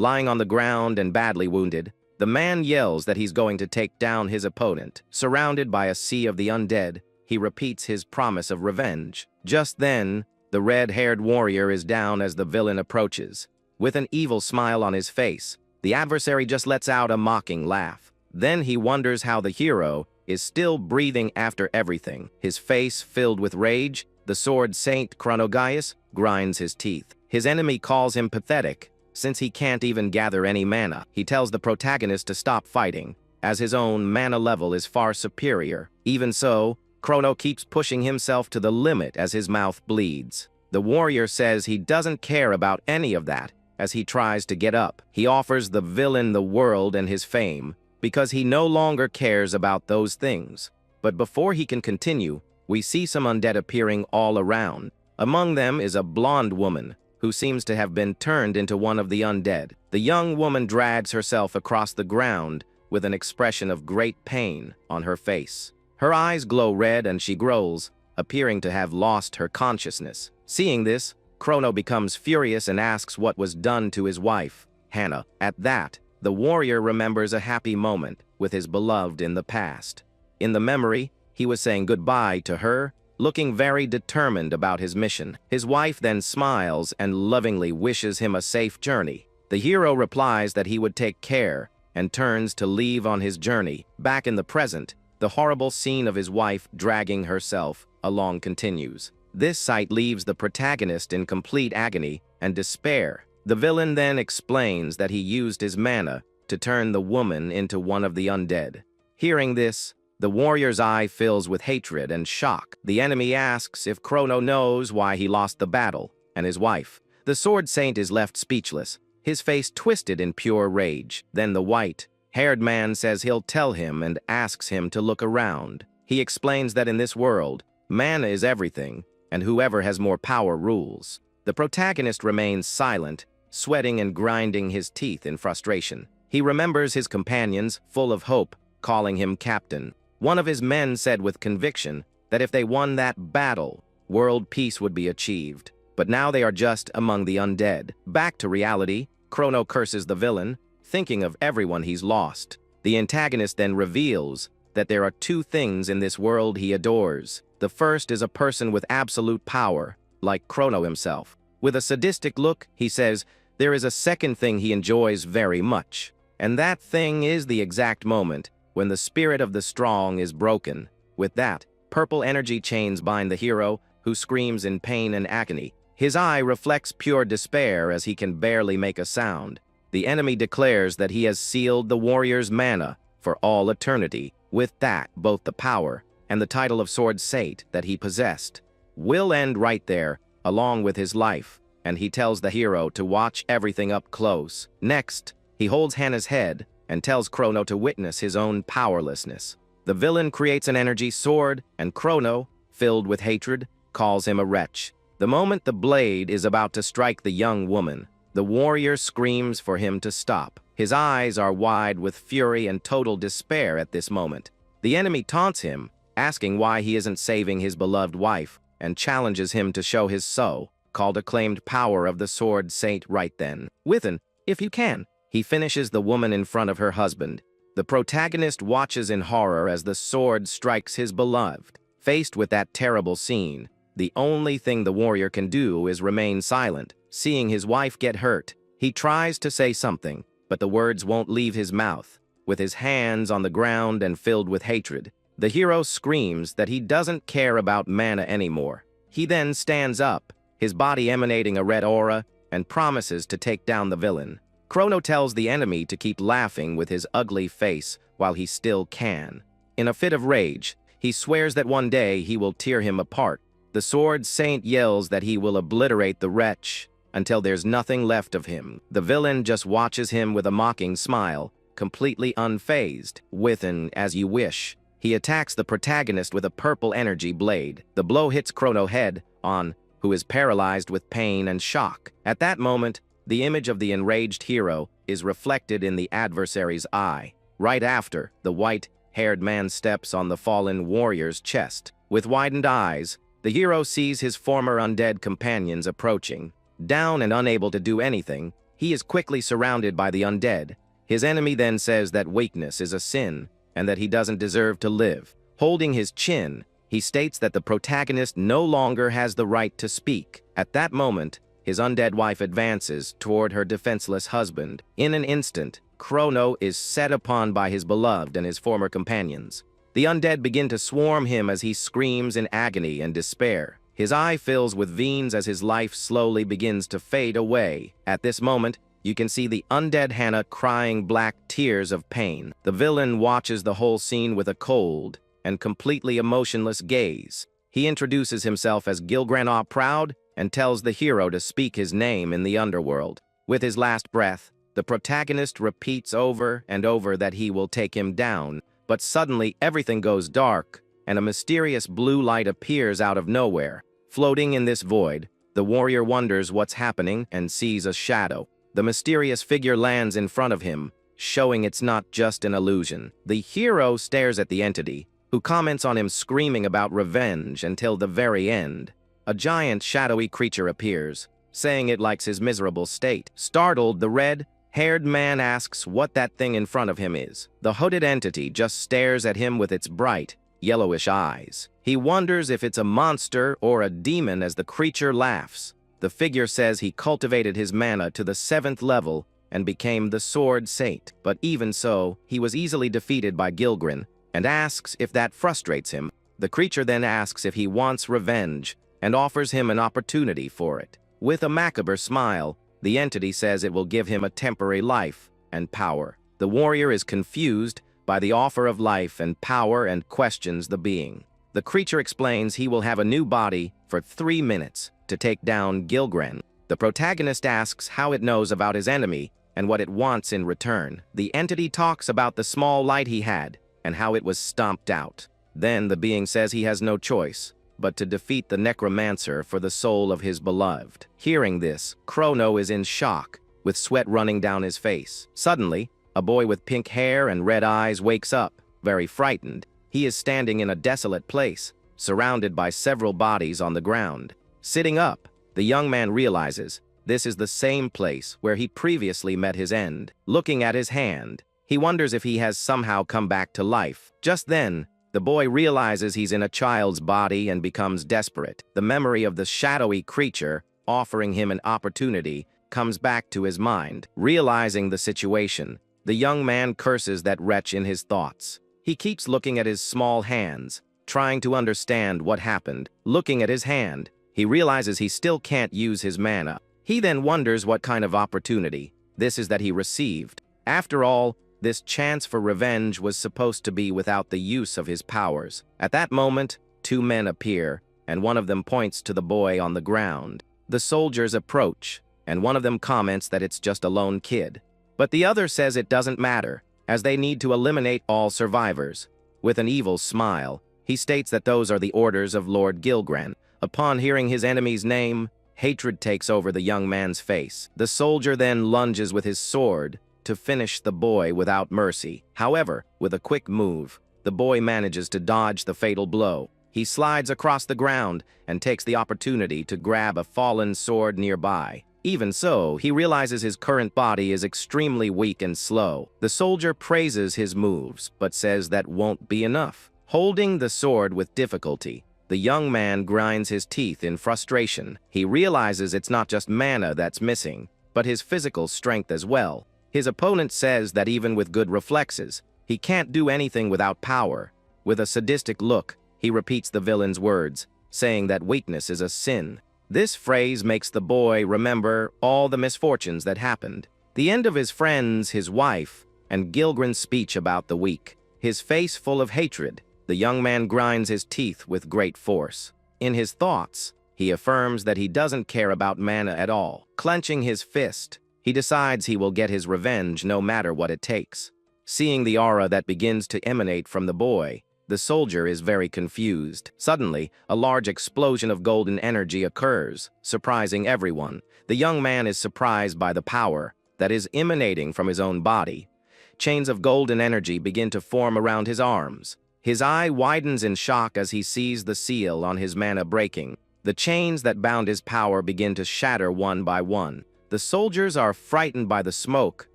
Lying on the ground and badly wounded, the man yells that he's going to take down his opponent. Surrounded by a sea of the undead, he repeats his promise of revenge. Just then, the red-haired warrior is down as the villain approaches. With an evil smile on his face, the adversary just lets out a mocking laugh. Then he wonders how the hero is still breathing after everything. His face filled with rage, the sword Saint Chronogaius grinds his teeth. His enemy calls him pathetic, since he can't even gather any mana. He tells the protagonist to stop fighting, as his own mana level is far superior. Even so, Chrono keeps pushing himself to the limit as his mouth bleeds. The warrior says he doesn't care about any of that as he tries to get up. He offers the villain the world and his fame, because he no longer cares about those things. But before he can continue, we see some undead appearing all around. Among them is a blonde woman, who seems to have been turned into one of the undead. The young woman drags herself across the ground with an expression of great pain on her face. Her eyes glow red and she growls, appearing to have lost her consciousness. Seeing this, Chrono becomes furious and asks what was done to his wife, Hannah. At that, the warrior remembers a happy moment with his beloved in the past. In the memory, he was saying goodbye to her, looking very determined about his mission. His wife then smiles and lovingly wishes him a safe journey. The hero replies that he would take care and turns to leave on his journey. Back in the present, the horrible scene of his wife dragging herself along continues. This sight leaves the protagonist in complete agony and despair. The villain then explains that he used his mana to turn the woman into one of the undead. Hearing this, the warrior's eye fills with hatred and shock. The enemy asks if Chrono knows why he lost the battle, and his wife. The sword saint is left speechless, his face twisted in pure rage. Then the white-haired man says he'll tell him and asks him to look around. He explains that in this world, mana is everything, and whoever has more power rules. The protagonist remains silent, sweating and grinding his teeth in frustration. He remembers his companions, full of hope, calling him captain. One of his men said with conviction that if they won that battle, world peace would be achieved. But now they are just among the undead. Back to reality, Chrono curses the villain, thinking of everyone he's lost. The antagonist then reveals that there are two things in this world he adores. The first is a person with absolute power, like Chrono himself. With a sadistic look, he says there is a second thing he enjoys very much, and that thing is the exact moment when the spirit of the strong is broken. With that, purple energy chains bind the hero, who screams in pain and agony. His eye reflects pure despair as he can barely make a sound. The enemy declares that he has sealed the warrior's mana for all eternity. With that, both the power and the title of Sword Saint that he possessed will end right there, along with his life, and he tells the hero to watch everything up close. Next, he holds Hannah's head and tells Chrono to witness his own powerlessness. The villain creates an energy sword, and Chrono, filled with hatred, calls him a wretch. The moment the blade is about to strike the young woman, the warrior screams for him to stop. His eyes are wide with fury and total despair at this moment. The enemy taunts him, asking why he isn't saving his beloved wife, and challenges him to show his so-called acclaimed power of the Sword Saint right then. With an, if you can, he finishes the woman in front of her husband. The protagonist watches in horror as the sword strikes his beloved. Faced with that terrible scene, the only thing the warrior can do is remain silent. Seeing his wife get hurt, he tries to say something, but the words won't leave his mouth. With his hands on the ground and filled with hatred, the hero screams that he doesn't care about mana anymore. He then stands up, his body emanating a red aura, and promises to take down the villain. Chrono tells the enemy to keep laughing with his ugly face while he still can. In a fit of rage, he swears that one day he will tear him apart. The Sword Saint yells that he will obliterate the wretch until there's nothing left of him. The villain just watches him with a mocking smile, completely unfazed. With an "as you wish," he attacks the protagonist with a purple energy blade. The blow hits Chrono head on, who is paralyzed with pain and shock. At that moment, the image of the enraged hero is reflected in the adversary's eye. Right after, the white-haired man steps on the fallen warrior's chest. With widened eyes, the hero sees his former undead companions approaching. Down and unable to do anything, He is quickly surrounded by the undead. His enemy then says that weakness is a sin and that he doesn't deserve to live. Holding his chin, he states that the protagonist no longer has the right to speak. At that moment, his undead wife advances toward her defenseless husband. In an instant, Chrono is set upon by his beloved and his former companions. The undead begin to swarm him as he screams in agony and despair. His eye fills with veins as his life slowly begins to fade away. At this moment, you can see the undead Hannah crying black tears of pain. The villain watches the whole scene with a cold and completely emotionless gaze. He introduces himself as Gilgran Proud and tells the hero to speak his name in the underworld. With his last breath, the protagonist repeats over and over that he will take him down, but suddenly everything goes dark, and a mysterious blue light appears out of nowhere. Floating in this void, the warrior wonders what's happening and sees a shadow. The mysterious figure lands in front of him, showing it's not just an illusion. The hero stares at the entity, who comments on him screaming about revenge until the very end. A giant shadowy creature appears, saying it likes his miserable state. Startled, the red-haired man asks what that thing in front of him is. The hooded entity just stares at him with its bright, yellowish eyes. He wonders if it's a monster or a demon as the creature laughs. The figure says he cultivated his mana to the 7th level and became the Sword Saint. But even so, he was easily defeated by Gilgran and asks if that frustrates him. The creature then asks if he wants revenge and offers him an opportunity for it. With a macabre smile, the entity says it will give him a temporary life and power. The warrior is confused by the offer of life and power and questions the being. The creature explains he will have a new body for 3 minutes to take down Gilgran. The protagonist asks how it knows about his enemy and what it wants in return. The entity talks about the small light he had and how it was stomped out. Then the being says he has no choice but to defeat the necromancer for the soul of his beloved. Hearing this, Chrono is in shock, with sweat running down his face. Suddenly, a boy with pink hair and red eyes wakes up, very frightened. He is standing in a desolate place, surrounded by several bodies on the ground. Sitting up, the young man realizes this is the same place where he previously met his end. Looking at his hand, he wonders if he has somehow come back to life. Just then, the boy realizes he's in a child's body and becomes desperate. The memory of the shadowy creature offering him an opportunity comes back to his mind. Realizing the situation, the young man curses that wretch in his thoughts. He keeps looking at his small hands, trying to understand what happened. Looking at his hand, he realizes he still can't use his mana. He then wonders what kind of opportunity this is that he received. After all, this chance for revenge was supposed to be without the use of his powers. At that moment, 2 men appear, and one of them points to the boy on the ground. The soldiers approach, and one of them comments that it's just a lone kid. But the other says it doesn't matter, as they need to eliminate all survivors. With an evil smile, he states that those are the orders of Lord Gilgran. Upon hearing his enemy's name, hatred takes over the young man's face. The soldier then lunges with his sword to finish the boy without mercy. However, with a quick move, the boy manages to dodge the fatal blow. He slides across the ground and takes the opportunity to grab a fallen sword nearby. Even so, he realizes his current body is extremely weak and slow. The soldier praises his moves, but says that won't be enough. Holding the sword with difficulty, the young man grinds his teeth in frustration. He realizes it's not just mana that's missing, but his physical strength as well. His opponent says that even with good reflexes, he can't do anything without power. With a sadistic look, he repeats the villain's words, saying that weakness is a sin. This phrase makes the boy remember all the misfortunes that happened. The end of his friends, his wife, and Gilgran's speech about the weak. His face full of hatred, the young man grinds his teeth with great force. In his thoughts, he affirms that he doesn't care about mana at all. Clenching his fist, he decides he will get his revenge no matter what it takes. Seeing the aura that begins to emanate from the boy, the soldier is very confused. Suddenly, a large explosion of golden energy occurs, surprising everyone. The young man is surprised by the power that is emanating from his own body. Chains of golden energy begin to form around his arms. His eye widens in shock as he sees the seal on his mana breaking. The chains that bound his power begin to shatter one by one. The soldiers are frightened by the smoke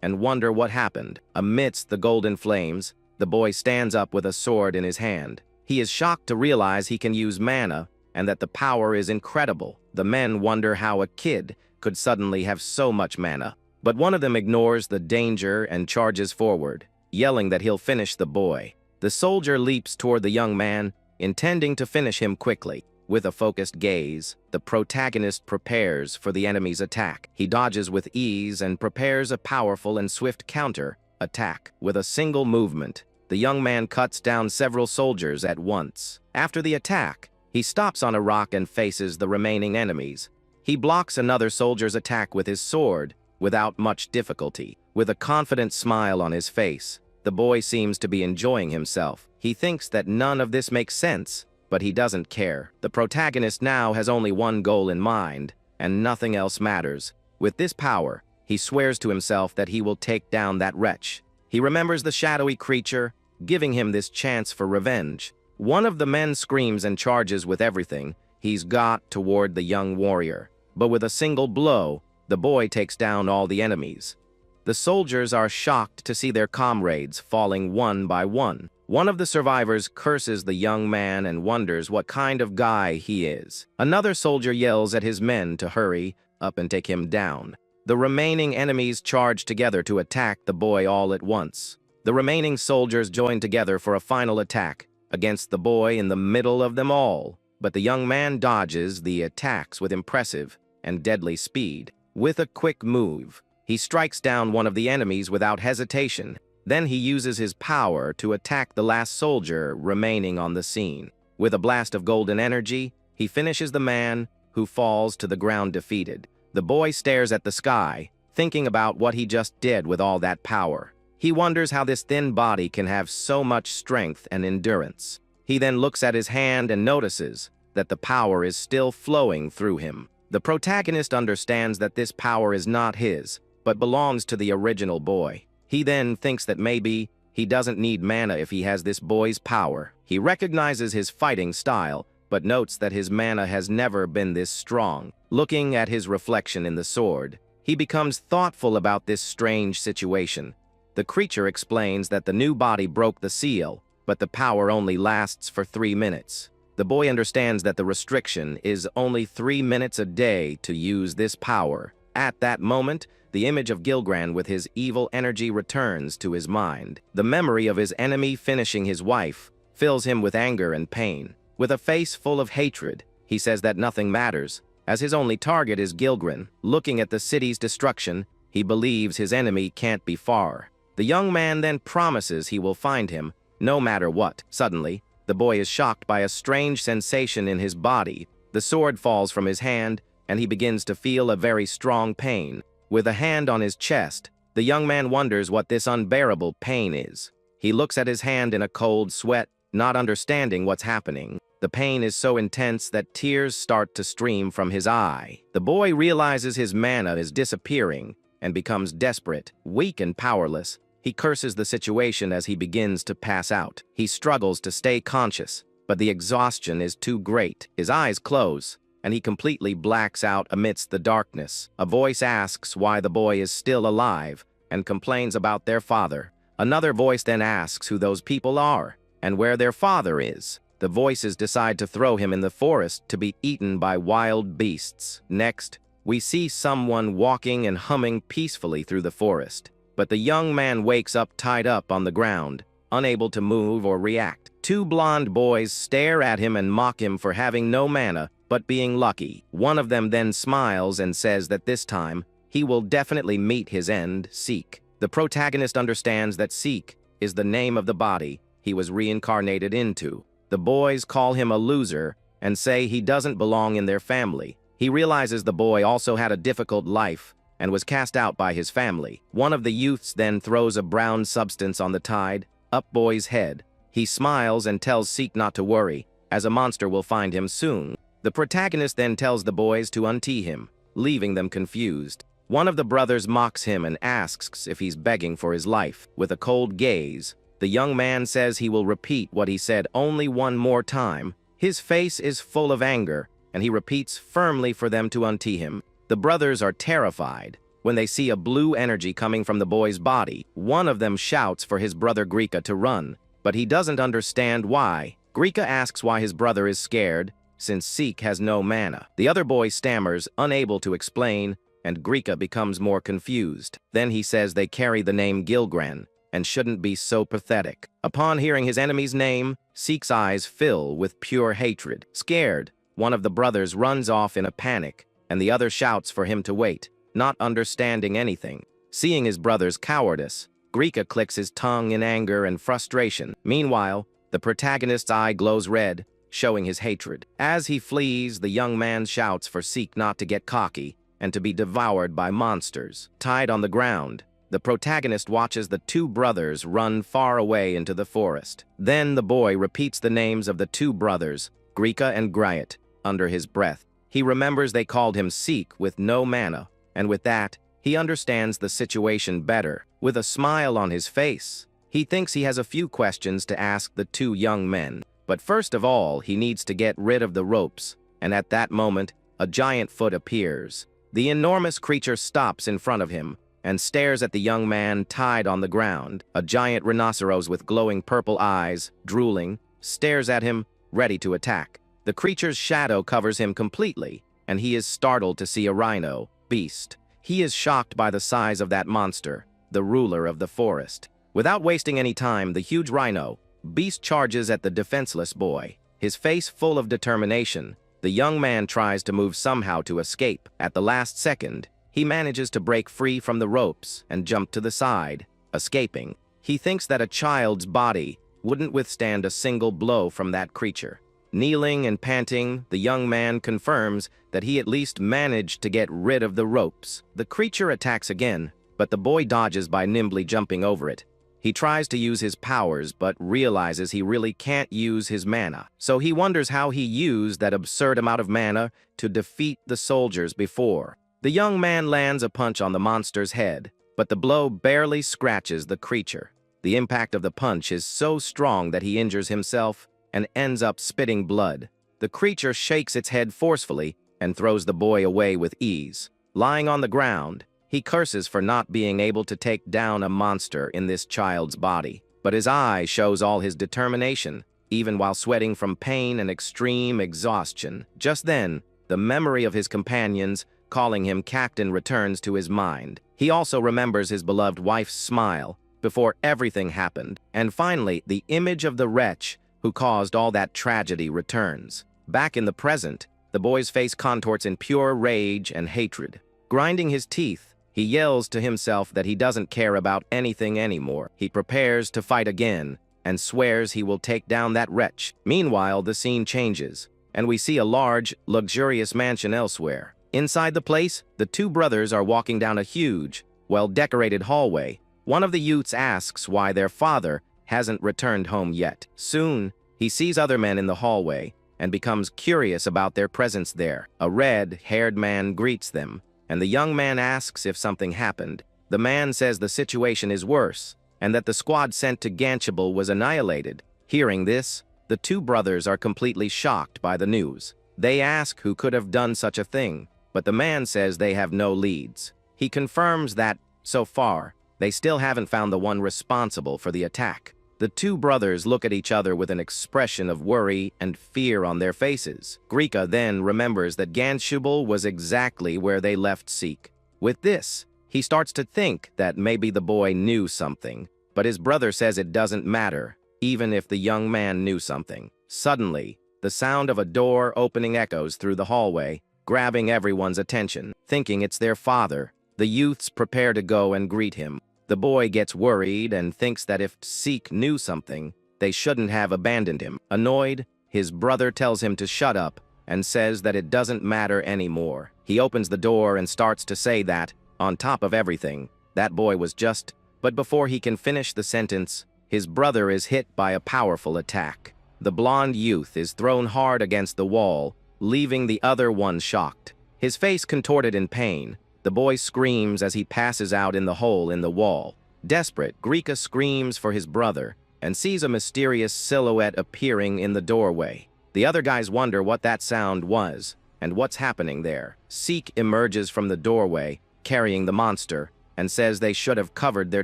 and wonder what happened. Amidst the golden flames, the boy stands up with a sword in his hand. He is shocked to realize he can use mana and that the power is incredible. The men wonder how a kid could suddenly have so much mana. But one of them ignores the danger and charges forward, yelling that he'll finish the boy. The soldier leaps toward the young man, intending to finish him quickly. With a focused gaze, the protagonist prepares for the enemy's attack. He dodges with ease and prepares a powerful and swift counter-attack. With a single movement, the young man cuts down several soldiers at once. After the attack, he stops on a rock and faces the remaining enemies. He blocks another soldier's attack with his sword without much difficulty. With a confident smile on his face, the boy seems to be enjoying himself. He thinks that none of this makes sense, but he doesn't care. The protagonist now has only one goal in mind, and nothing else matters. With this power, he swears to himself that he will take down that wretch. He remembers the shadowy creature, giving him this chance for revenge. One of the men screams and charges with everything he's got toward the young warrior. But with a single blow, the boy takes down all the enemies. The soldiers are shocked to see their comrades falling one by one. One of the survivors curses the young man and wonders what kind of guy he is. Another soldier yells at his men to hurry up and take him down. The remaining enemies charge together to attack the boy all at once. The remaining soldiers join together for a final attack against the boy in the middle of them all. But the young man dodges the attacks with impressive and deadly speed. With a quick move, he strikes down one of the enemies without hesitation. Then he uses his power to attack the last soldier remaining on the scene. With a blast of golden energy, he finishes the man, who falls to the ground defeated. The boy stares at the sky, thinking about what he just did with all that power. He wonders how this thin body can have so much strength and endurance. He then looks at his hand and notices that the power is still flowing through him. The protagonist understands that this power is not his, but belongs to the original boy. He then thinks that maybe he doesn't need mana if he has this boy's power. He recognizes his fighting style, but notes that his mana has never been this strong. Looking at his reflection in the sword, he becomes thoughtful about this strange situation. The creature explains that the new body broke the seal, but the power only lasts for 3 minutes. The boy understands that the restriction is only 3 minutes a day to use this power. At that moment, the image of Gilgran with his evil energy returns to his mind. The memory of his enemy finishing his wife fills him with anger and pain. With a face full of hatred, he says that nothing matters, as his only target is Gilgran. Looking at the city's destruction, he believes his enemy can't be far. The young man then promises he will find him, no matter what. Suddenly, the boy is shocked by a strange sensation in his body. The sword falls from his hand, and he begins to feel a very strong pain. With a hand on his chest, the young man wonders what this unbearable pain is. He looks at his hand in a cold sweat, not understanding what's happening. The pain is so intense that tears start to stream from his eye. The boy realizes his mana is disappearing and becomes desperate, weak and powerless. He curses the situation as he begins to pass out. He struggles to stay conscious, but the exhaustion is too great. His eyes close, and he completely blacks out amidst the darkness. A voice asks why the boy is still alive and complains about their father. Another voice then asks who those people are and where their father is. The voices decide to throw him in the forest to be eaten by wild beasts. Next, we see someone walking and humming peacefully through the forest. But the young man wakes up tied up on the ground, unable to move or react. 2 blonde boys stare at him and mock him for having no mana, but being lucky. One of them then smiles and says that this time, he will definitely meet his end, Seek. The protagonist understands that Seek is the name of the body he was reincarnated into. The boys call him a loser and say he doesn't belong in their family. He realizes the boy also had a difficult life and was cast out by his family. One of the youths then throws a brown substance on the tied up boy's head. He smiles and tells Seek not to worry, as a monster will find him soon. The protagonist then tells the boys to untee him, leaving them confused. One of the brothers mocks him and asks if he's begging for his life. With a cold gaze, the young man says he will repeat what he said only one more time. His face is full of anger, and he repeats firmly for them to untee him. The brothers are terrified when they see a blue energy coming from the boy's body. One of them shouts for his brother Grika to run, but he doesn't understand why. Grika asks why his brother is scared, since Seek has no mana. The other boy stammers, unable to explain, and Grika becomes more confused. Then he says they carry the name Gilgren, and shouldn't be so pathetic. Upon hearing his enemy's name, Seek's eyes fill with pure hatred. Scared, one of the brothers runs off in a panic, and the other shouts for him to wait, not understanding anything. Seeing his brother's cowardice, Grika clicks his tongue in anger and frustration. Meanwhile, the protagonist's eye glows red, showing his hatred. As he flees, the young man shouts for Seek not to get cocky and to be devoured by monsters. Tied on the ground, the protagonist watches the two brothers run far away into the forest. Then the boy repeats the names of the two brothers, Grika and Gryet, under his breath. He remembers they called him Seek with no mana, and with that, he understands the situation better. With a smile on his face, he thinks he has a few questions to ask the two young men. But first of all, he needs to get rid of the ropes, and at that moment, a giant foot appears. The enormous creature stops in front of him and stares at the young man tied on the ground. A giant rhinoceros with glowing purple eyes, drooling, stares at him, ready to attack. The creature's shadow covers him completely, and he is startled to see a rhino, Beast. He is shocked by the size of that monster, the ruler of the forest. Without wasting any time, the huge rhino, Beast, charges at the defenseless boy. His face full of determination, the young man tries to move somehow to escape. At the last second, he manages to break free from the ropes and jump to the side, escaping. He thinks that a child's body wouldn't withstand a single blow from that creature. Kneeling and panting, the young man confirms that he at least managed to get rid of the ropes. The creature attacks again, but the boy dodges by nimbly jumping over it. He tries to use his powers, but realizes he really can't use his mana. So he wonders how he used that absurd amount of mana to defeat the soldiers before. The young man lands a punch on the monster's head, but the blow barely scratches the creature. The impact of the punch is so strong that he injures himself and ends up spitting blood. The creature shakes its head forcefully and throws the boy away with ease. Lying on the ground, he curses for not being able to take down a monster in this child's body. But his eye shows all his determination, even while sweating from pain and extreme exhaustion. Just then, the memory of his companions calling him captain returns to his mind. He also remembers his beloved wife's smile before everything happened. And finally, the image of the wretch who caused all that tragedy returns. Back in the present, the boy's face contorts in pure rage and hatred. Grinding his teeth, he yells to himself that he doesn't care about anything anymore. He prepares to fight again and swears he will take down that wretch. Meanwhile, the scene changes, and we see a large, luxurious mansion elsewhere. Inside the place, the two brothers are walking down a huge, well-decorated hallway. One of the youths asks why their father hasn't returned home yet. Soon, he sees other men in the hallway and becomes curious about their presence there. A red-haired man greets them, and the young man asks if something happened. The man says the situation is worse, and that the squad sent to Ganchable was annihilated. Hearing this, the two brothers are completely shocked by the news. They ask who could have done such a thing, but the man says they have no leads. He confirms that, so far, they still haven't found the one responsible for the attack. The two brothers look at each other with an expression of worry and fear on their faces. Grika then remembers that Ganshubal was exactly where they left Seek. With this, he starts to think that maybe the boy knew something, but his brother says it doesn't matter, even if the young man knew something. Suddenly, the sound of a door opening echoes through the hallway, grabbing everyone's attention. Thinking it's their father, the youths prepare to go and greet him. The boy gets worried and thinks that if Seek knew something, they shouldn't have abandoned him. Annoyed, his brother tells him to shut up and says that it doesn't matter anymore. He opens the door and starts to say that, on top of everything, that boy was just... But before he can finish the sentence, his brother is hit by a powerful attack. The blonde youth is thrown hard against the wall, leaving the other one shocked. His face contorted in pain, the boy screams as he passes out in the hole in the wall. Desperate, Grika screams for his brother and sees a mysterious silhouette appearing in the doorway. The other guys wonder what that sound was, and what's happening there. Seek emerges from the doorway, carrying the monster, and says they should have covered their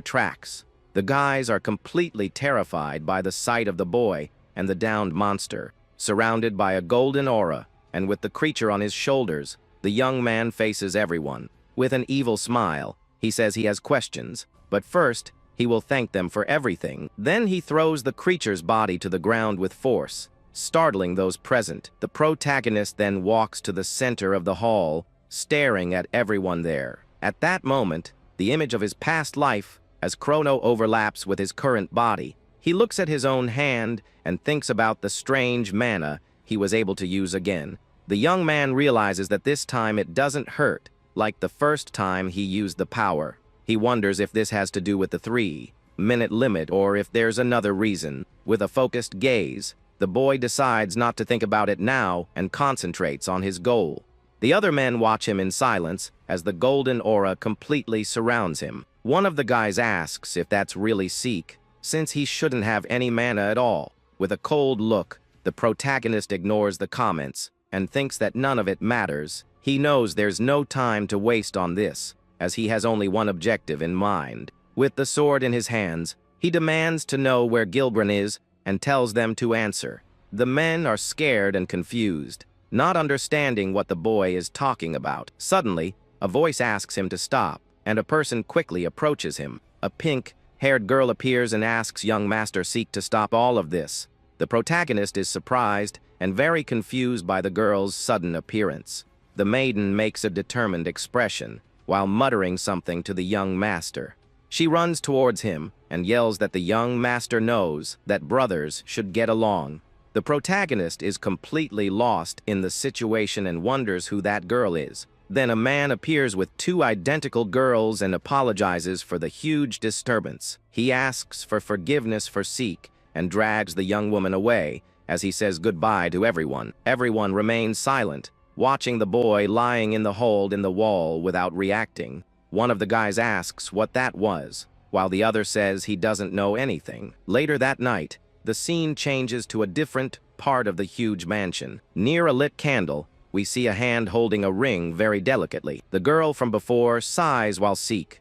tracks. The guys are completely terrified by the sight of the boy and the downed monster, surrounded by a golden aura, and with the creature on his shoulders. The young man faces everyone. With an evil smile, he says he has questions, but first, he will thank them for everything. Then he throws the creature's body to the ground with force, startling those present. The protagonist then walks to the center of the hall, staring at everyone there. At that moment, the image of his past life, as Chrono overlaps with his current body, he looks at his own hand and thinks about the strange mana he was able to use again. The young man realizes that this time it doesn't hurt, like the first time he used the power. He wonders if this has to do with the 3-minute limit or if there's another reason. With a focused gaze, the boy decides not to think about it now and concentrates on his goal. The other men watch him in silence as the golden aura completely surrounds him. One of the guys asks if that's really Seek, since he shouldn't have any mana at all. With a cold look, the protagonist ignores the comments and thinks that none of it matters. He knows there's no time to waste on this, as he has only one objective in mind. With the sword in his hands, he demands to know where Gilbran is and tells them to answer. The men are scared and confused, not understanding what the boy is talking about. Suddenly, a voice asks him to stop, and a person quickly approaches him. A pink-haired girl appears and asks young Master Seek to stop all of this. The protagonist is surprised and very confused by the girl's sudden appearance. The maiden makes a determined expression, while muttering something to the young master. She runs towards him and yells that the young master knows that brothers should get along. The protagonist is completely lost in the situation and wonders who that girl is. Then a man appears with 2 identical girls and apologizes for the huge disturbance. He asks for forgiveness for Seek and drags the young woman away as he says goodbye to everyone. Everyone remains silent, watching the boy lying in the hole in the wall without reacting. One of the guys asks what that was, while the other says he doesn't know anything. Later that night, the scene changes to a different part of the huge mansion. Near a lit candle, we see a hand holding a ring very delicately. The girl from before sighs while Seek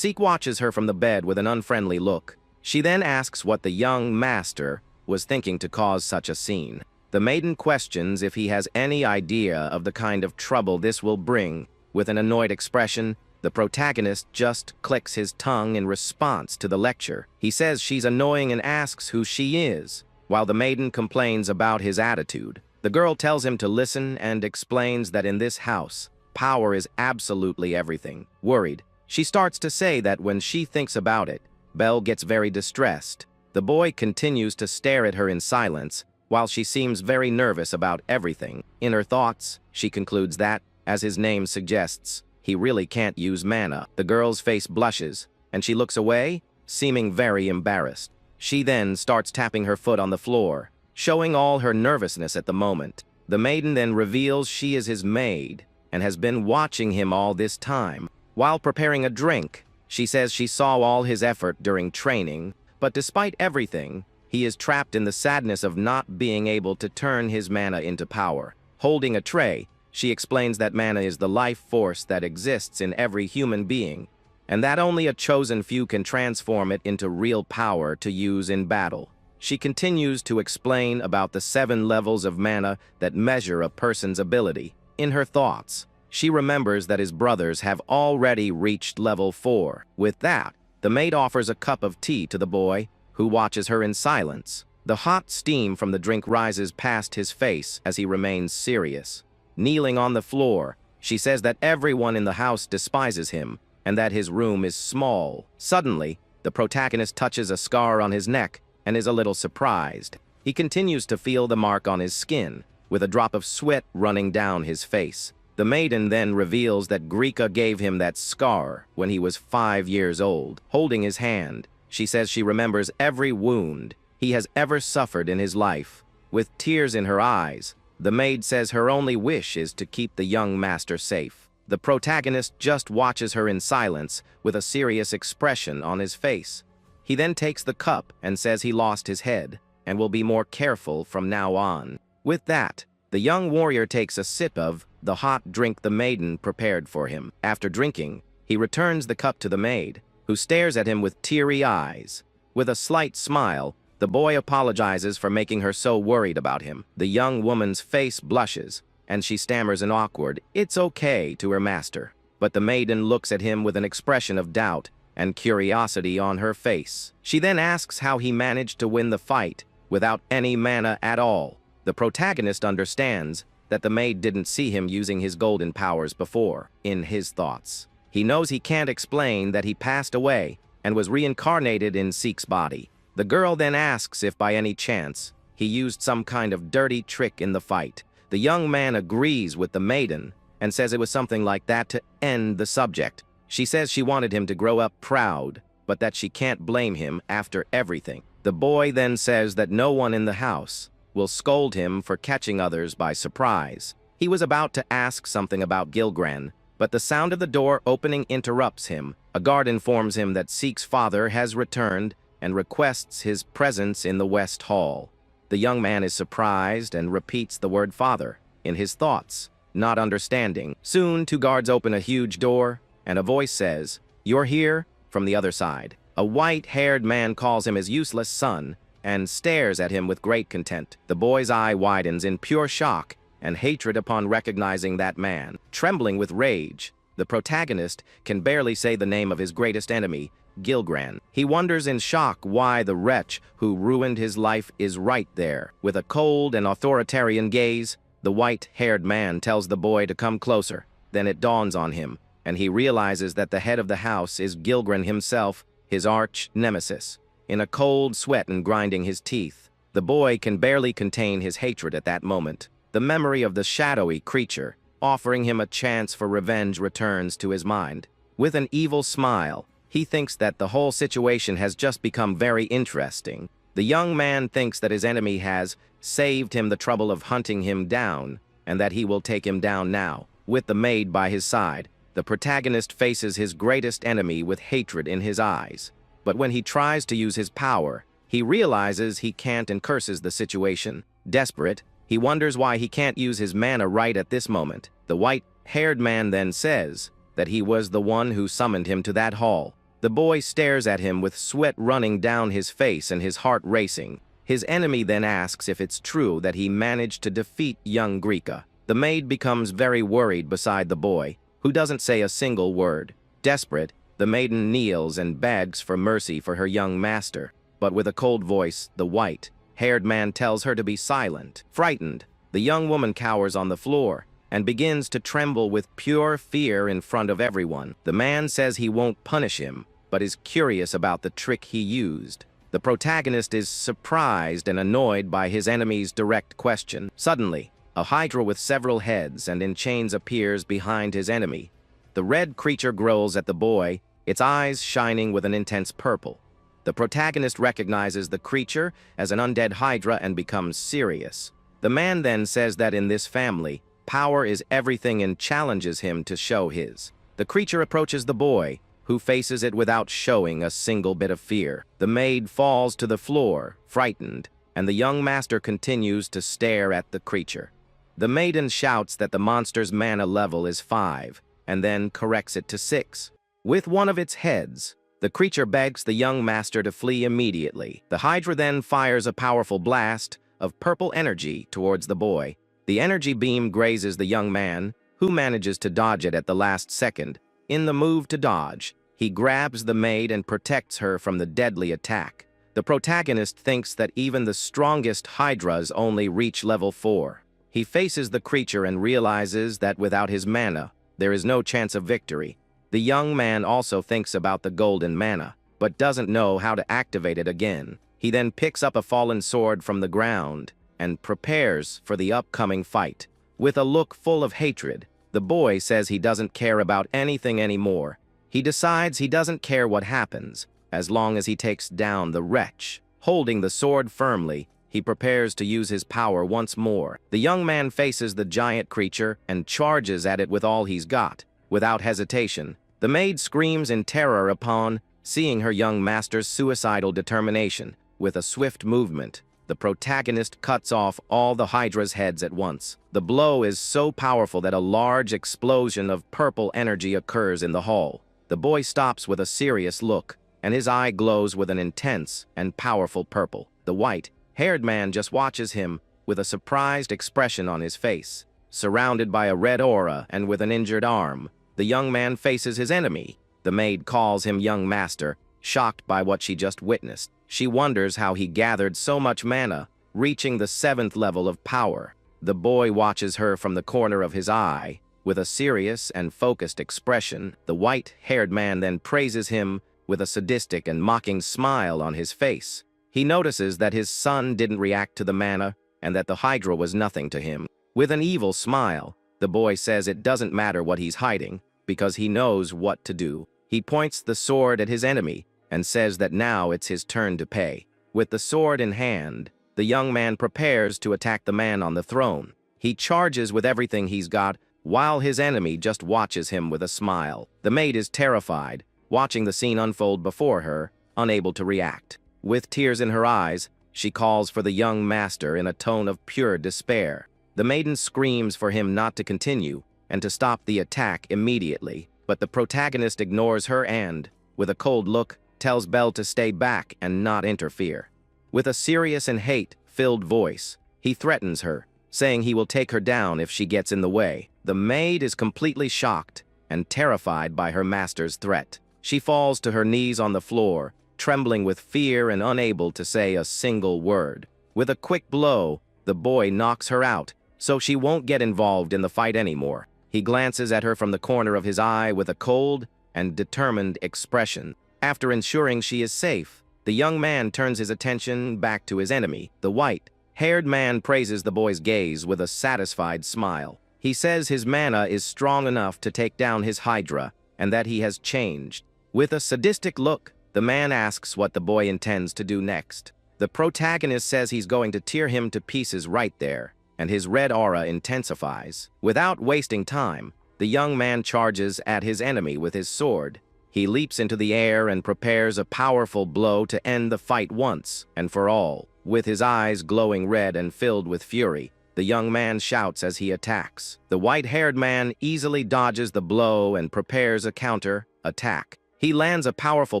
watches her from the bed with an unfriendly look. She then asks what the young master was thinking to cause such a scene. The maiden questions if he has any idea of the kind of trouble this will bring. With an annoyed expression, the protagonist just clicks his tongue in response to the lecture. He says she's annoying and asks who she is, while the maiden complains about his attitude. The girl tells him to listen and explains that in this house, power is absolutely everything. Worried, she starts to say that when she thinks about it, Belle gets very distressed. The boy continues to stare at her in silence, while she seems very nervous about everything. In her thoughts, she concludes that, as his name suggests, he really can't use mana. The girl's face blushes, and she looks away, seeming very embarrassed. She then starts tapping her foot on the floor, showing all her nervousness at the moment. The maiden then reveals she is his maid, and has been watching him all this time. While preparing a drink, she says she saw all his effort during training, but despite everything, he is trapped in the sadness of not being able to turn his mana into power. Holding a tray, she explains that mana is the life force that exists in every human being, and that only a chosen few can transform it into real power to use in battle. She continues to explain about the 7 levels of mana that measure a person's ability. In her thoughts, she remembers that his brothers have already reached level 4. With that, the maid offers a cup of tea to the boy, who watches her in silence. The hot steam from the drink rises past his face as he remains serious. Kneeling on the floor, she says that everyone in the house despises him and that his room is small. Suddenly, the protagonist touches a scar on his neck and is a little surprised. He continues to feel the mark on his skin, with a drop of sweat running down his face. The maiden then reveals that Greeka gave him that scar when he was 5 years old. Holding his hand, she says she remembers every wound he has ever suffered in his life. With tears in her eyes, the maid says her only wish is to keep the young master safe. The protagonist just watches her in silence with a serious expression on his face. He then takes the cup and says he lost his head and will be more careful from now on. With that, The young warrior takes a sip of the hot drink the maiden prepared for him. After drinking, he returns the cup to the maid, who stares at him with teary eyes. With a slight smile, the boy apologizes for making her so worried about him. The young woman's face blushes, and she stammers an awkward, "It's okay," to her master. But the maiden looks at him with an expression of doubt and curiosity on her face. She then asks how he managed to win the fight without any mana at all. The protagonist understands that the maid didn't see him using his golden powers before. In his thoughts, he knows he can't explain that he passed away and was reincarnated in Seek's body. The girl then asks if by any chance he used some kind of dirty trick in the fight. The young man agrees with the maiden and says it was something like that to end the subject. She says she wanted him to grow up proud, but that she can't blame him after everything. The boy then says that no one in the house will scold him for catching others by surprise. He was about to ask something about Gilgren, but the sound of the door opening interrupts him. A guard informs him that Seek's father has returned and requests his presence in the West Hall. The young man is surprised and repeats the word father in his thoughts, not understanding. Soon, two guards open a huge door, and a voice says, "You're here?" from the other side. A white-haired man calls him his useless son and stares at him with great contempt. The boy's eye widens in pure shock and hatred upon recognizing that man. Trembling with rage, the protagonist can barely say the name of his greatest enemy, Gilgren. He wonders in shock why the wretch who ruined his life is right there. With a cold and authoritarian gaze, the white-haired man tells the boy to come closer. Then it dawns on him, and he realizes that the head of the house is Gilgren himself, his arch nemesis. In a cold sweat and grinding his teeth, the boy can barely contain his hatred at that moment. The memory of the shadowy creature, offering him a chance for revenge, returns to his mind. With an evil smile, he thinks that the whole situation has just become very interesting. The young man thinks that his enemy has saved him the trouble of hunting him down, and that he will take him down now. With the maid by his side, the protagonist faces his greatest enemy with hatred in his eyes. But when he tries to use his power, he realizes he can't and curses the situation. Desperate, he wonders why he can't use his mana right at this moment. The white-haired man then says that he was the one who summoned him to that hall. The boy stares at him with sweat running down his face and his heart racing. His enemy then asks if it's true that he managed to defeat young Grika. The maid becomes very worried beside the boy, who doesn't say a single word. Desperate, the maiden kneels and begs for mercy for her young master, but with a cold voice, the white-haired man tells her to be silent. Frightened, the young woman cowers on the floor and begins to tremble with pure fear in front of everyone. The man says he won't punish him, but is curious about the trick he used. The protagonist is surprised and annoyed by his enemy's direct question. Suddenly, a hydra with several heads and in chains appears behind his enemy. The red creature growls at the boy, its eyes shining with an intense purple. The protagonist recognizes the creature as an undead hydra and becomes serious. The man then says that in this family, power is everything and challenges him to show his. The creature approaches the boy, who faces it without showing a single bit of fear. The maid falls to the floor, frightened, and the young master continues to stare at the creature. The maiden shouts that the monster's mana level is 5, and then corrects it to 6. With one of its heads, the creature begs the young master to flee immediately. The hydra then fires a powerful blast of purple energy towards the boy. The energy beam grazes the young man, who manages to dodge it at the last second. In the move to dodge, he grabs the maid and protects her from the deadly attack. The protagonist thinks that even the strongest hydras only reach level 4. He faces the creature and realizes that without his mana, there is no chance of victory. The young man also thinks about the golden mana, but doesn't know how to activate it again. He then picks up a fallen sword from the ground and prepares for the upcoming fight. With a look full of hatred, the boy says he doesn't care about anything anymore. He decides he doesn't care what happens, as long as he takes down the wretch. Holding the sword firmly, he prepares to use his power once more. The young man faces the giant creature and charges at it with all he's got. Without hesitation, the maid screams in terror upon seeing her young master's suicidal determination. With a swift movement, the protagonist cuts off all the Hydra's heads at once. The blow is so powerful that a large explosion of purple energy occurs in the hall. The boy stops with a serious look, and his eye glows with an intense and powerful purple. The white-haired man just watches him with a surprised expression on his face. Surrounded by a red aura and with an injured arm, the young man faces his enemy. The maid calls him young master, shocked by what she just witnessed. She wonders how he gathered so much mana, reaching the 7th level of power. The boy watches her from the corner of his eye, with a serious and focused expression. The white-haired man then praises him with a sadistic and mocking smile on his face. He notices that his son didn't react to the mana and that the Hydra was nothing to him. With an evil smile, the boy says it doesn't matter what he's hiding, because he knows what to do. He points the sword at his enemy and says that now it's his turn to pay. With the sword in hand, the young man prepares to attack the man on the throne. He charges with everything he's got, while his enemy just watches him with a smile. The maid is terrified, watching the scene unfold before her, unable to react. With tears in her eyes, she calls for the young master in a tone of pure despair. The maiden screams for him not to continue and to stop the attack immediately, but the protagonist ignores her and, with a cold look, tells Belle to stay back and not interfere. With a serious and hate-filled voice, he threatens her, saying he will take her down if she gets in the way. The maid is completely shocked and terrified by her master's threat. She falls to her knees on the floor, trembling with fear and unable to say a single word. With a quick blow, the boy knocks her out, so she won't get involved in the fight anymore. He glances at her from the corner of his eye with a cold and determined expression. After ensuring she is safe, the young man turns his attention back to his enemy. The white-haired man praises the boy's gaze with a satisfied smile. He says his mana is strong enough to take down his Hydra, and that he has changed. With a sadistic look, the man asks what the boy intends to do next. The protagonist says he's going to tear him to pieces right there, and his red aura intensifies. Without wasting time, the young man charges at his enemy with his sword. He leaps into the air and prepares a powerful blow to end the fight once and for all. With his eyes glowing red and filled with fury, the young man shouts as he attacks. The white-haired man easily dodges the blow and prepares a counter-attack. He lands a powerful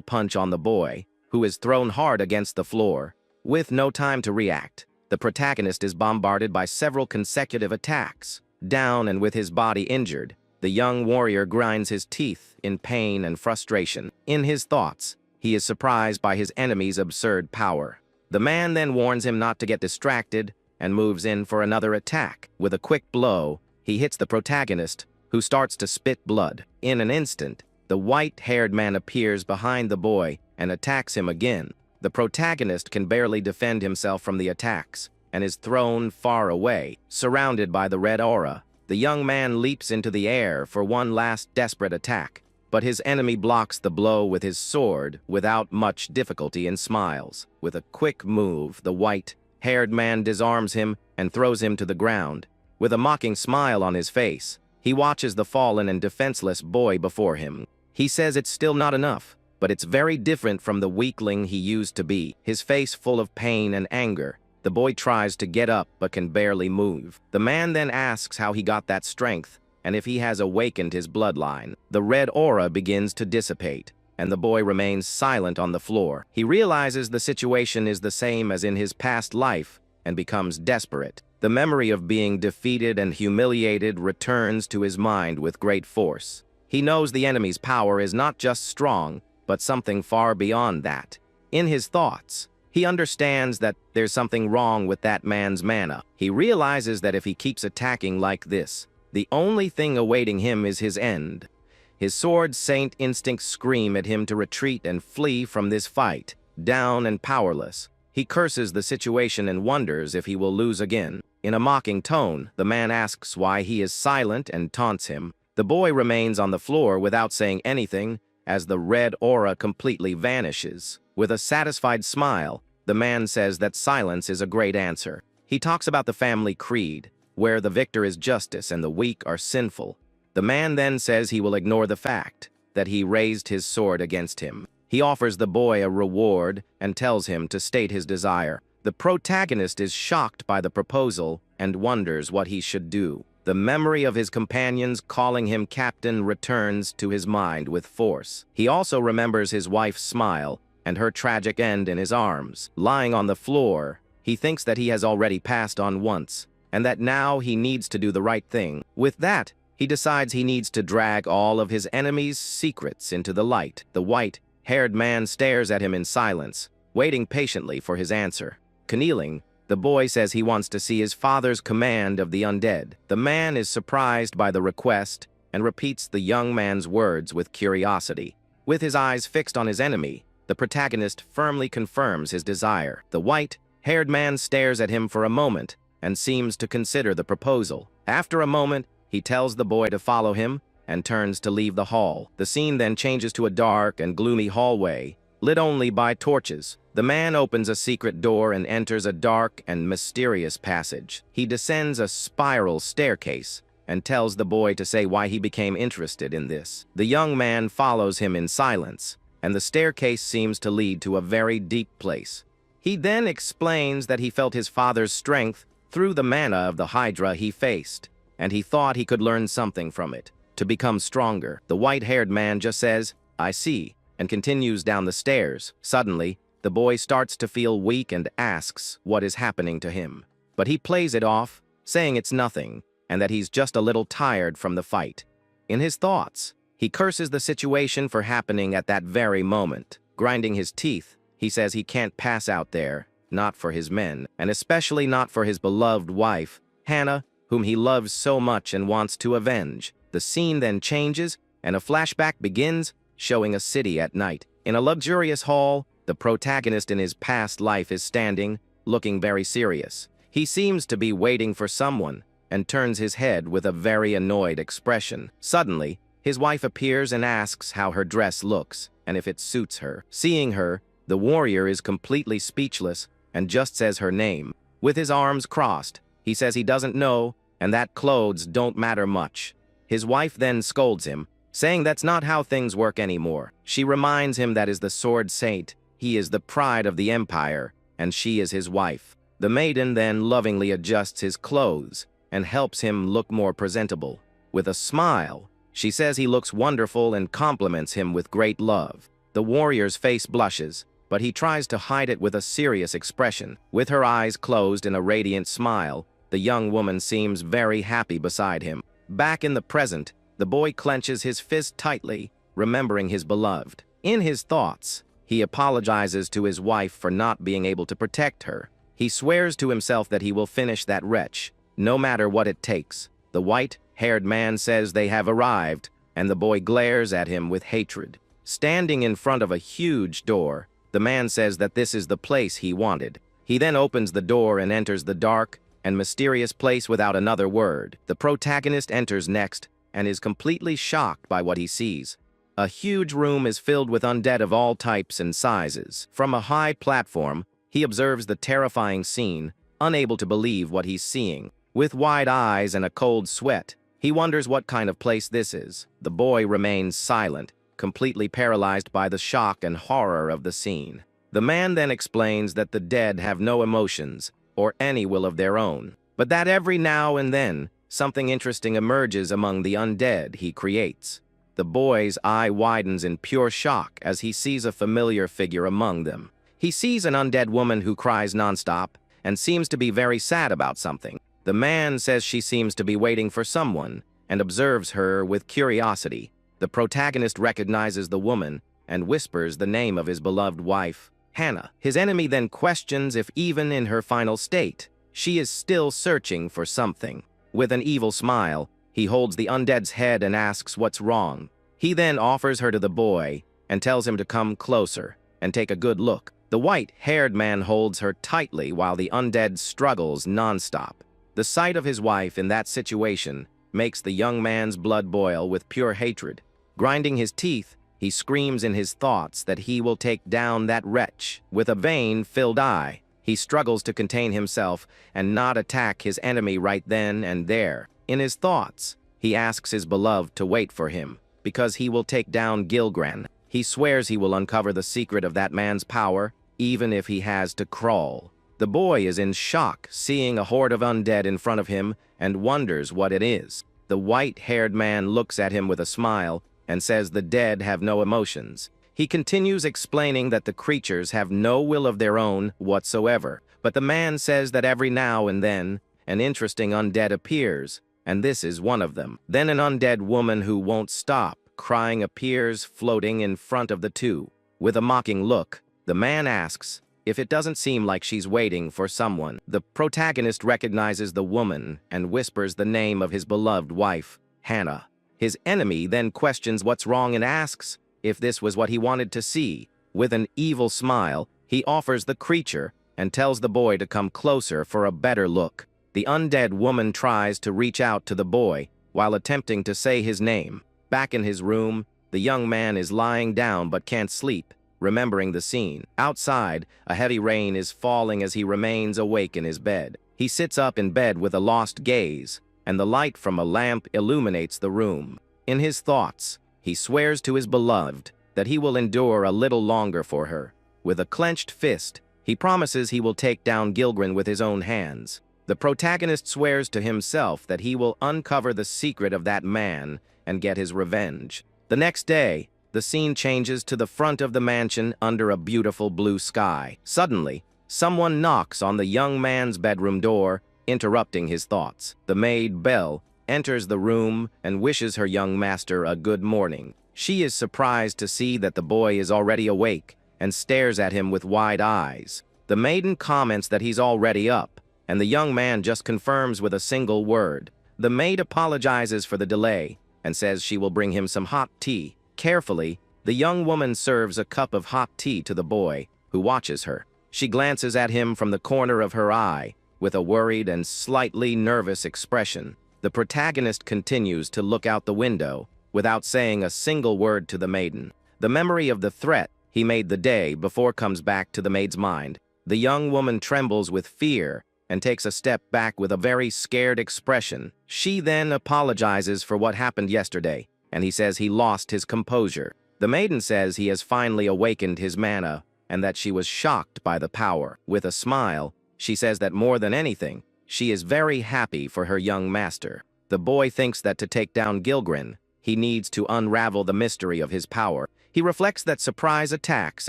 punch on the boy, who is thrown hard against the floor. With no time to react, the protagonist is bombarded by several consecutive attacks. Down and with his body injured, the young warrior grinds his teeth in pain and frustration. In his thoughts, he is surprised by his enemy's absurd power. The man then warns him not to get distracted and moves in for another attack. With a quick blow, he hits the protagonist, who starts to spit blood. In an instant, the white-haired man appears behind the boy and attacks him again. The protagonist can barely defend himself from the attacks and is thrown far away. Surrounded by the red aura, the young man leaps into the air for one last desperate attack, but his enemy blocks the blow with his sword without much difficulty and smiles. With a quick move, the white-haired man disarms him and throws him to the ground. With a mocking smile on his face, he watches the fallen and defenseless boy before him. He says it's still not enough, but it's very different from the weakling he used to be. His face full of pain and anger, the boy tries to get up but can barely move. The man then asks how he got that strength and if he has awakened his bloodline. The red aura begins to dissipate, and the boy remains silent on the floor. He realizes the situation is the same as in his past life and becomes desperate. The memory of being defeated and humiliated returns to his mind with great force. He knows the enemy's power is not just strong, but something far beyond that. In his thoughts, he understands that there's something wrong with that man's mana. He realizes that if he keeps attacking like this, the only thing awaiting him is his end. His sword saint instincts scream at him to retreat and flee from this fight. Down and powerless, he curses the situation and wonders if he will lose again. In a mocking tone, the man asks why he is silent and taunts him. The boy remains on the floor without saying anything as the red aura completely vanishes. With a satisfied smile, the man says that silence is a great answer. He talks about the family creed, where the victor is justice and the weak are sinful. The man then says he will ignore the fact that he raised his sword against him. He offers the boy a reward and tells him to state his desire. The protagonist is shocked by the proposal and wonders what he should do. The memory of his companions calling him captain returns to his mind with force. He also remembers his wife's smile and her tragic end in his arms. Lying on the floor, he thinks that he has already passed on once, and that now he needs to do the right thing. With that, he decides he needs to drag all of his enemies' secrets into the light. The white-haired man stares at him in silence, waiting patiently for his answer. Kneeling, the boy says he wants to see his father's command of the undead. The man is surprised by the request and repeats the young man's words with curiosity. With his eyes fixed on his enemy, the protagonist firmly confirms his desire. The white-haired man stares at him for a moment and seems to consider the proposal. After a moment, he tells the boy to follow him and turns to leave the hall. The scene then changes to a dark and gloomy hallway, lit only by torches. The man opens a secret door and enters a dark and mysterious passage. He descends a spiral staircase and tells the boy to say why he became interested in this. The young man follows him in silence, and the staircase seems to lead to a very deep place. He then explains that he felt his father's strength through the mana of the Hydra he faced, and he thought he could learn something from it to become stronger. The white-haired man just says, "I see," and continues down the stairs. Suddenly, the boy starts to feel weak and asks what is happening to him. But he plays it off, saying it's nothing, and that he's just a little tired from the fight. In his thoughts, he curses the situation for happening at that very moment. Grinding his teeth, he says he can't pass out there, not for his men, and especially not for his beloved wife, Hannah, whom he loves so much and wants to avenge. The scene then changes, and a flashback begins, showing a city at night. In a luxurious hall, the protagonist in his past life is standing, looking very serious. He seems to be waiting for someone, and turns his head with a very annoyed expression. Suddenly, his wife appears and asks how her dress looks, and if it suits her. Seeing her, the warrior is completely speechless, and just says her name. With his arms crossed, he says he doesn't know, and that clothes don't matter much. His wife then scolds him, saying that's not how things work anymore. She reminds him that is the sword saint, he is the pride of the empire, and she is his wife. The maiden then lovingly adjusts his clothes and helps him look more presentable. With a smile, she says he looks wonderful and compliments him with great love. The warrior's face blushes, but he tries to hide it with a serious expression. With her eyes closed in a radiant smile, the young woman seems very happy beside him. Back in the present, the boy clenches his fist tightly, remembering his beloved. In his thoughts, he apologizes to his wife for not being able to protect her. He swears to himself that he will finish that wretch, no matter what it takes. The white-haired man says they have arrived, and the boy glares at him with hatred. Standing in front of a huge door, the man says that this is the place he wanted. He then opens the door and enters the dark and mysterious place without another word. The protagonist enters next and is completely shocked by what he sees. A huge room is filled with undead of all types and sizes. From a high platform, he observes the terrifying scene, unable to believe what he's seeing. With wide eyes and a cold sweat, he wonders what kind of place this is. The boy remains silent, completely paralyzed by the shock and horror of the scene. The man then explains that the dead have no emotions or any will of their own, but that every now and then, something interesting emerges among the undead he creates. The boy's eye widens in pure shock as he sees a familiar figure among them. He sees an undead woman who cries nonstop and seems to be very sad about something. The man says she seems to be waiting for someone and observes her with curiosity. The protagonist recognizes the woman and whispers the name of his beloved wife, Hannah. His enemy then questions if even in her final state, she is still searching for something. With an evil smile, he holds the undead's head and asks what's wrong. He then offers her to the boy and tells him to come closer and take a good look. The white-haired man holds her tightly while the undead struggles nonstop. The sight of his wife in that situation makes the young man's blood boil with pure hatred. Grinding his teeth, he screams in his thoughts that he will take down that wretch. With a vein-filled eye, he struggles to contain himself and not attack his enemy right then and there. In his thoughts, he asks his beloved to wait for him, because he will take down Gilgran. He swears he will uncover the secret of that man's power, even if he has to crawl. The boy is in shock, seeing a horde of undead in front of him, and wonders what it is. The white-haired man looks at him with a smile and says the dead have no emotions. He continues explaining that the creatures have no will of their own whatsoever, but the man says that every now and then an interesting undead appears, and this is one of them. Then an undead woman who won't stop crying appears floating in front of the two. With a mocking look, the man asks if it doesn't seem like she's waiting for someone. The protagonist recognizes the woman and whispers the name of his beloved wife, Hannah. His enemy then questions what's wrong and asks if this was what he wanted to see. With an evil smile, he offers the creature and tells the boy to come closer for a better look. The undead woman tries to reach out to the boy while attempting to say his name. Back in his room, the young man is lying down but can't sleep, remembering the scene. Outside, a heavy rain is falling as he remains awake in his bed. He sits up in bed with a lost gaze, and the light from a lamp illuminates the room. In his thoughts, he swears to his beloved that he will endure a little longer for her. With a clenched fist, he promises he will take down Gilgren with his own hands. The protagonist swears to himself that he will uncover the secret of that man and get his revenge. The next day, the scene changes to the front of the mansion under a beautiful blue sky. Suddenly, someone knocks on the young man's bedroom door, interrupting his thoughts. The maid, Belle, enters the room and wishes her young master a good morning. She is surprised to see that the boy is already awake and stares at him with wide eyes. The maiden comments that he's already up, and the young man just confirms with a single word. The maid apologizes for the delay and says she will bring him some hot tea. Carefully, the young woman serves a cup of hot tea to the boy, who watches her. She glances at him from the corner of her eye, with a worried and slightly nervous expression. The protagonist continues to look out the window, without saying a single word to the maiden. The memory of the threat he made the day before comes back to the maid's mind. The young woman trembles with fear and takes a step back with a very scared expression. She then apologizes for what happened yesterday, and he says he lost his composure. The maiden says he has finally awakened his mana, and that she was shocked by the power. With a smile, she says that more than anything, she is very happy for her young master. The boy thinks that to take down Gilgren, he needs to unravel the mystery of his power. He reflects that surprise attacks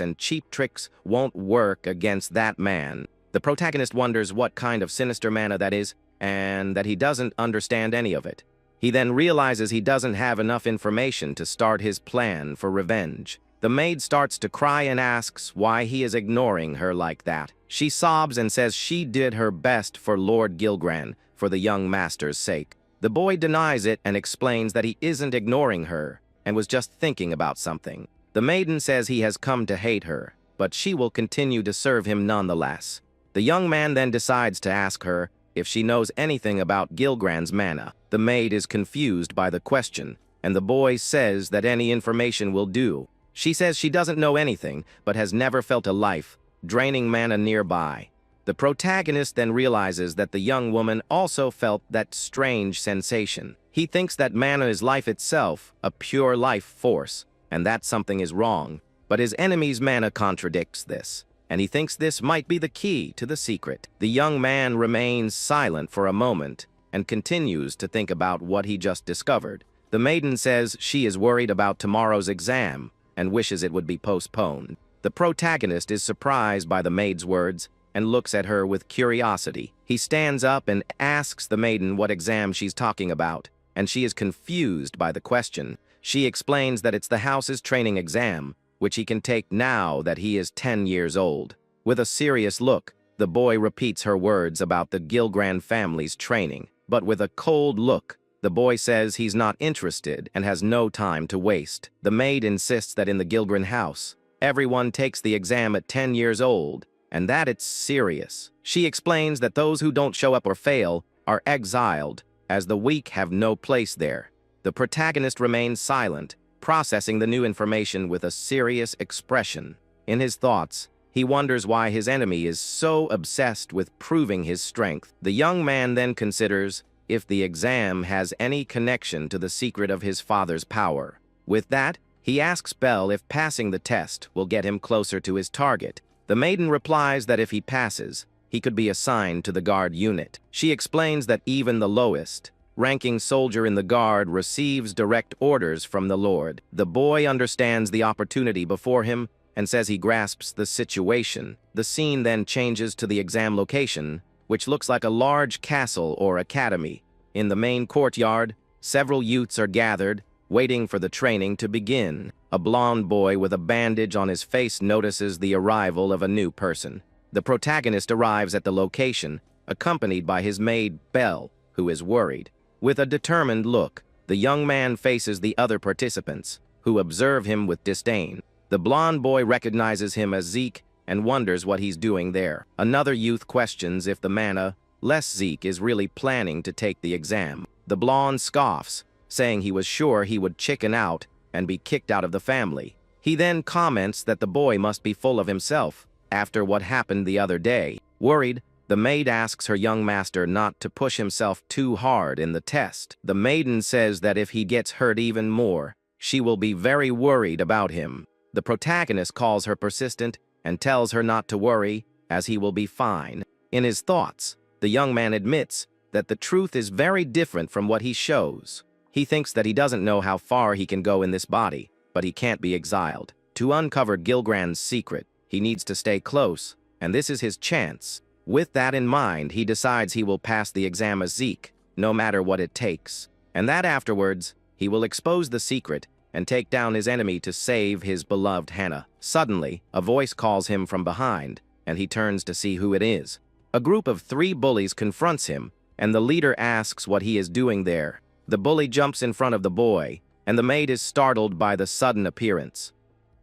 and cheap tricks won't work against that man. The protagonist wonders what kind of sinister mana that is, and that he doesn't understand any of it. He then realizes he doesn't have enough information to start his plan for revenge. The maid starts to cry and asks why he is ignoring her like that. She sobs and says she did her best for Lord Gilgren, for the young master's sake. The boy denies it and explains that he isn't ignoring her, and was just thinking about something. The maiden says he has come to hate her, but she will continue to serve him nonetheless. The young man then decides to ask her if she knows anything about Gilgren's mana. The maid is confused by the question, and the boy says that any information will do. She says she doesn't know anything, but has never felt a life, draining mana nearby. The protagonist then realizes that the young woman also felt that strange sensation. He thinks that mana is life itself, a pure life force, and that something is wrong. But his enemy's mana contradicts this, and he thinks this might be the key to the secret. The young man remains silent for a moment and continues to think about what he just discovered. The maiden says she is worried about tomorrow's exam and wishes it would be postponed. The protagonist is surprised by the maid's words and looks at her with curiosity. He stands up and asks the maiden what exam she's talking about, and she is confused by the question. She explains that it's the house's training exam, which he can take now that he is 10 years old. With a serious look, the boy repeats her words about the Gilgren family's training, but with a cold look, the boy says he's not interested and has no time to waste. The maid insists that in the Gilgren house, everyone takes the exam at 10 years old, and that it's serious. She explains that those who don't show up or fail are exiled, as the weak have no place there. The protagonist remains silent, processing the new information with a serious expression. In his thoughts, he wonders why his enemy is so obsessed with proving his strength. The young man then considers if the exam has any connection to the secret of his father's power. With that, he asks Belle if passing the test will get him closer to his target. The maiden replies that if he passes, he could be assigned to the guard unit. She explains that even the lowest ranking soldier in the guard receives direct orders from the Lord. The boy understands the opportunity before him and says he grasps the situation. The scene then changes to the exam location, which looks like a large castle or academy. In the main courtyard, several youths are gathered, waiting for the training to begin. A blonde boy with a bandage on his face notices the arrival of a new person. The protagonist arrives at the location, accompanied by his maid, Belle, who is worried. With a determined look, the young man faces the other participants, who observe him with disdain. The blonde boy recognizes him as Zeke and wonders what he's doing there. Another youth questions if the mana-less Zeke is really planning to take the exam. The blonde scoffs, saying he was sure he would chicken out and be kicked out of the family. He then comments that the boy must be full of himself after what happened the other day. Worried, the maid asks her young master not to push himself too hard in the test. The maiden says that if he gets hurt even more, she will be very worried about him. The protagonist calls her persistent and tells her not to worry, as he will be fine. In his thoughts, the young man admits that the truth is very different from what he shows. He thinks that he doesn't know how far he can go in this body, but he can't be exiled. To uncover Gilgran's secret, he needs to stay close, and this is his chance. With that in mind, he decides he will pass the exam as Zeke, no matter what it takes, and that afterwards, he will expose the secret and take down his enemy to save his beloved Hannah. Suddenly, a voice calls him from behind, and he turns to see who it is. A group of 3 bullies confronts him, and the leader asks what he is doing there. The bully jumps in front of the boy, and the maid is startled by the sudden appearance.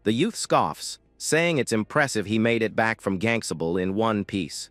The youth scoffs, saying it's impressive he made it back from Gangstable in one piece.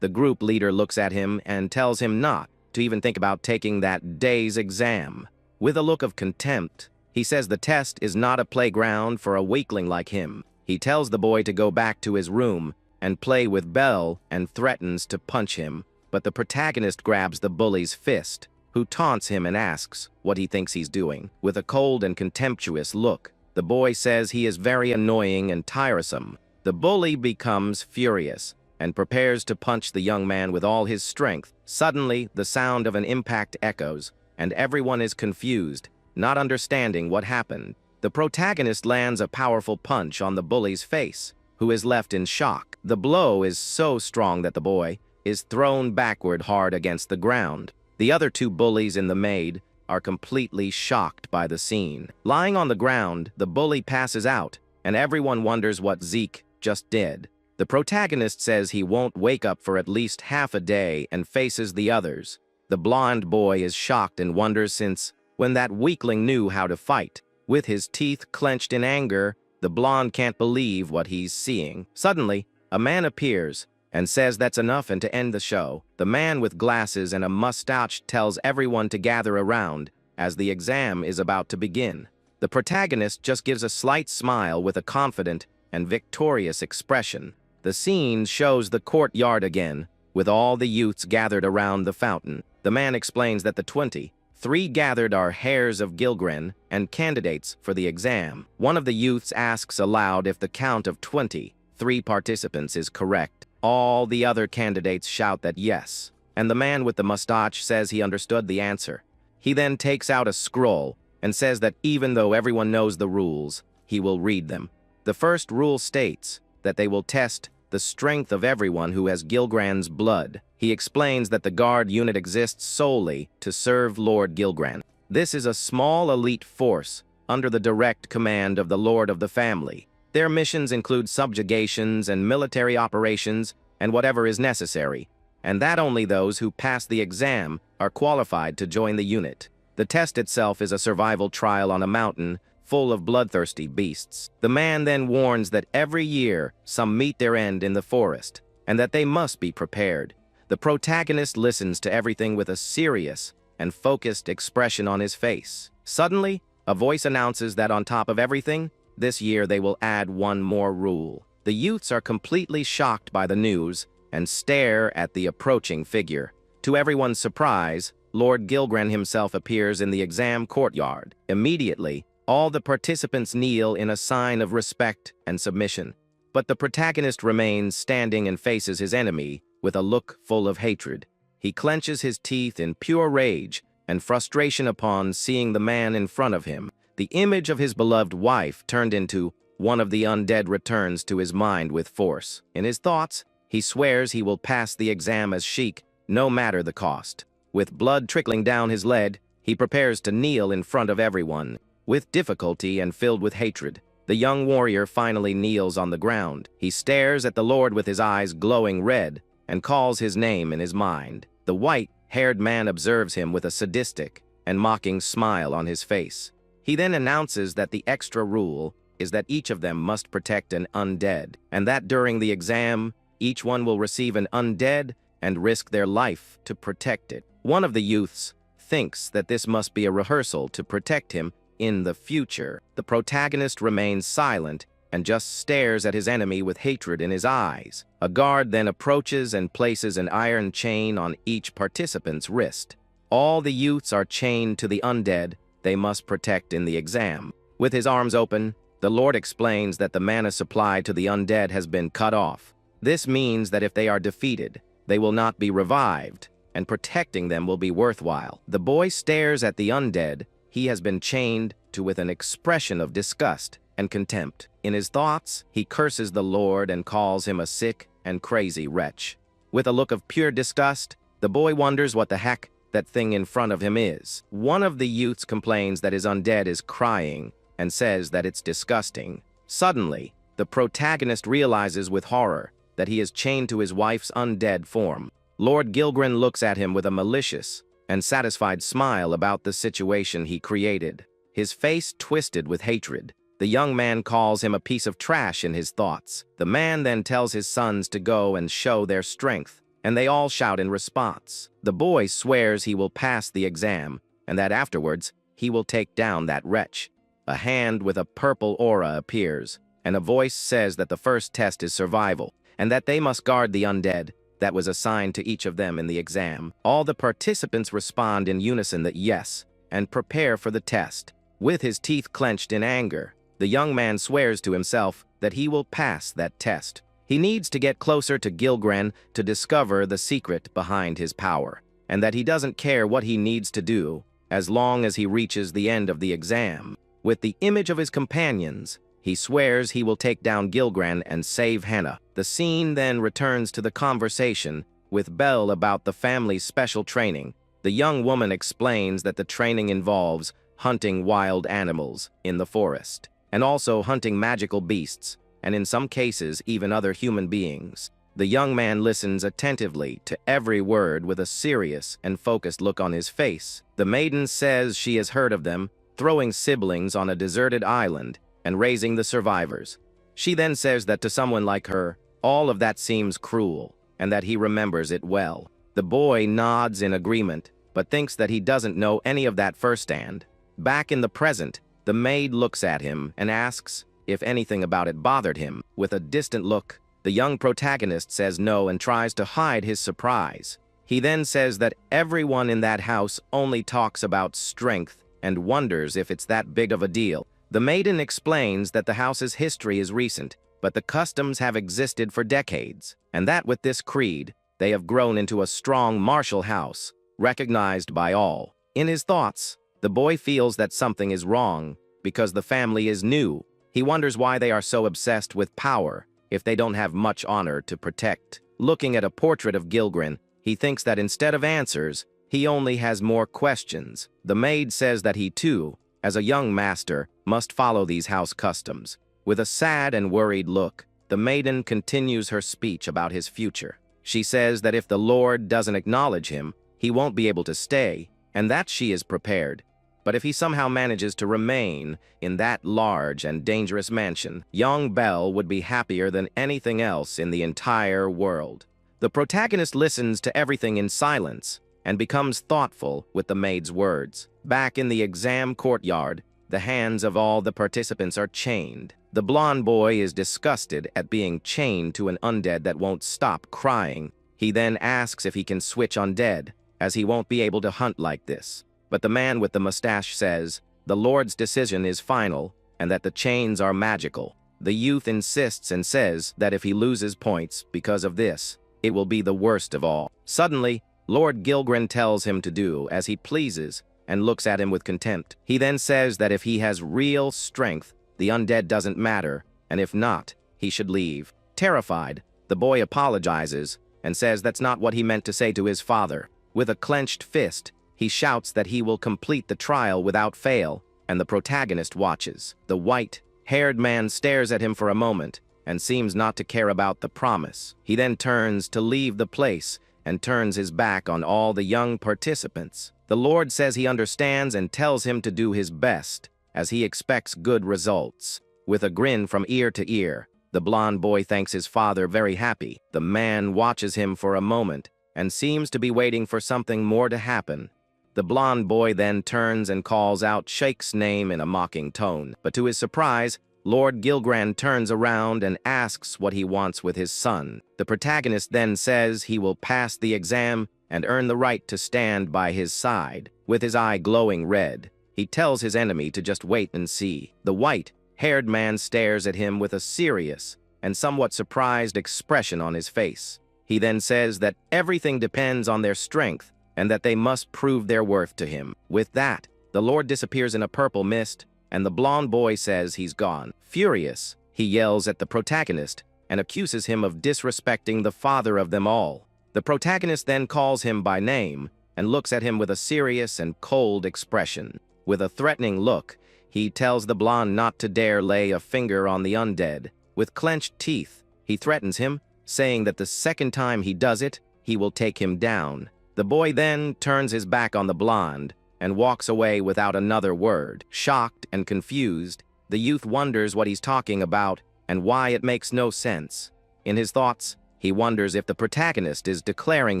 The group leader looks at him and tells him not to even think about taking that day's exam. With a look of contempt, he says the test is not a playground for a weakling like him. He tells the boy to go back to his room and play with Belle and threatens to punch him, but the protagonist grabs the bully's fist, who taunts him and asks what he thinks he's doing. With a cold and contemptuous look, the boy says he is very annoying and tiresome. The bully becomes furious and prepares to punch the young man with all his strength. Suddenly, the sound of an impact echoes, and everyone is confused, not understanding what happened. The protagonist lands a powerful punch on the bully's face, who is left in shock. The blow is so strong that the boy is thrown backward hard against the ground. The other 2 bullies in the maid are completely shocked by the scene. Lying on the ground, the bully passes out, and everyone wonders what Zeke just did. The protagonist says he won't wake up for at least half a day and faces the others. The blonde boy is shocked and wonders since when that weakling knew how to fight. With his teeth clenched in anger, the blonde can't believe what he's seeing. Suddenly, a man appears and says that's enough and to end the show. The man with glasses and a mustache tells everyone to gather around as the exam is about to begin. The protagonist just gives a slight smile with a confident and victorious expression. The scene shows the courtyard again, with all the youths gathered around the fountain. The man explains that the 23 gathered are heirs of Gilgran and candidates for the exam. One of the youths asks aloud if the count of 23 participants is correct. All the other candidates shout that yes, and the man with the mustache says he understood the answer. He then takes out a scroll and says that even though everyone knows the rules, he will read them. The first rule states that they will test the strength of everyone who has Gilgran's blood. He explains that the guard unit exists solely to serve Lord Gilgran. This is a small elite force under the direct command of the Lord of the family. Their missions include subjugations and military operations and whatever is necessary, and that only those who pass the exam are qualified to join the unit. The test itself is a survival trial on a mountain full of bloodthirsty beasts. The man then warns that every year some meet their end in the forest, and that they must be prepared. The protagonist listens to everything with a serious and focused expression on his face. Suddenly, a voice announces that on top of everything, this year they will add one more rule. The youths are completely shocked by the news and stare at the approaching figure. To everyone's surprise, Lord Gilgran himself appears in the exam courtyard. Immediately, all the participants kneel in a sign of respect and submission. But the protagonist remains standing and faces his enemy with a look full of hatred. He clenches his teeth in pure rage and frustration upon seeing the man in front of him. The image of his beloved wife turned into one of the undead returns to his mind with force. In his thoughts, he swears he will pass the exam as Sheik, no matter the cost. With blood trickling down his leg, he prepares to kneel in front of everyone. With difficulty and filled with hatred, the young warrior finally kneels on the ground. He stares at the Lord with his eyes glowing red and calls his name in his mind. The white-haired man observes him with a sadistic and mocking smile on his face. He then announces that the extra rule is that each of them must protect an undead, and that during the exam, each one will receive an undead and risk their life to protect it. One of the youths thinks that this must be a rehearsal to protect him in the future. The protagonist remains silent and just stares at his enemy with hatred in his eyes. A guard then approaches and places an iron chain on each participant's wrist. All the youths are chained to the undead they must protect in the exam. With his arms open, the Lord explains that the mana supply to the undead has been cut off. This means that if they are defeated, they will not be revived, and protecting them will be worthwhile. The boy stares at the undead he has been chained to with an expression of disgust and contempt. In his thoughts, he curses the Lord and calls him a sick and crazy wretch. With a look of pure disgust, the boy wonders what the heck that thing in front of him is. One of the youths complains that his undead is crying and says that it's disgusting. Suddenly, the protagonist realizes with horror that he is chained to his wife's undead form. Lord Gilgren looks at him with a malicious and satisfied smile about the situation he created. His face twisted with hatred. The young man calls him a piece of trash in his thoughts. The man then tells his sons to go and show their strength, and they all shout in response. The boy swears he will pass the exam, and that afterwards he will take down that wretch. A hand with a purple aura appears, and a voice says that the first test is survival, and that they must guard the undead that was assigned to each of them in the exam. All the participants respond in unison that yes, and prepare for the test. With his teeth clenched in anger, the young man swears to himself that he will pass that test. He needs to get closer to Gilgren to discover the secret behind his power, and that he doesn't care what he needs to do as long as he reaches the end of the exam. With the image of his companions, he swears he will take down Gilgren and save Hannah. The scene then returns to the conversation with Belle about the family's special training. The young woman explains that the training involves hunting wild animals in the forest, and also hunting magical beasts, and in some cases even other human beings. The young man listens attentively to every word with a serious and focused look on his face. The maiden says she has heard of them throwing siblings on a deserted island and raising the survivors. She then says that to someone like her, all of that seems cruel, and that he remembers it well. The boy nods in agreement, but thinks that he doesn't know any of that firsthand. Back in the present, the maid looks at him and asks if anything about it bothered him. With a distant look, the young protagonist says no and tries to hide his surprise. He then says that everyone in that house only talks about strength and wonders if it's that big of a deal. The maiden explains that the house's history is recent, but the customs have existed for decades, and that with this creed, they have grown into a strong martial house, recognized by all. In his thoughts, the boy feels that something is wrong because the family is new. He wonders why they are so obsessed with power if they don't have much honor to protect. Looking at a portrait of Gilgren, he thinks that instead of answers, he only has more questions. The maid says that he too, as a young master, must follow these house customs. With a sad and worried look, the maiden continues her speech about his future. She says that if the Lord doesn't acknowledge him, he won't be able to stay, and that she is prepared. But if he somehow manages to remain in that large and dangerous mansion, young Belle would be happier than anything else in the entire world. The protagonist listens to everything in silence and becomes thoughtful with the maid's words. Back in the exam courtyard, the hands of all the participants are chained. The blonde boy is disgusted at being chained to an undead that won't stop crying. He then asks if he can switch undead, as he won't be able to hunt like this. But the man with the mustache says the Lord's decision is final and that the chains are magical. The youth insists and says that if he loses points because of this, it will be the worst of all. Suddenly, Lord Gilgren tells him to do as he pleases and looks at him with contempt. He then says that if he has real strength, the undead doesn't matter, and if not, he should leave. Terrified, the boy apologizes and says that's not what he meant to say to his father. With a clenched fist, he shouts that he will complete the trial without fail, and the protagonist watches. The white-haired man stares at him for a moment and seems not to care about the promise. He then turns to leave the place and turns his back on all the young participants. The Lord says he understands and tells him to do his best, as he expects good results. With a grin from ear to ear, the blond boy thanks his father, very happy. The man watches him for a moment and seems to be waiting for something more to happen. The blond boy then turns and calls out Sheikh's name in a mocking tone, but to his surprise, Lord Gilgren turns around and asks what he wants with his son. The protagonist then says he will pass the exam and earn the right to stand by his side. With his eye glowing red, he tells his enemy to just wait and see. The white-haired man stares at him with a serious and somewhat surprised expression on his face. He then says that everything depends on their strength and that they must prove their worth to him. With that, the Lord disappears in a purple mist, and the blond boy says he's gone. Furious, he yells at the protagonist and accuses him of disrespecting the father of them all. The protagonist then calls him by name and looks at him with a serious and cold expression. With a threatening look, he tells the blonde not to dare lay a finger on the undead. With clenched teeth, he threatens him, saying that the second time he does it, he will take him down. The boy then turns his back on the blonde and walks away without another word. Shocked and confused, the youth wonders what he's talking about and why it makes no sense. In his thoughts, he wonders if the protagonist is declaring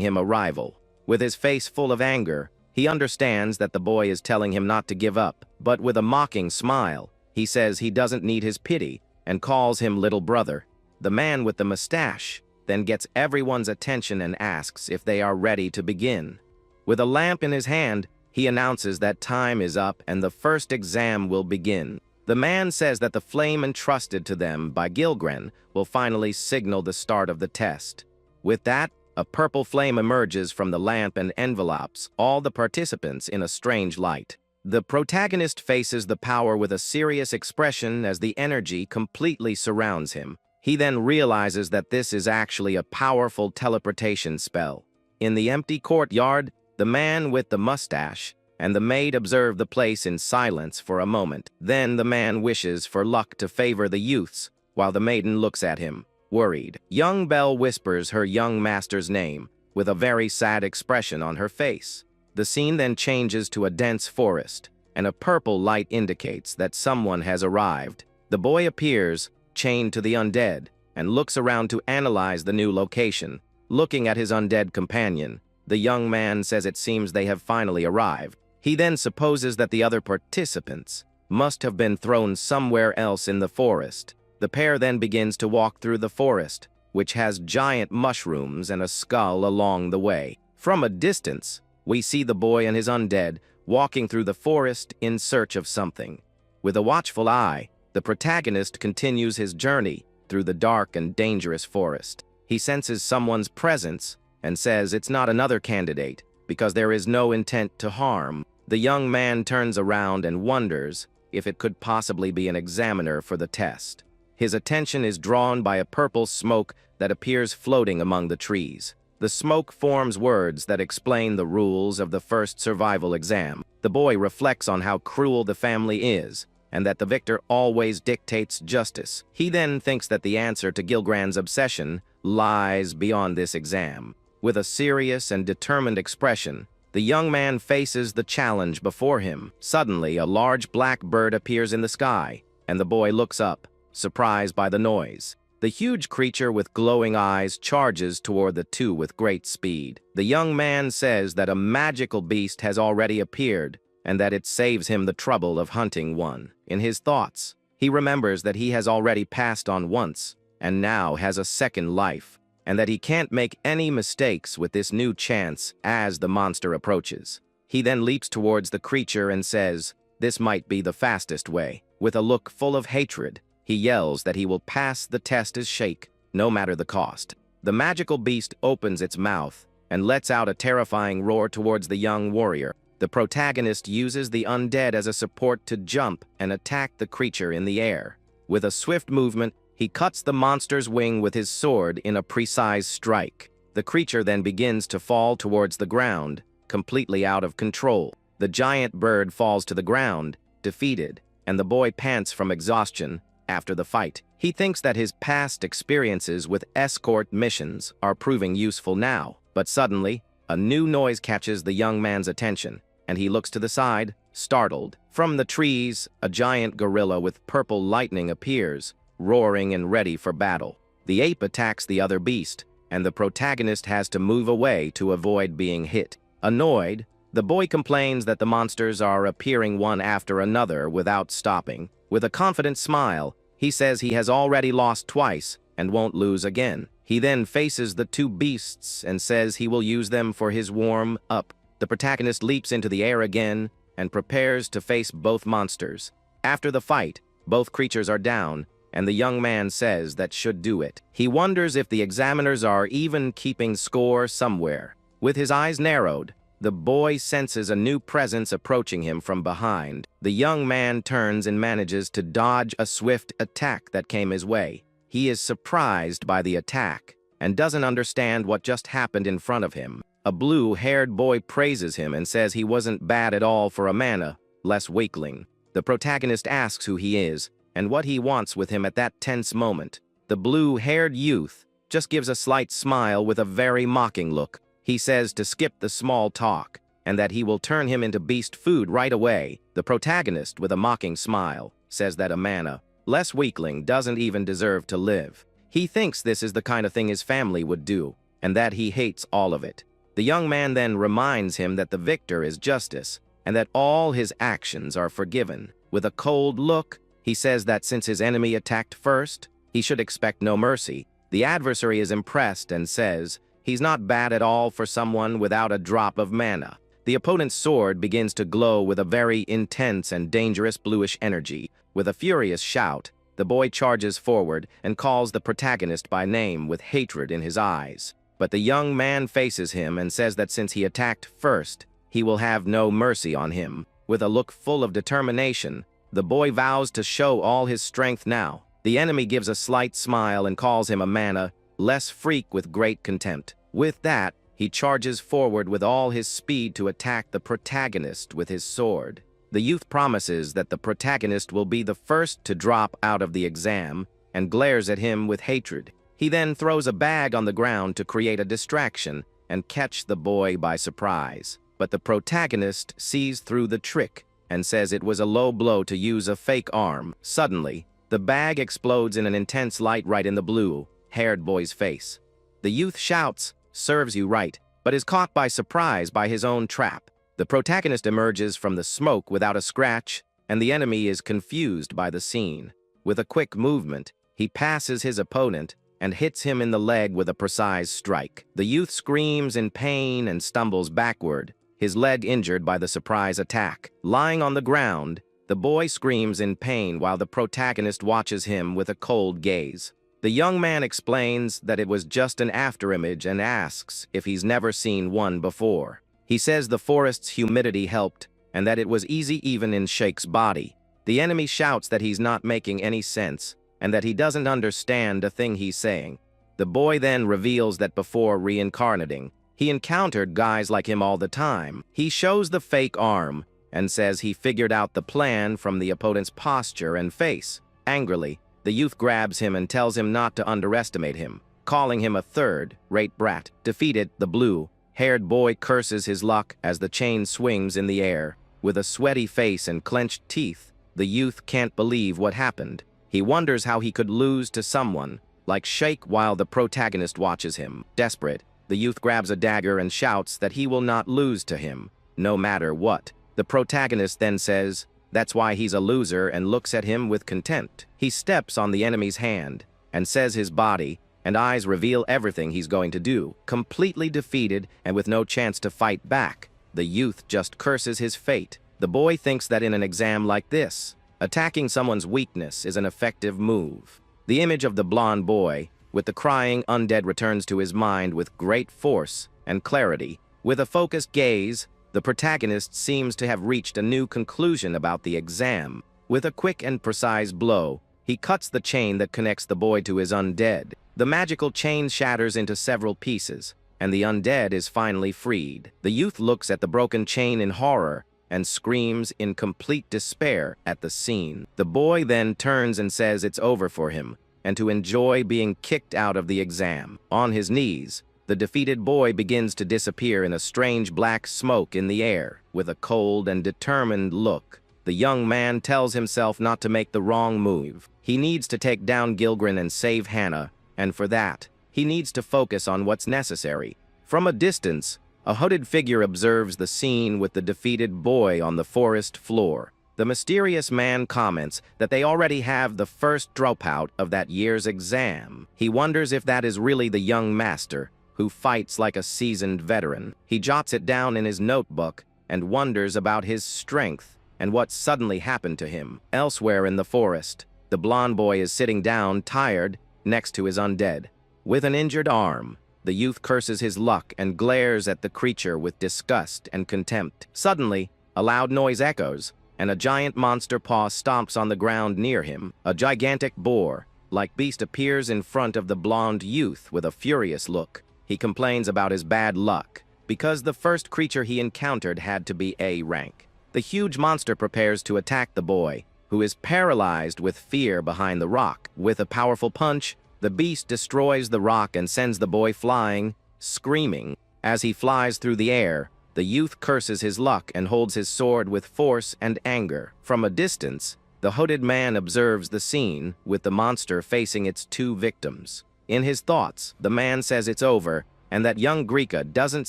him a rival. With his face full of anger, he understands that the boy is telling him not to give up, but with a mocking smile, he says he doesn't need his pity and calls him little brother. The man with the mustache then gets everyone's attention and asks if they are ready to begin. With a lamp in his hand, he announces that time is up and the first exam will begin. The man says that the flame entrusted to them by Gilgren will finally signal the start of the test. With that, a purple flame emerges from the lamp and envelopes all the participants in a strange light. The protagonist faces the power with a serious expression as the energy completely surrounds him. He then realizes that this is actually a powerful teleportation spell. In the empty courtyard, the man with the mustache and the maid observe the place in silence for a moment. Then the man wishes for luck to favor the youths, while the maiden looks at him, worried. Young Belle whispers her young master's name, with a very sad expression on her face. The scene then changes to a dense forest, and a purple light indicates that someone has arrived. The boy appears, chained to the undead, and looks around to analyze the new location. Looking at his undead companion, the young man says it seems they have finally arrived. He then supposes that the other participants must have been thrown somewhere else in the forest. The pair then begins to walk through the forest, which has giant mushrooms and a skull along the way. From a distance, we see the boy and his undead walking through the forest in search of something. With a watchful eye, the protagonist continues his journey through the dark and dangerous forest. He senses someone's presence and says it's not another candidate because there is no intent to harm. The young man turns around and wonders if it could possibly be an examiner for the test. His attention is drawn by a purple smoke that appears floating among the trees. The smoke forms words that explain the rules of the first survival exam. The boy reflects on how cruel the family is and that the victor always dictates justice. He then thinks that the answer to Gilgren's obsession lies beyond this exam. With a serious and determined expression, the young man faces the challenge before him. Suddenly, a large black bird appears in the sky, and the boy looks up, surprised by the noise. The huge creature with glowing eyes charges toward the two with great speed. The young man says that a magical beast has already appeared, and that it saves him the trouble of hunting one. In his thoughts, he remembers that he has already passed on once, and now has a second life, and that he can't make any mistakes with this new chance as the monster approaches. He then leaps towards the creature and says, "This might be the fastest way." With a look full of hatred, he yells that he will pass the test as Sheikh, no matter the cost. The magical beast opens its mouth and lets out a terrifying roar towards the young warrior. The protagonist uses the undead as a support to jump and attack the creature in the air. With a swift movement, he cuts the monster's wing with his sword in a precise strike. The creature then begins to fall towards the ground, completely out of control. The giant bird falls to the ground, defeated, and the boy pants from exhaustion after the fight. He thinks that his past experiences with escort missions are proving useful now, but suddenly, a new noise catches the young man's attention, and he looks to the side, startled. From the trees, a giant gorilla with purple lightning appears, roaring and ready for battle. The ape attacks the other beast, and the protagonist has to move away to avoid being hit. Annoyed, the boy complains that the monsters are appearing one after another without stopping. With a confident smile, he says he has already lost twice and won't lose again. He then faces the two beasts and says he will use them for his warm-up. The protagonist leaps into the air again and prepares to face both monsters. After the fight, both creatures are down, and the young man says that should do it. He wonders if the examiners are even keeping score somewhere. With his eyes narrowed, the boy senses a new presence approaching him from behind. The young man turns and manages to dodge a swift attack that came his way. He is surprised by the attack and doesn't understand what just happened in front of him. A blue-haired boy praises him and says he wasn't bad at all for a mana-less weakling. The protagonist asks who he is and what he wants with him at that tense moment. The blue-haired youth just gives a slight smile with a very mocking look. He says to skip the small talk and that he will turn him into beast food right away. The protagonist, with a mocking smile, says that a mana-less weakling doesn't even deserve to live. He thinks this is the kind of thing his family would do, and that he hates all of it. The young man then reminds him that the victor is justice, and that all his actions are forgiven. With a cold look, he says that since his enemy attacked first, he should expect no mercy. The adversary is impressed and says he's not bad at all for someone without a drop of mana. The opponent's sword begins to glow with a very intense and dangerous bluish energy. With a furious shout, the boy charges forward and calls the protagonist by name with hatred in his eyes. But the young man faces him and says that since he attacked first, he will have no mercy on him. With a look full of determination, the boy vows to show all his strength now. The enemy gives a slight smile and calls him a mana-less freak with great contempt. With that, he charges forward with all his speed to attack the protagonist with his sword. The youth promises that the protagonist will be the first to drop out of the exam and glares at him with hatred. He then throws a bag on the ground to create a distraction and catch the boy by surprise. But the protagonist sees through the trick and says it was a low blow to use a fake arm. Suddenly, the bag explodes in an intense light right in the blue-haired boy's face. The youth shouts, "Serves you right," but is caught by surprise by his own trap. The protagonist emerges from the smoke without a scratch, and the enemy is confused by the scene. With a quick movement, he passes his opponent and hits him in the leg with a precise strike. The youth screams in pain and stumbles backward, his leg injured by the surprise attack. Lying on the ground, the boy screams in pain while the protagonist watches him with a cold gaze. The young man explains that it was just an afterimage and asks if he's never seen one before. He says the forest's humidity helped and that it was easy even in Shake's body. The enemy shouts that he's not making any sense and that he doesn't understand a thing he's saying. The boy then reveals that before reincarnating, he encountered guys like him all the time. He shows the fake arm and says he figured out the plan from the opponent's posture and face. Angrily, the youth grabs him and tells him not to underestimate him, calling him a third-rate brat. Defeated, the blue-haired boy curses his luck as the chain swings in the air. With a sweaty face and clenched teeth, the youth can't believe what happened. He wonders how he could lose to someone like Shake while the protagonist watches him. Desperate, the youth grabs a dagger and shouts that he will not lose to him, no matter what. The protagonist then says that's why he's a loser and looks at him with contempt. He steps on the enemy's hand and says his body and eyes reveal everything he's going to do. Completely defeated and with no chance to fight back, the youth just curses his fate. The boy thinks that in an exam like this, attacking someone's weakness is an effective move. The image of the blonde boy, with the crying undead returns to his mind with great force and clarity. With a focused gaze, the protagonist seems to have reached a new conclusion about the exam. With a quick and precise blow, he cuts the chain that connects the boy to his undead. The magical chain shatters into several pieces, and the undead is finally freed. The youth looks at the broken chain in horror and screams in complete despair at the scene. The boy then turns and says it's over for him, and to enjoy being kicked out of the exam. On his knees, the defeated boy begins to disappear in a strange black smoke in the air. With a cold and determined look, the young man tells himself not to make the wrong move. He needs to take down Gilgren and save Hannah, and for that, he needs to focus on what's necessary. From a distance, a hooded figure observes the scene with the defeated boy on the forest floor. The mysterious man comments that they already have the first dropout of that year's exam. He wonders if that is really the young master, who fights like a seasoned veteran. He jots it down in his notebook and wonders about his strength and what suddenly happened to him. Elsewhere in the forest, the blonde boy is sitting down, tired, next to his undead. With an injured arm, the youth curses his luck and glares at the creature with disgust and contempt. Suddenly, a loud noise echoes, and a giant monster paw stomps on the ground near him. A gigantic boar-like beast appears in front of the blonde youth with a furious look. He complains about his bad luck, because the first creature he encountered had to be A rank. The huge monster prepares to attack the boy, who is paralyzed with fear behind the rock. With a powerful punch, the beast destroys the rock and sends the boy flying, screaming. As he flies through the air, the youth curses his luck and holds his sword with force and anger. From a distance, the hooded man observes the scene, with the monster facing its two victims. In his thoughts, the man says it's over, and that young Greeka doesn't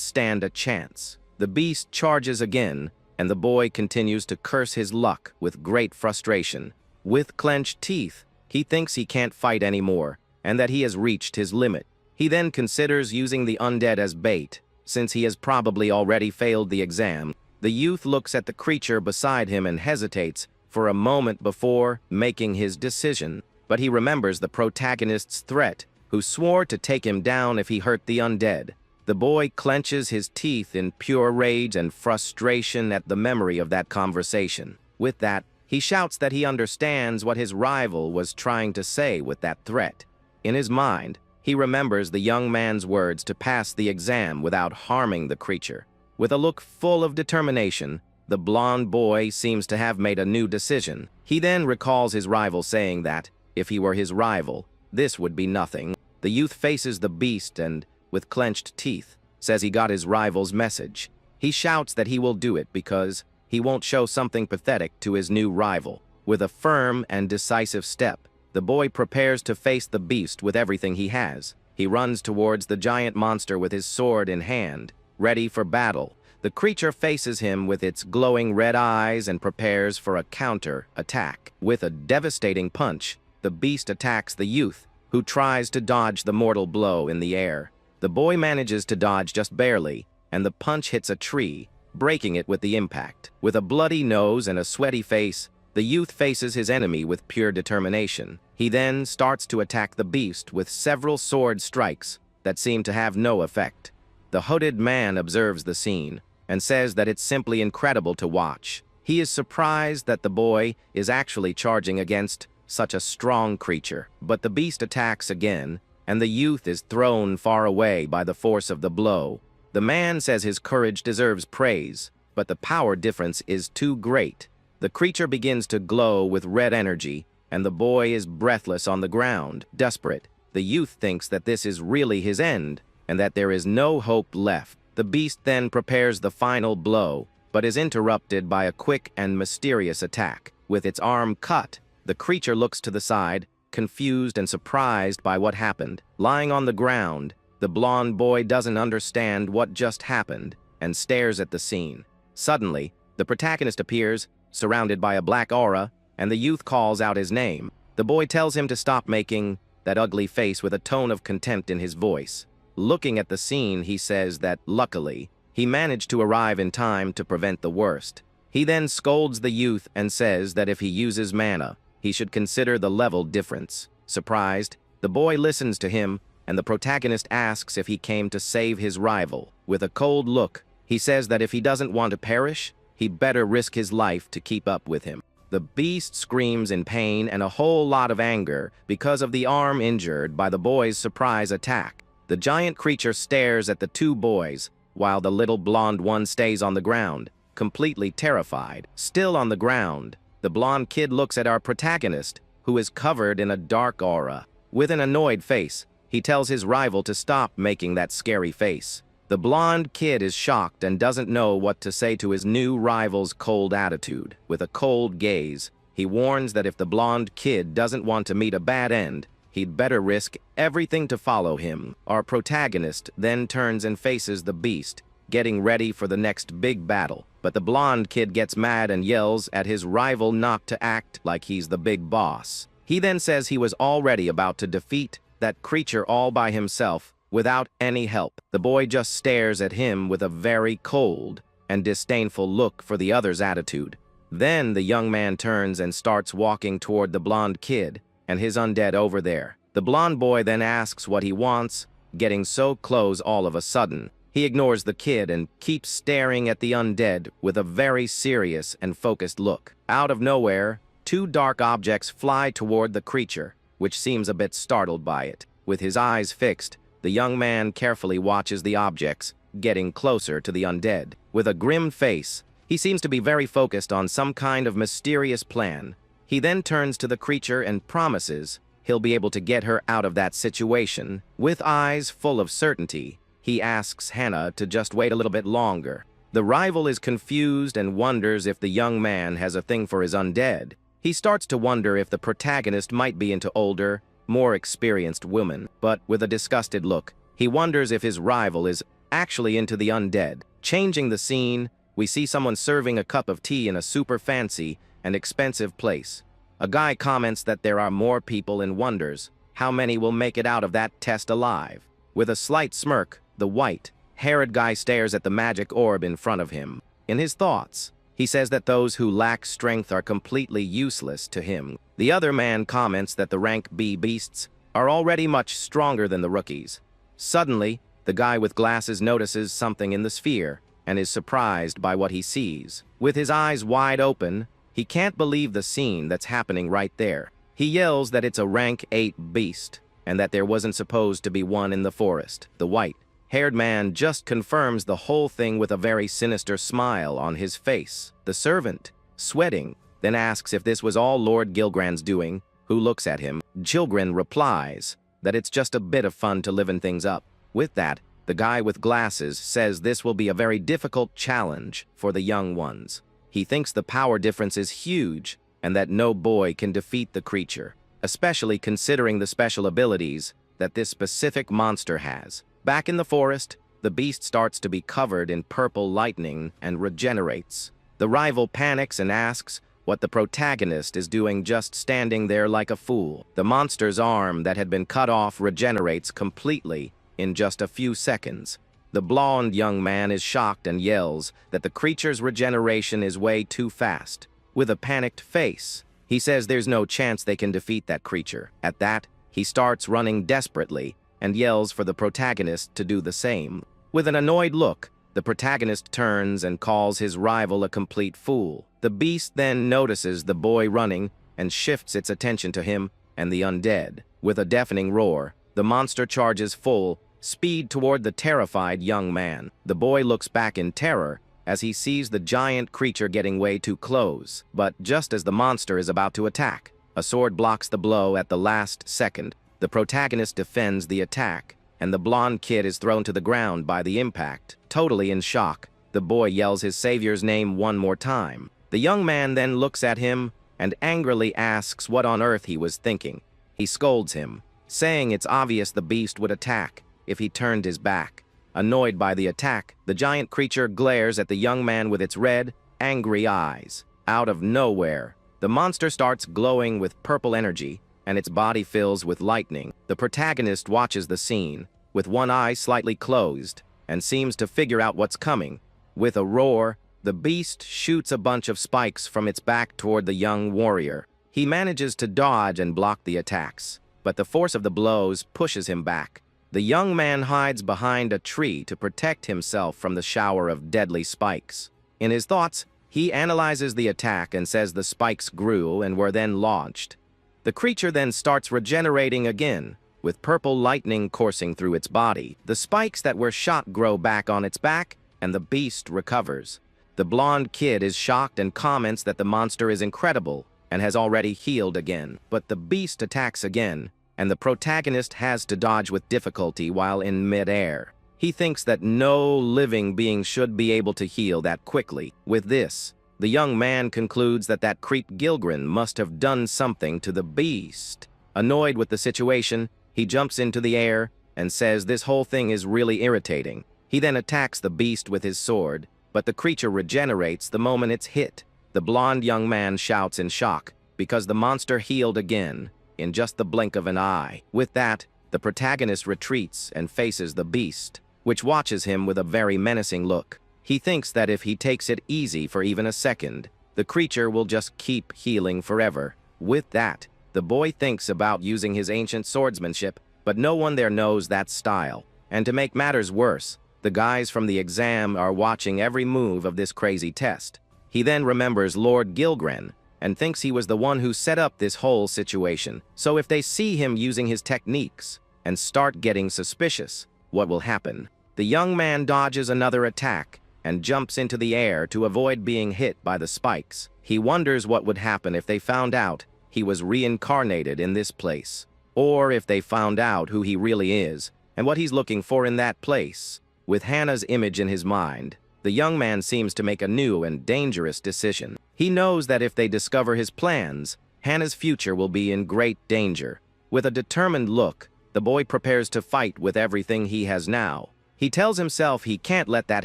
stand a chance. The beast charges again, and the boy continues to curse his luck with great frustration. With clenched teeth, he thinks he can't fight anymore, and that he has reached his limit. He then considers using the undead as bait, since he has probably already failed the exam. The youth looks at the creature beside him and hesitates for a moment before making his decision. But he remembers the protagonist's threat, who swore to take him down if he hurt the undead. The boy clenches his teeth in pure rage and frustration at the memory of that conversation. With that, he shouts that he understands what his rival was trying to say with that threat. In his mind, he remembers the young man's words to pass the exam without harming the creature. With a look full of determination, the blonde boy seems to have made a new decision. He then recalls his rival saying that, if he were his rival, this would be nothing. The youth faces the beast and, with clenched teeth, says he got his rival's message. He shouts that he will do it because he won't show something pathetic to his new rival. With a firm and decisive step, the boy prepares to face the beast with everything he has. He runs towards the giant monster with his sword in hand, ready for battle. The creature faces him with its glowing red eyes and prepares for a counter-attack. With a devastating punch, the beast attacks the youth, who tries to dodge the mortal blow in the air. The boy manages to dodge just barely, and the punch hits a tree, breaking it with the impact. With a bloody nose and a sweaty face, the youth faces his enemy with pure determination. He then starts to attack the beast with several sword strikes that seem to have no effect. The hooded man observes the scene and says that it's simply incredible to watch. He is surprised that the boy is actually charging against such a strong creature. But the beast attacks again, and the youth is thrown far away by the force of the blow. The man says his courage deserves praise, but the power difference is too great. The creature begins to glow with red energy, and the boy is breathless on the ground. Desperate, the youth thinks that this is really his end, and that there is no hope left. The beast then prepares the final blow, but is interrupted by a quick and mysterious attack. With its arm cut, the creature looks to the side, confused and surprised by what happened. Lying on the ground, the blonde boy doesn't understand what just happened and stares at the scene. Suddenly, the protagonist appears, surrounded by a black aura, and the youth calls out his name. The boy tells him to stop making that ugly face with a tone of contempt in his voice. Looking at the scene, he says that, luckily, he managed to arrive in time to prevent the worst. He then scolds the youth and says that if he uses mana, he should consider the level difference. Surprised, The boy listens to him, and the protagonist asks if he came to save his rival. With a cold look, he says that if he doesn't want to perish, he better risk his life to keep up with him. The beast screams in pain and a whole lot of anger because of the arm injured by the boy's surprise attack. The giant creature stares at the two boys, while the little blonde one stays on the ground, completely terrified. Still on the ground, the blonde kid looks at our protagonist, who is covered in a dark aura. With an annoyed face, he tells his rival to stop making that scary face. The blonde kid is shocked and doesn't know what to say to his new rival's cold attitude. With a cold gaze, he warns that if the blonde kid doesn't want to meet a bad end, he'd better risk everything to follow him. Our protagonist then turns and faces the beast, getting ready for the next big battle. But the blonde kid gets mad and yells at his rival not to act like he's the big boss. He then says he was already about to defeat that creature all by himself, without any help. The boy just stares at him with a very cold and disdainful look for the other's attitude. Then the young man turns and starts walking toward the blonde kid and his undead over there. The blonde boy then asks what he wants, getting so close all of a sudden. He ignores the kid and keeps staring at the undead with a very serious and focused look. Out of nowhere, two dark objects fly toward the creature, which seems a bit startled by it. With his eyes fixed, the young man carefully watches the objects, getting closer to the undead. With a grim face, he seems to be very focused on some kind of mysterious plan. He then turns to the creature and promises he'll be able to get her out of that situation. With eyes full of certainty, he asks Hannah to just wait a little bit longer. The rival is confused and wonders if the young man has a thing for his undead. He starts to wonder if the protagonist might be into older, more experienced women, but with a disgusted look, he wonders if his rival is actually into the undead. Changing the scene, we see someone serving a cup of tea in a super fancy and expensive place. A guy comments that there are more people and wonders how many will make it out of that test alive. With a slight smirk, the white-haired guy stares at the magic orb in front of him. In his thoughts, he says that those who lack strength are completely useless to him. The other man comments that the rank B beasts are already much stronger than the rookies. Suddenly, the guy with glasses notices something in the sphere and is surprised by what he sees. With his eyes wide open, he can't believe the scene that's happening right there. He yells that it's a rank 8 beast and that there wasn't supposed to be one in the forest. The white-haired man just confirms the whole thing with a very sinister smile on his face. The servant, sweating, then asks if this was all Lord Gilgran's doing, who looks at him. Gilgran replies that it's just a bit of fun to liven things up. With that, the guy with glasses says this will be a very difficult challenge for the young ones. He thinks the power difference is huge and that no boy can defeat the creature, especially considering the special abilities that this specific monster has. Back in the forest, the beast starts to be covered in purple lightning and regenerates. The rival panics and asks what the protagonist is doing just standing there like a fool. The monster's arm that had been cut off regenerates completely in just a few seconds. The blonde young man is shocked and yells that the creature's regeneration is way too fast. With a panicked face, he says there's no chance they can defeat that creature. At that, he starts running desperately and yells for the protagonist to do the same. With an annoyed look, the protagonist turns and calls his rival a complete fool. The beast then notices the boy running and shifts its attention to him and the undead. With a deafening roar, the monster charges full speed toward the terrified young man. The boy looks back in terror as he sees the giant creature getting way too close. But just as the monster is about to attack, a sword blocks the blow at the last second. The protagonist defends the attack, and the blonde kid is thrown to the ground by the impact. Totally in shock, the boy yells his savior's name one more time. The young man then looks at him and angrily asks what on earth he was thinking. He scolds him, saying it's obvious the beast would attack if he turned his back. Annoyed by the attack, the giant creature glares at the young man with its red, angry eyes. Out of nowhere, the monster starts glowing with purple energy, and its body fills with lightning. The protagonist watches the scene, with one eye slightly closed, and seems to figure out what's coming. With a roar, the beast shoots a bunch of spikes from its back toward the young warrior. He manages to dodge and block the attacks, but the force of the blows pushes him back. The young man hides behind a tree to protect himself from the shower of deadly spikes. In his thoughts, he analyzes the attack and says the spikes grew and were then launched. The creature then starts regenerating again, with purple lightning coursing through its body. The spikes that were shot grow back on its back, and the beast recovers. The blonde kid is shocked and comments that the monster is incredible and has already healed again. But the beast attacks again, and the protagonist has to dodge with difficulty while in mid-air. He thinks that no living being should be able to heal that quickly. With this, the young man concludes that that creep Gilgren must have done something to the beast. Annoyed with the situation, he jumps into the air and says this whole thing is really irritating. He then attacks the beast with his sword, but the creature regenerates the moment it's hit. The blonde young man shouts in shock because the monster healed again in just the blink of an eye. With that, the protagonist retreats and faces the beast, which watches him with a very menacing look. He thinks that if he takes it easy for even a second, the creature will just keep healing forever. With that, the boy thinks about using his ancient swordsmanship, but no one there knows that style. And to make matters worse, the guys from the exam are watching every move of this crazy test. He then remembers Lord Gilgren and thinks he was the one who set up this whole situation. So if they see him using his techniques and start getting suspicious, what will happen? The young man dodges another attack and jumps into the air to avoid being hit by the spikes. He wonders what would happen if they found out he was reincarnated in this place, or if they found out who he really is and what he's looking for in that place. With Hannah's image in his mind, the young man seems to make a new and dangerous decision. He knows that if they discover his plans, Hannah's future will be in great danger. With a determined look, the boy prepares to fight with everything he has now. He tells himself he can't let that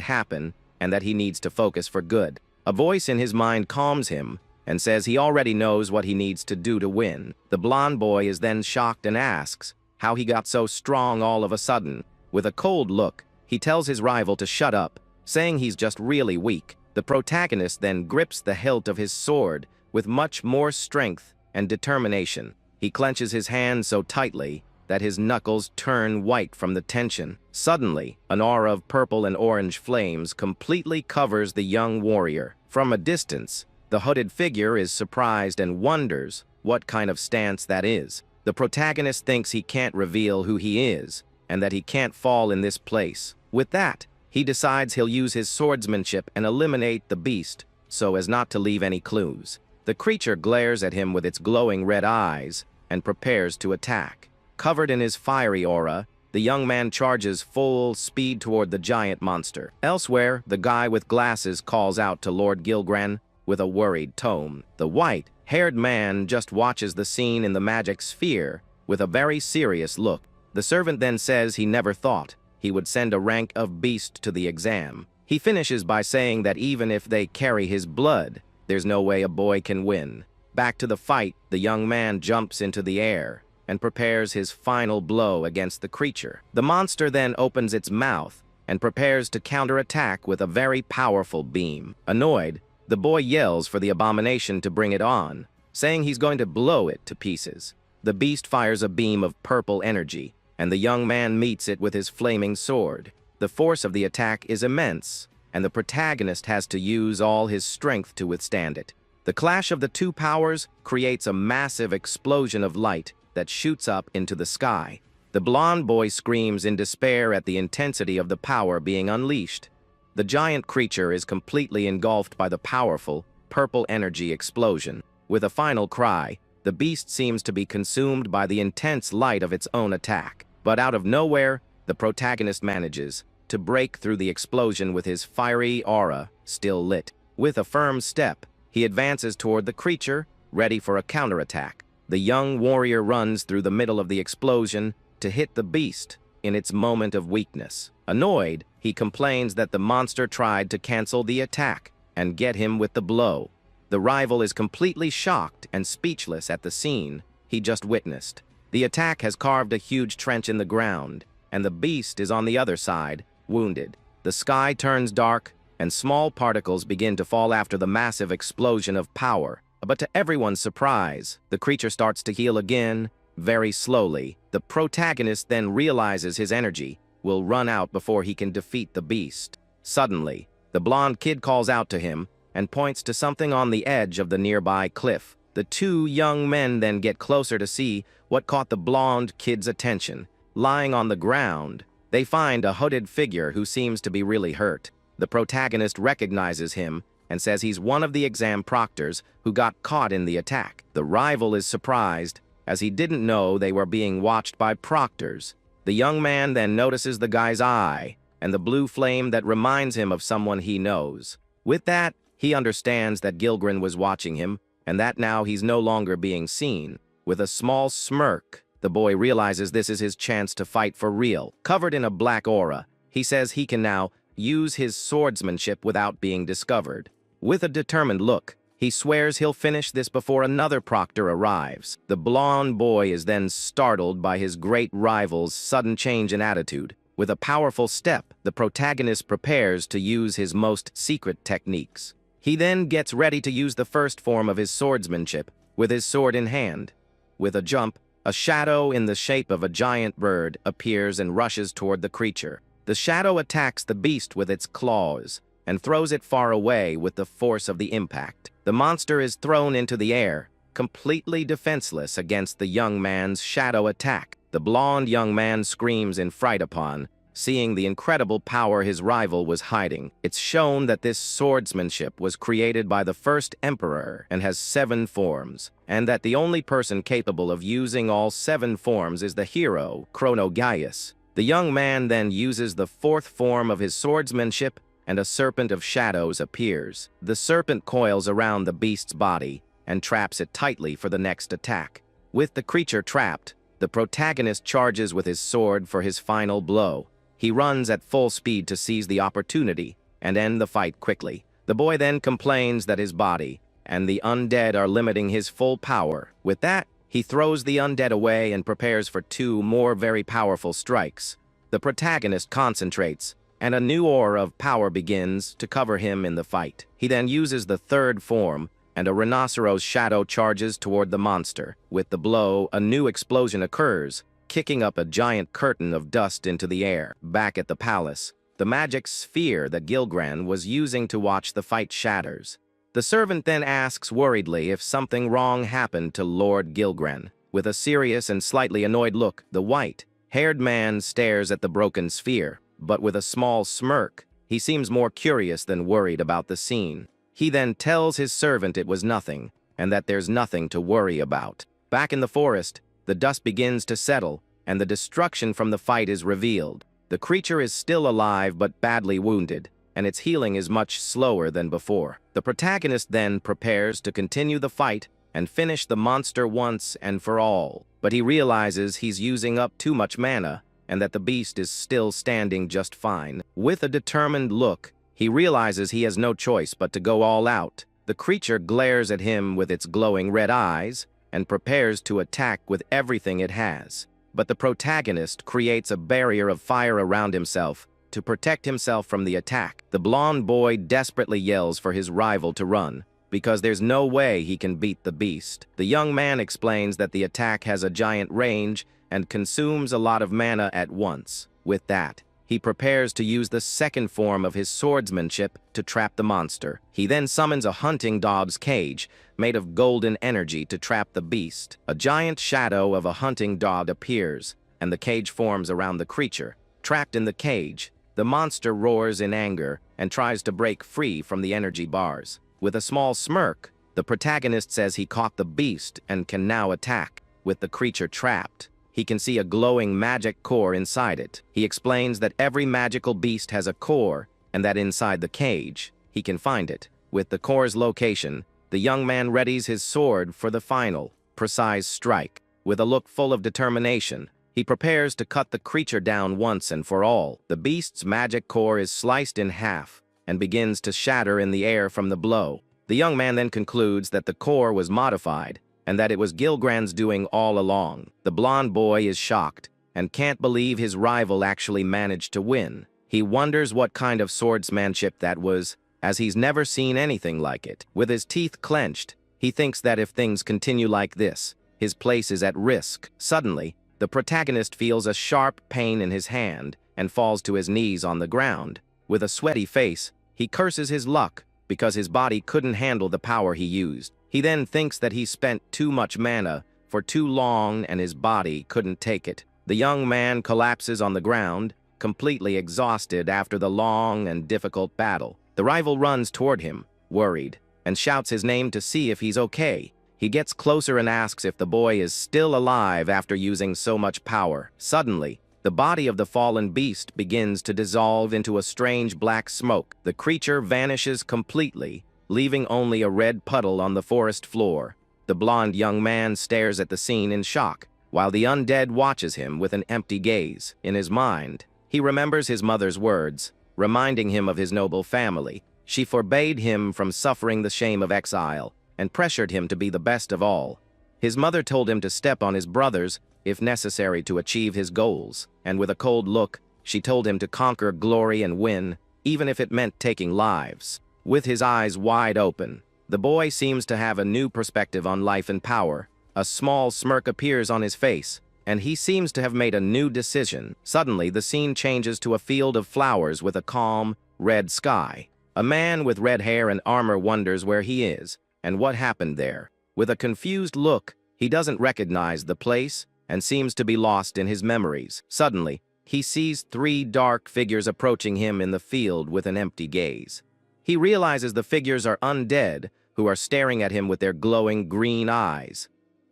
happen and that he needs to focus for good. A voice in his mind calms him and says he already knows what he needs to do to win. The blonde boy is then shocked and asks how he got so strong all of a sudden. With a cold look, he tells his rival to shut up, saying he's just really weak. The protagonist then grips the hilt of his sword with much more strength and determination. He clenches his hand so tightly that his knuckles turn white from the tension. Suddenly, an aura of purple and orange flames completely covers the young warrior. From a distance, the hooded figure is surprised and wonders what kind of stance that is. The protagonist thinks he can't reveal who he is and that he can't fall in this place. With that, he decides he'll use his swordsmanship and eliminate the beast so as not to leave any clues. The creature glares at him with its glowing red eyes and prepares to attack. Covered in his fiery aura, the young man charges full speed toward the giant monster. Elsewhere, the guy with glasses calls out to Lord Gilgren with a worried tone. The white-haired man just watches the scene in the magic sphere with a very serious look. The servant then says he never thought he would send a rank of beast to the exam. He finishes by saying that even if they carry his blood, there's no way a boy can win. Back to the fight, the young man jumps into the air and prepares his final blow against the creature. The monster then opens its mouth and prepares to counterattack with a very powerful beam. Annoyed, the boy yells for the abomination to bring it on, saying he's going to blow it to pieces. The beast fires a beam of purple energy, and the young man meets it with his flaming sword. The force of the attack is immense, and the protagonist has to use all his strength to withstand it. The clash of the two powers creates a massive explosion of light that shoots up into the sky. The blonde boy screams in despair at the intensity of the power being unleashed. The giant creature is completely engulfed by the powerful, purple energy explosion. With a final cry, the beast seems to be consumed by the intense light of its own attack. But out of nowhere, the protagonist manages to break through the explosion with his fiery aura still lit. With a firm step, he advances toward the creature, ready for a counterattack. The young warrior runs through the middle of the explosion to hit the beast in its moment of weakness. Annoyed, he complains that the monster tried to cancel the attack and get him with the blow. The rival is completely shocked and speechless at the scene he just witnessed. The attack has carved a huge trench in the ground, and the beast is on the other side, wounded. The sky turns dark, and small particles begin to fall after the massive explosion of power. But to everyone's surprise, the creature starts to heal again very slowly. The protagonist then realizes his energy will run out before he can defeat the beast. Suddenly, the blonde kid calls out to him and points to something on the edge of the nearby cliff. The two young men then get closer to see what caught the blonde kid's attention. Lying on the ground, they find a hooded figure who seems to be really hurt. The protagonist recognizes him and says he's one of the exam proctors who got caught in the attack. The rival is surprised, as he didn't know they were being watched by proctors. The young man then notices the guy's eye and the blue flame that reminds him of someone he knows. With that, he understands that Gilgren was watching him and that now he's no longer being seen. With a small smirk, the boy realizes this is his chance to fight for real. Covered in a black aura, he says he can now use his swordsmanship without being discovered. With a determined look, he swears he'll finish this before another proctor arrives. The blonde boy is then startled by his great rival's sudden change in attitude. With a powerful step, the protagonist prepares to use his most secret techniques. He then gets ready to use the first form of his swordsmanship, with his sword in hand. With a jump, a shadow in the shape of a giant bird appears and rushes toward the creature. The shadow attacks the beast with its claws and throws it far away with the force of the impact. The monster is thrown into the air, completely defenseless against the young man's shadow attack. The blonde young man screams in fright upon seeing the incredible power his rival was hiding. It's shown that this swordsmanship was created by the first emperor and has 7 forms, and that the only person capable of using all 7 forms is the hero, Chronogaius. The young man then uses the 4th form of his swordsmanship, and a serpent of shadows appears. The serpent coils around the beast's body and traps it tightly for the next attack. With the creature trapped, the protagonist charges with his sword for his final blow. He runs at full speed to seize the opportunity and end the fight quickly. The boy then complains that his body and the undead are limiting his full power. With that, he throws the undead away and prepares for 2 more very powerful strikes. The protagonist concentrates, and a new aura of power begins to cover him in the fight. He then uses the 3rd form, and a rhinoceros shadow charges toward the monster. With the blow, a new explosion occurs, kicking up a giant curtain of dust into the air. Back at the palace, the magic sphere that Gilgren was using to watch the fight shatters. The servant then asks worriedly if something wrong happened to Lord Gilgren. With a serious and slightly annoyed look, the white-haired man stares at the broken sphere, but with a small smirk. He seems more curious than worried about the scene. He then tells his servant it was nothing, and that there's nothing to worry about. Back in the forest, the dust begins to settle, and the destruction from the fight is revealed. The creature is still alive but badly wounded, and its healing is much slower than before. The protagonist then prepares to continue the fight and finish the monster once and for all, but he realizes he's using up too much mana, and that the beast is still standing just fine. With a determined look, he realizes he has no choice but to go all out. The creature glares at him with its glowing red eyes and prepares to attack with everything it has. But the protagonist creates a barrier of fire around himself to protect himself from the attack. The blonde boy desperately yells for his rival to run, because there's no way he can beat the beast. The young man explains that the attack has a giant range and consumes a lot of mana at once. With that, he prepares to use the 2nd form of his swordsmanship to trap the monster. He then summons a hunting dog's cage made of golden energy to trap the beast. A giant shadow of a hunting dog appears, and the cage forms around the creature. Trapped in the cage, the monster roars in anger and tries to break free from the energy bars. With a small smirk, the protagonist says he caught the beast and can now attack. With the creature trapped, he can see a glowing magic core inside it. He explains that every magical beast has a core, and that inside the cage, he can find it. With the core's location, the young man readies his sword for the final, precise strike. With a look full of determination, he prepares to cut the creature down once and for all. The beast's magic core is sliced in half and begins to shatter in the air from the blow. The young man then concludes that the core was modified, and that it was Gilgren's doing all along. The blonde boy is shocked and can't believe his rival actually managed to win. He wonders what kind of swordsmanship that was, as he's never seen anything like it. With his teeth clenched, he thinks that if things continue like this, His place is at risk. Suddenly, the protagonist feels a sharp pain in his hand and falls to his knees on the ground. With a sweaty face, he curses his luck because his body couldn't handle the power he used. He then thinks that he spent too much mana for too long and his body couldn't take it. The young man collapses on the ground, completely exhausted after the long and difficult battle. The rival runs toward him, worried, and shouts his name to see if he's okay. He gets closer and asks if the boy is still alive after using so much power. Suddenly, the body of the fallen beast begins to dissolve into a strange black smoke. The creature vanishes completely, leaving only a red puddle on the forest floor. The blonde young man stares at the scene in shock, while the undead watches him with an empty gaze. In his mind, he remembers his mother's words, reminding him of his noble family. She forbade him from suffering the shame of exile and pressured him to be the best of all. His mother told him to step on his brothers if necessary to achieve his goals, and with a cold look, she told him to conquer glory and win, even if it meant taking lives. With his eyes wide open, the boy seems to have a new perspective on life and power. A small smirk appears on his face, and he seems to have made a new decision. Suddenly, the scene changes to a field of flowers with a calm, red sky. A man with red hair and armor wonders where he is and what happened there. With a confused look, he doesn't recognize the place and seems to be lost in his memories. Suddenly, he sees 3 dark figures approaching him in the field with an empty gaze. He realizes the figures are undead who are staring at him with their glowing green eyes.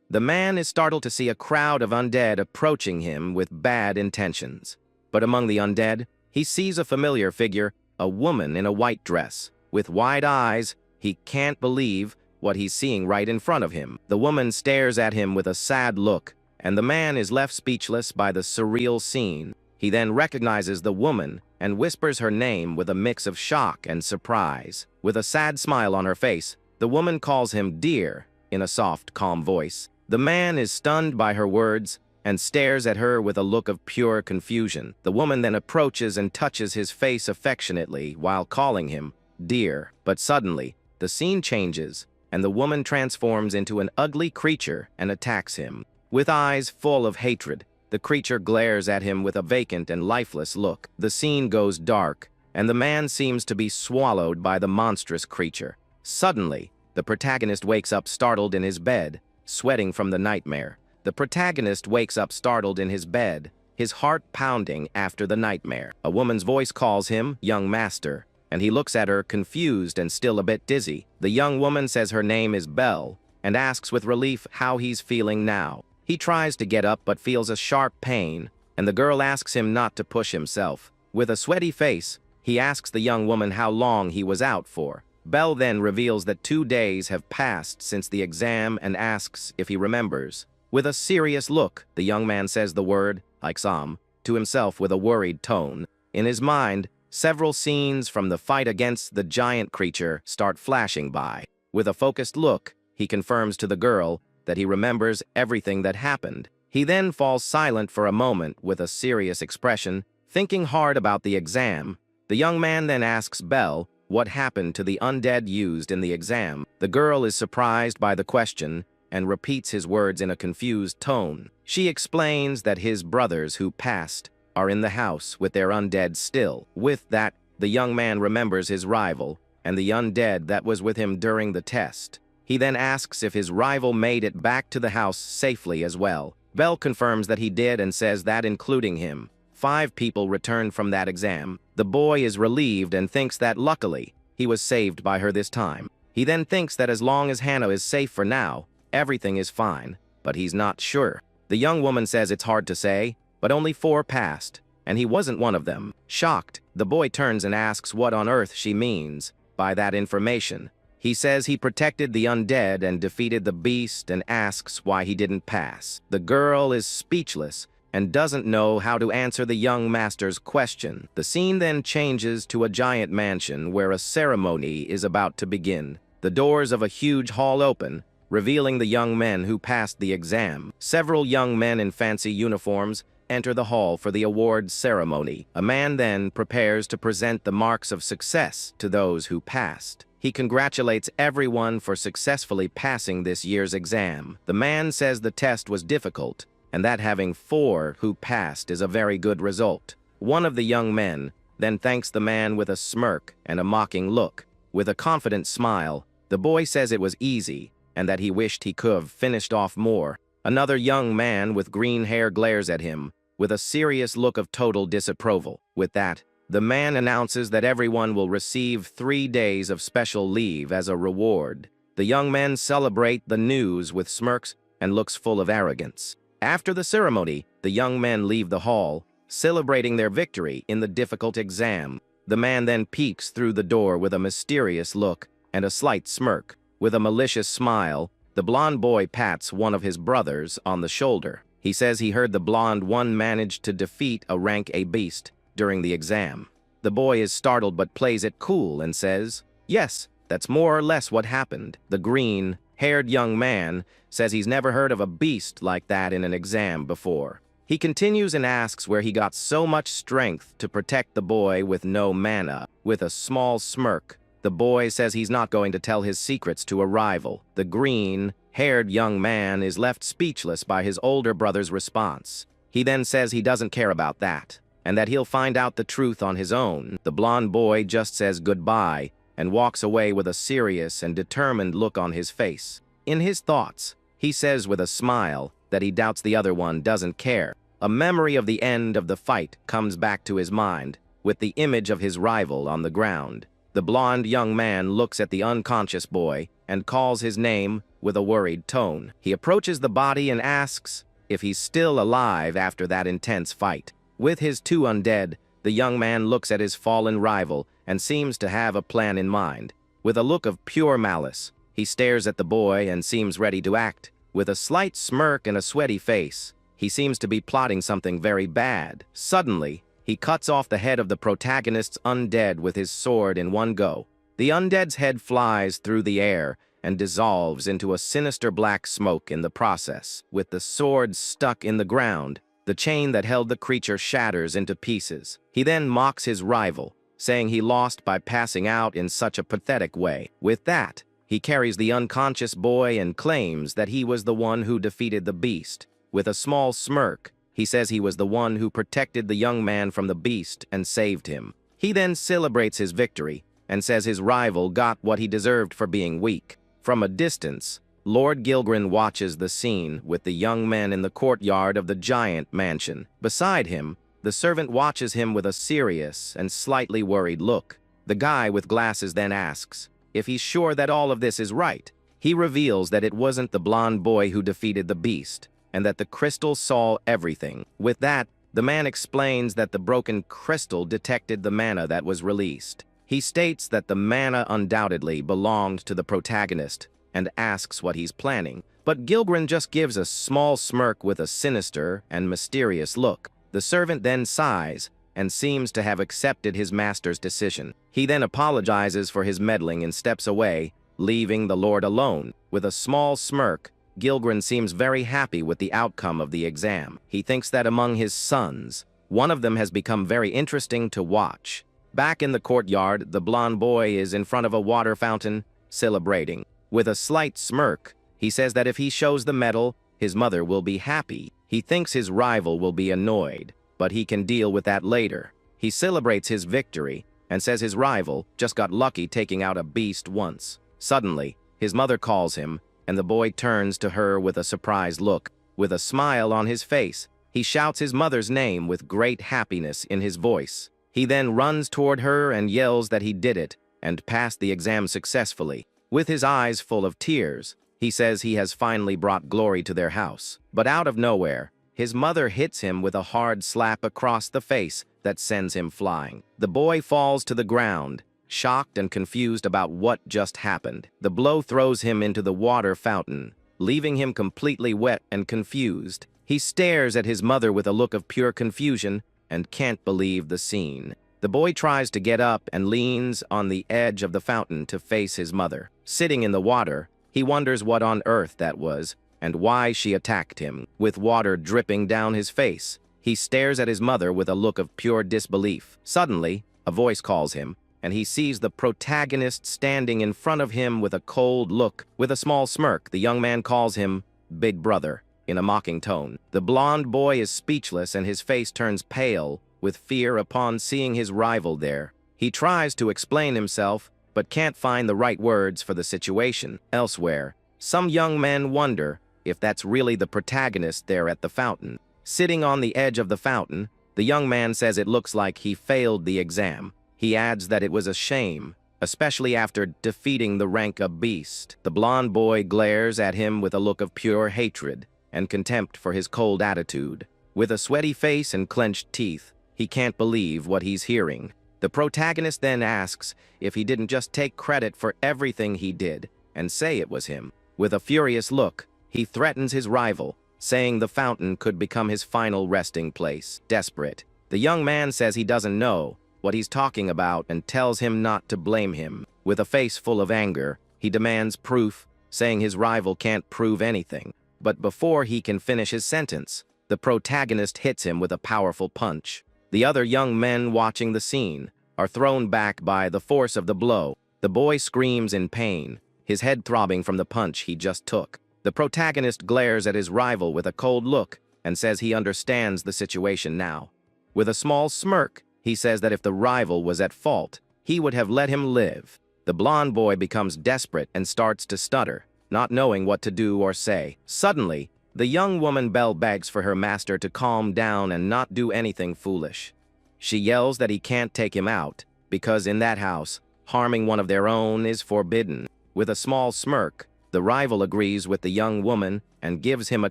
The man is startled to see a crowd of undead approaching him with bad intentions. But among the undead, he sees a familiar figure, a woman in a white dress. With wide eyes, he can't believe what he's seeing right in front of him. The woman stares at him with a sad look, and the man is left speechless by the surreal scene. He then recognizes the woman and whispers her name with a mix of shock and surprise. With a sad smile on her face, the woman calls him dear in a soft, calm voice. The man is stunned by her words and stares at her with a look of pure confusion. The woman then approaches and touches his face affectionately while calling him dear. But suddenly, the scene changes, and the woman transforms into an ugly creature and attacks him. With eyes full of hatred, the creature glares at him with a vacant and lifeless look. The scene goes dark, and the man seems to be swallowed by the monstrous creature. Suddenly, the protagonist wakes up startled in his bed, sweating from the nightmare. The protagonist wakes up startled in his bed, his heart pounding after the nightmare. A woman's voice calls him young master, and he looks at her confused and still a bit dizzy. The young woman says her name is Belle and asks with relief how he's feeling now. He tries to get up but feels a sharp pain, and the girl asks him not to push himself. With a sweaty face, he asks the young woman how long he was out for. Belle then reveals that 2 days have passed since the exam and asks if he remembers. With a serious look, the young man says the word, exam, to himself with a worried tone. In his mind, several scenes from the fight against the giant creature start flashing by. With a focused look, he confirms to the girl that he remembers everything that happened. He then falls silent for a moment with a serious expression, thinking hard about the exam. The young man then asks Belle what happened to the undead used in the exam. The girl is surprised by the question and repeats his words in a confused tone. She explains that his brothers who passed are in the house with their undead still. With that, the young man remembers his rival and the undead that was with him during the test. He then asks if his rival made it back to the house safely as well. Belle confirms that he did and says that including him, 5 people returned from that exam. The boy is relieved and thinks that luckily, he was saved by her this time. He then thinks that as long as Hannah is safe for now, everything is fine, but he's not sure. The young woman says it's hard to say, but only 4 passed, and he wasn't one of them. Shocked, the boy turns and asks what on earth she means by that information. He says he protected the undead and defeated the beast and asks why he didn't pass. The girl is speechless and doesn't know how to answer the young master's question. The scene then changes to a giant mansion where a ceremony is about to begin. The doors of a huge hall open, revealing the young men who passed the exam. Several young men in fancy uniforms enter the hall for the awards ceremony. A man then prepares to present the marks of success to those who passed. He congratulates everyone for successfully passing this year's exam. The man says the test was difficult, and that having 4 who passed is a very good result. One of the young men then thanks the man with a smirk and a mocking look. With a confident smile, the boy says it was easy, and that he wished he could have finished off more. Another young man with green hair glares at him, with a serious look of total disapproval. With that, the man announces that everyone will receive 3 days of special leave as a reward. The young men celebrate the news with smirks and looks full of arrogance. After the ceremony, the young men leave the hall, celebrating their victory in the difficult exam. The man then peeks through the door with a mysterious look and a slight smirk. With a malicious smile, the blonde boy pats one of his brothers on the shoulder. He says he heard the blonde one managed to defeat a rank A beast during the exam. The boy is startled but plays it cool and says, "Yes, that's more or less what happened." The green-haired young man says he's never heard of a beast like that in an exam before. He continues and asks where he got so much strength to protect the boy with no mana. With a small smirk, the boy says he's not going to tell his secrets to a rival. The green-haired young man is left speechless by his older brother's response. He then says he doesn't care about that, and that he'll find out the truth on his own. The blonde boy just says goodbye and walks away with a serious and determined look on his face. In his thoughts, he says with a smile that he doubts the other one doesn't care. A memory of the end of the fight comes back to his mind, with the image of his rival on the ground. The blonde young man looks at the unconscious boy and calls his name with a worried tone. He approaches the body and asks if he's still alive after that intense fight. With his 2 undead, the young man looks at his fallen rival and seems to have a plan in mind. With a look of pure malice, he stares at the boy and seems ready to act. With a slight smirk and a sweaty face, he seems to be plotting something very bad. Suddenly, he cuts off the head of the protagonist's undead with his sword in one go. The undead's head flies through the air and dissolves into a sinister black smoke in the process. With the sword stuck in the ground, the chain that held the creature shatters into pieces. He then mocks his rival, saying he lost by passing out in such a pathetic way. With that, he carries the unconscious boy and claims that he was the one who defeated the beast. With a small smirk, he says he was the one who protected the young man from the beast and saved him. He then celebrates his victory and says his rival got what he deserved for being weak. From a distance, Lord Gilgren watches the scene with the young men in the courtyard of the giant mansion. Beside him, the servant watches him with a serious and slightly worried look. The guy with glasses then asks if he's sure that all of this is right. He reveals that it wasn't the blonde boy who defeated the beast, and that the crystal saw everything. With that, the man explains that the broken crystal detected the mana that was released. He states that the mana undoubtedly belonged to the protagonist and asks what he's planning. But Gilgren just gives a small smirk with a sinister and mysterious look. The servant then sighs and seems to have accepted his master's decision. He then apologizes for his meddling and steps away, leaving the lord alone. With a small smirk, Gilgren seems very happy with the outcome of the exam. He thinks that among his sons, one of them has become very interesting to watch. Back in the courtyard, the blonde boy is in front of a water fountain, celebrating. With a slight smirk, he says that if he shows the medal, his mother will be happy. He thinks his rival will be annoyed, but he can deal with that later. He celebrates his victory and says his rival just got lucky taking out a beast once. Suddenly, his mother calls him, and the boy turns to her with a surprised look. With a smile on his face, he shouts his mother's name with great happiness in his voice. He then runs toward her and yells that he did it and passed the exam successfully. With his eyes full of tears, he says he has finally brought glory to their house. But out of nowhere, his mother hits him with a hard slap across the face that sends him flying. The boy falls to the ground, shocked and confused about what just happened. The blow throws him into the water fountain, leaving him completely wet and confused. He stares at his mother with a look of pure confusion and can't believe the scene. The boy tries to get up and leans on the edge of the fountain to face his mother. Sitting in the water, he wonders what on earth that was and why she attacked him. With water dripping down his face, He stares at his mother with a look of pure disbelief. Suddenly, a voice calls him, and he sees the protagonist standing in front of him with a cold look. With a small smirk, the young man calls him Big Brother in a mocking tone. The blonde boy is speechless and his face turns pale with fear upon seeing his rival there. He tries to explain himself, but can't find the right words for the situation. Elsewhere, some young men wonder if that's really the protagonist there at the fountain. Sitting on the edge of the fountain, the young man says it looks like he failed the exam. He adds that it was a shame, especially after defeating the rank of beast. The blonde boy glares at him with a look of pure hatred and contempt for his cold attitude. With a sweaty face and clenched teeth, he can't believe what he's hearing. The protagonist then asks if he didn't just take credit for everything he did and say it was him. With a furious look, he threatens his rival, saying the fountain could become his final resting place. Desperate, the young man says he doesn't know what he's talking about and tells him not to blame him. With a face full of anger, he demands proof, saying his rival can't prove anything. But before he can finish his sentence, the protagonist hits him with a powerful punch. The other young men watching the scene are thrown back by the force of the blow. The boy screams in pain, his head throbbing from the punch he just took. The protagonist glares at his rival with a cold look and says he understands the situation now. With a small smirk, he says that if the rival was at fault, he would have let him live. The blonde boy becomes desperate and starts to stutter, not knowing what to do or say. Suddenly, the young woman begs for her master to calm down and not do anything foolish. She yells that he can't take him out, because in that house, harming one of their own is forbidden. With a small smirk, the rival agrees with the young woman and gives him a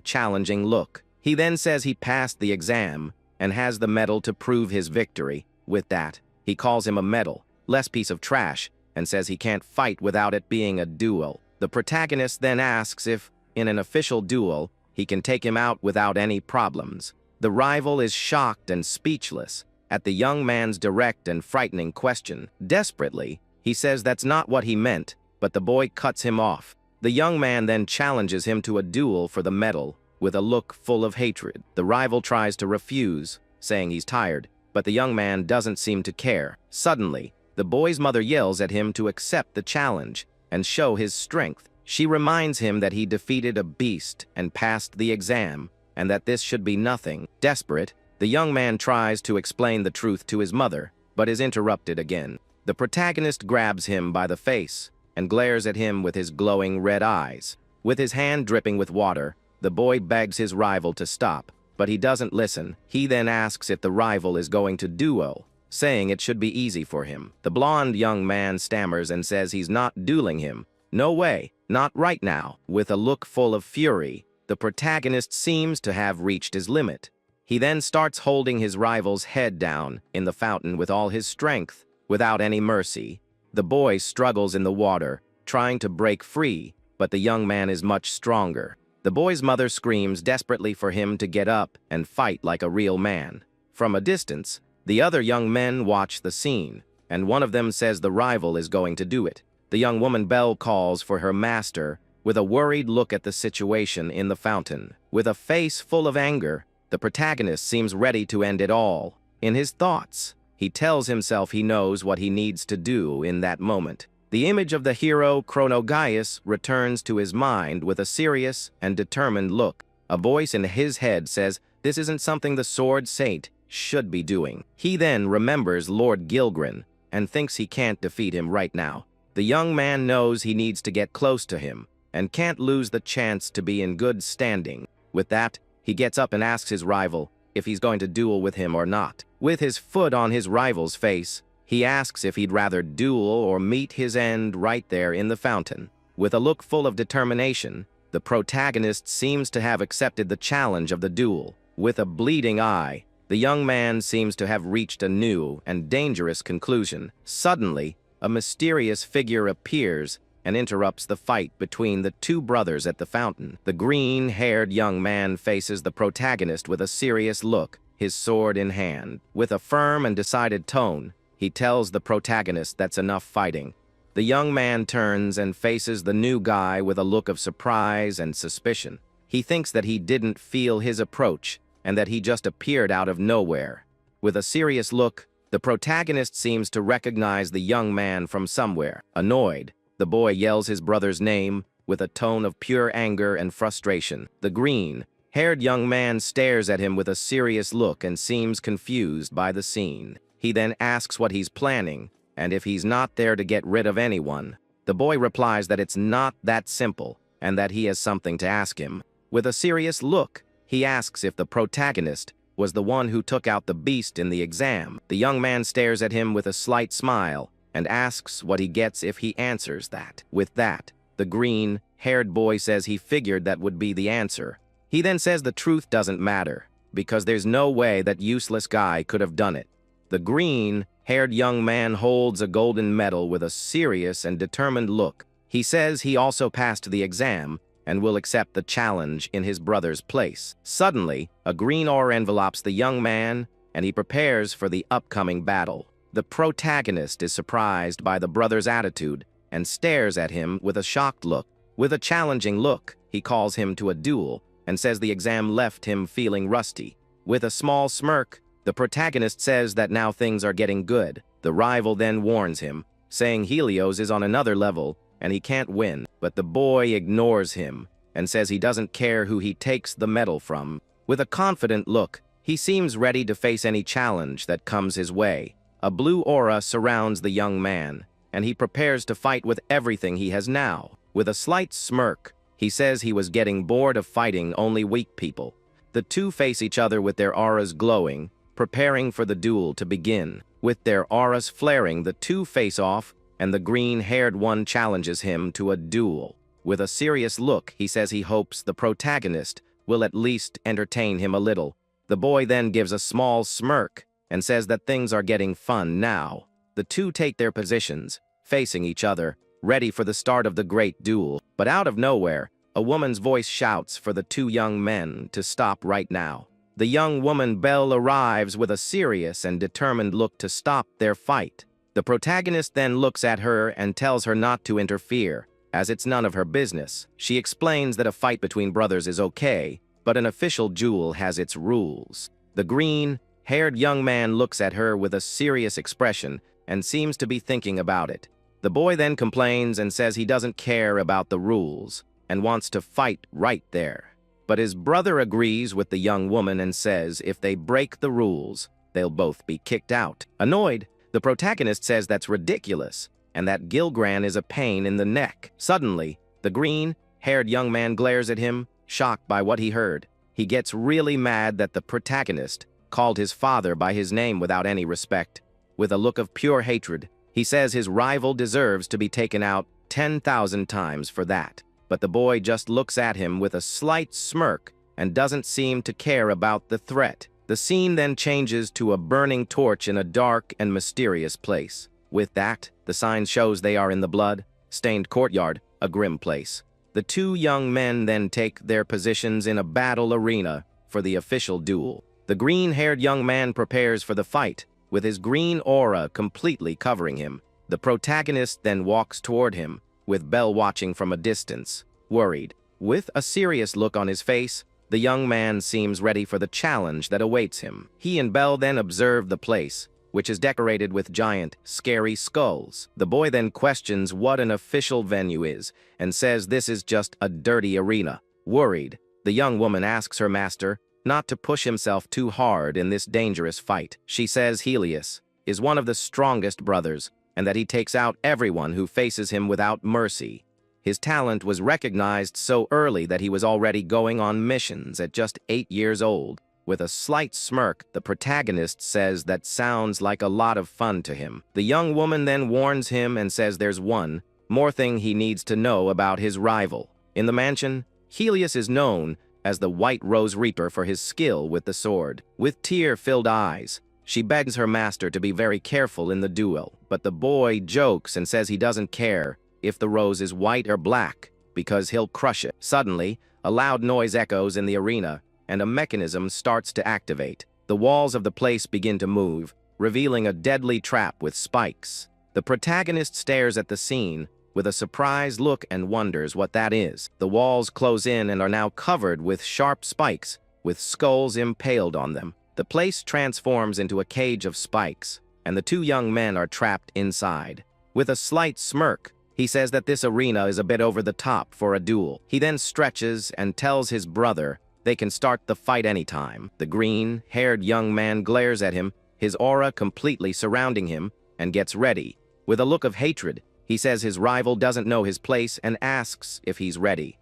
challenging look. He then says he passed the exam and has the medal to prove his victory. With that, he calls him a medal, less piece of trash, and says he can't fight without it being a duel. The protagonist then asks if, in an official duel, he can take him out without any problems. The rival is shocked and speechless at the young man's direct and frightening question. Desperately, he says that's not what he meant, but the boy cuts him off. The young man then challenges him to a duel for the medal with a look full of hatred. The rival tries to refuse, saying he's tired, but the young man doesn't seem to care. Suddenly, the boy's mother yells at him to accept the challenge and show his strength. She reminds him that he defeated a beast and passed the exam, and that this should be nothing. Desperate, the young man tries to explain the truth to his mother, but is interrupted again. The protagonist grabs him by the face and glares at him with his glowing red eyes. With his hand dripping with water, the boy begs his rival to stop, but he doesn't listen. He then asks if the rival is going to duel, saying it should be easy for him. The blonde young man stammers and says he's not dueling him. No way, not right now. With a look full of fury, the protagonist seems to have reached his limit. He then starts holding his rival's head down in the fountain with all his strength, without any mercy. The boy struggles in the water, trying to break free, but the young man is much stronger. The boy's mother screams desperately for him to get up and fight like a real man. From a distance, the other young men watch the scene, and one of them says the rival is going to do it. The young woman calls for her master with a worried look at the situation in the fountain. With a face full of anger, the protagonist seems ready to end it all. In his thoughts, he tells himself he knows what he needs to do in that moment. The image of the hero Chronogaius returns to his mind with a serious and determined look. A voice in his head says, this isn't something the sword saint should be doing. He then remembers Lord Gilgren and thinks he can't defeat him right now. The young man knows he needs to get close to him and can't lose the chance to be in good standing. With that, he gets up and asks his rival if he's going to duel with him or not. With his foot on his rival's face, he asks if he'd rather duel or meet his end right there in the fountain. With a look full of determination, the protagonist seems to have accepted the challenge of the duel. With a bleeding eye, the young man seems to have reached a new and dangerous conclusion. Suddenly, a mysterious figure appears and interrupts the fight between the two brothers at the fountain. The green-haired young man faces the protagonist with a serious look, his sword in hand. With a firm and decided tone, he tells the protagonist that's enough fighting. The young man turns and faces the new guy with a look of surprise and suspicion. He thinks that he didn't feel his approach and that he just appeared out of nowhere. With a serious look, the protagonist seems to recognize the young man from somewhere. Annoyed, the boy yells his brother's name with a tone of pure anger and frustration. The green-haired young man stares at him with a serious look and seems confused by the scene. He then asks what he's planning, and if he's not there to get rid of anyone. The boy replies that it's not that simple, and that he has something to ask him. With a serious look, he asks if the protagonist was the one who took out the beast in the exam. The young man stares at him with a slight smile and asks what he gets if he answers that. With that, the green-haired boy says he figured that would be the answer. He then says the truth doesn't matter, because there's no way that useless guy could have done it. The green-haired young man holds a golden medal with a serious and determined look. He says he also passed the exam and will accept the challenge in his brother's place. Suddenly, a green aura envelopes the young man, and he prepares for the upcoming battle. The protagonist is surprised by the brother's attitude and stares at him with a shocked look. With a challenging look, he calls him to a duel and says the exam left him feeling rusty. With a small smirk, the protagonist says that now things are getting good. The rival then warns him, saying Helios is on another level and he can't win, but the boy ignores him and says he doesn't care who he takes the medal from. With a confident look, he seems ready to face any challenge that comes his way. A blue aura surrounds the young man, and he prepares to fight with everything he has now. With a slight smirk, he says he was getting bored of fighting only weak people. The two face each other with their auras glowing, preparing for the duel to begin. With their auras flaring, the two face off, and the green-haired one challenges him to a duel. With a serious look, he says he hopes the protagonist will at least entertain him a little. The boy then gives a small smirk and says that things are getting fun now. The two take their positions, facing each other, ready for the start of the great duel. But out of nowhere, a woman's voice shouts for the two young men to stop right now. The young woman Belle arrives with a serious and determined look to stop their fight. The protagonist then looks at her and tells her not to interfere, as it's none of her business. She explains that a fight between brothers is okay, but an official duel has its rules. The green-haired young man looks at her with a serious expression and seems to be thinking about it. The boy then complains and says he doesn't care about the rules and wants to fight right there. But his brother agrees with the young woman and says if they break the rules, they'll both be kicked out. Annoyed, the protagonist says that's ridiculous and that Gilgran is a pain in the neck. Suddenly, the green-haired young man glares at him, shocked by what he heard. He gets really mad that the protagonist called his father by his name without any respect. With a look of pure hatred, he says his rival deserves to be taken out 10,000 times for that. But the boy just looks at him with a slight smirk and doesn't seem to care about the threat. The scene then changes to a burning torch in a dark and mysterious place. With that, the sign shows they are in the blood-stained courtyard, a grim place. The two young men then take their positions in a battle arena for the official duel. The green-haired young man prepares for the fight, with his green aura completely covering him. The protagonist then walks toward him, with Belle watching from a distance, worried. With a serious look on his face, the young man seems ready for the challenge that awaits him. He and Belle then observe the place, which is decorated with giant, scary skulls. The boy then questions what an official venue is, and says this is just a dirty arena. Worried, the young woman asks her master not to push himself too hard in this dangerous fight. She says Helios is one of the strongest brothers, and that he takes out everyone who faces him without mercy. His talent was recognized so early that he was already going on missions at just 8 years old. With a slight smirk, the protagonist says that sounds like a lot of fun to him. The young woman then warns him and says there's one more thing he needs to know about his rival. In the mansion, Helios is known as the White Rose Reaper for his skill with the sword. With tear-filled eyes, she begs her master to be very careful in the duel, but the boy jokes and says he doesn't care if the rose is white or black, because he'll crush it. Suddenly, a loud noise echoes in the arena, and a mechanism starts to activate. The walls of the place begin to move, revealing a deadly trap with spikes. The protagonist stares at the scene with a surprised look and wonders what that is. The walls close in and are now covered with sharp spikes, with skulls impaled on them. The place transforms into a cage of spikes, and the two young men are trapped inside. With a slight smirk, he says that this arena is a bit over the top for a duel. He then stretches and tells his brother they can start the fight anytime. The green-haired young man glares at him, his aura completely surrounding him, and gets ready. With a look of hatred, he says his rival doesn't know his place and asks if he's ready.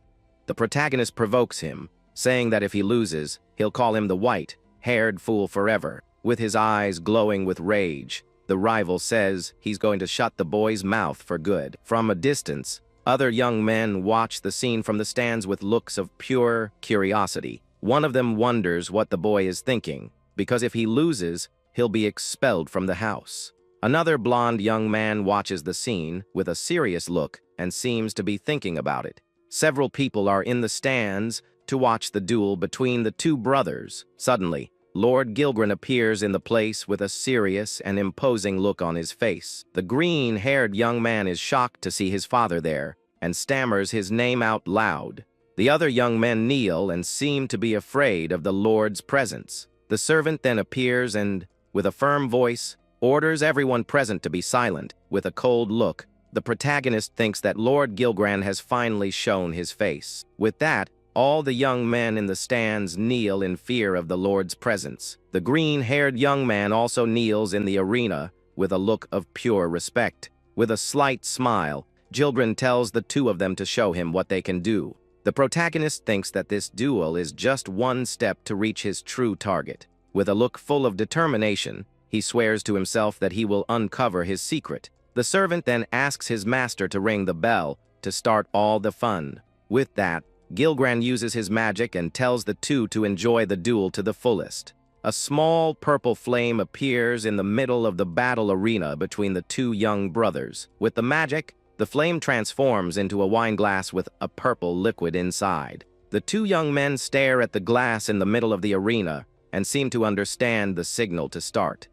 The protagonist provokes him, saying that if he loses, he'll call him the white-haired fool forever. With his eyes glowing with rage, the rival says he's going to shut the boy's mouth for good. From a distance, other young men watch the scene from the stands with looks of pure curiosity. One of them wonders what the boy is thinking, because if he loses, he'll be expelled from the house. Another blonde young man watches the scene with a serious look and seems to be thinking about it. Several people are in the stands to watch the duel between the two brothers. Suddenly, Lord Gilgren appears in the place with a serious and imposing look on his face. The green-haired young man is shocked to see his father there and stammers his name out loud. The other young men kneel and seem to be afraid of the Lord's presence. The servant then appears and, with a firm voice, orders everyone present to be silent. With a cold look, the protagonist thinks that Lord Gilgren has finally shown his face. With that, all the young men in the stands kneel in fear of the Lord's presence. The green-haired young man also kneels in the arena with a look of pure respect. With a slight smile, Gilgren tells the two of them to show him what they can do. The protagonist thinks that this duel is just one step to reach his true target. With a look full of determination, he swears to himself that he will uncover his secret. The servant then asks his master to ring the bell to start all the fun. With that, Gilgren uses his magic and tells the two to enjoy the duel to the fullest. A small purple flame appears in the middle of the battle arena between the two young brothers. With the magic, the flame transforms into a wine glass with a purple liquid inside. The two young men stare at the glass in the middle of the arena and seem to understand the signal to start.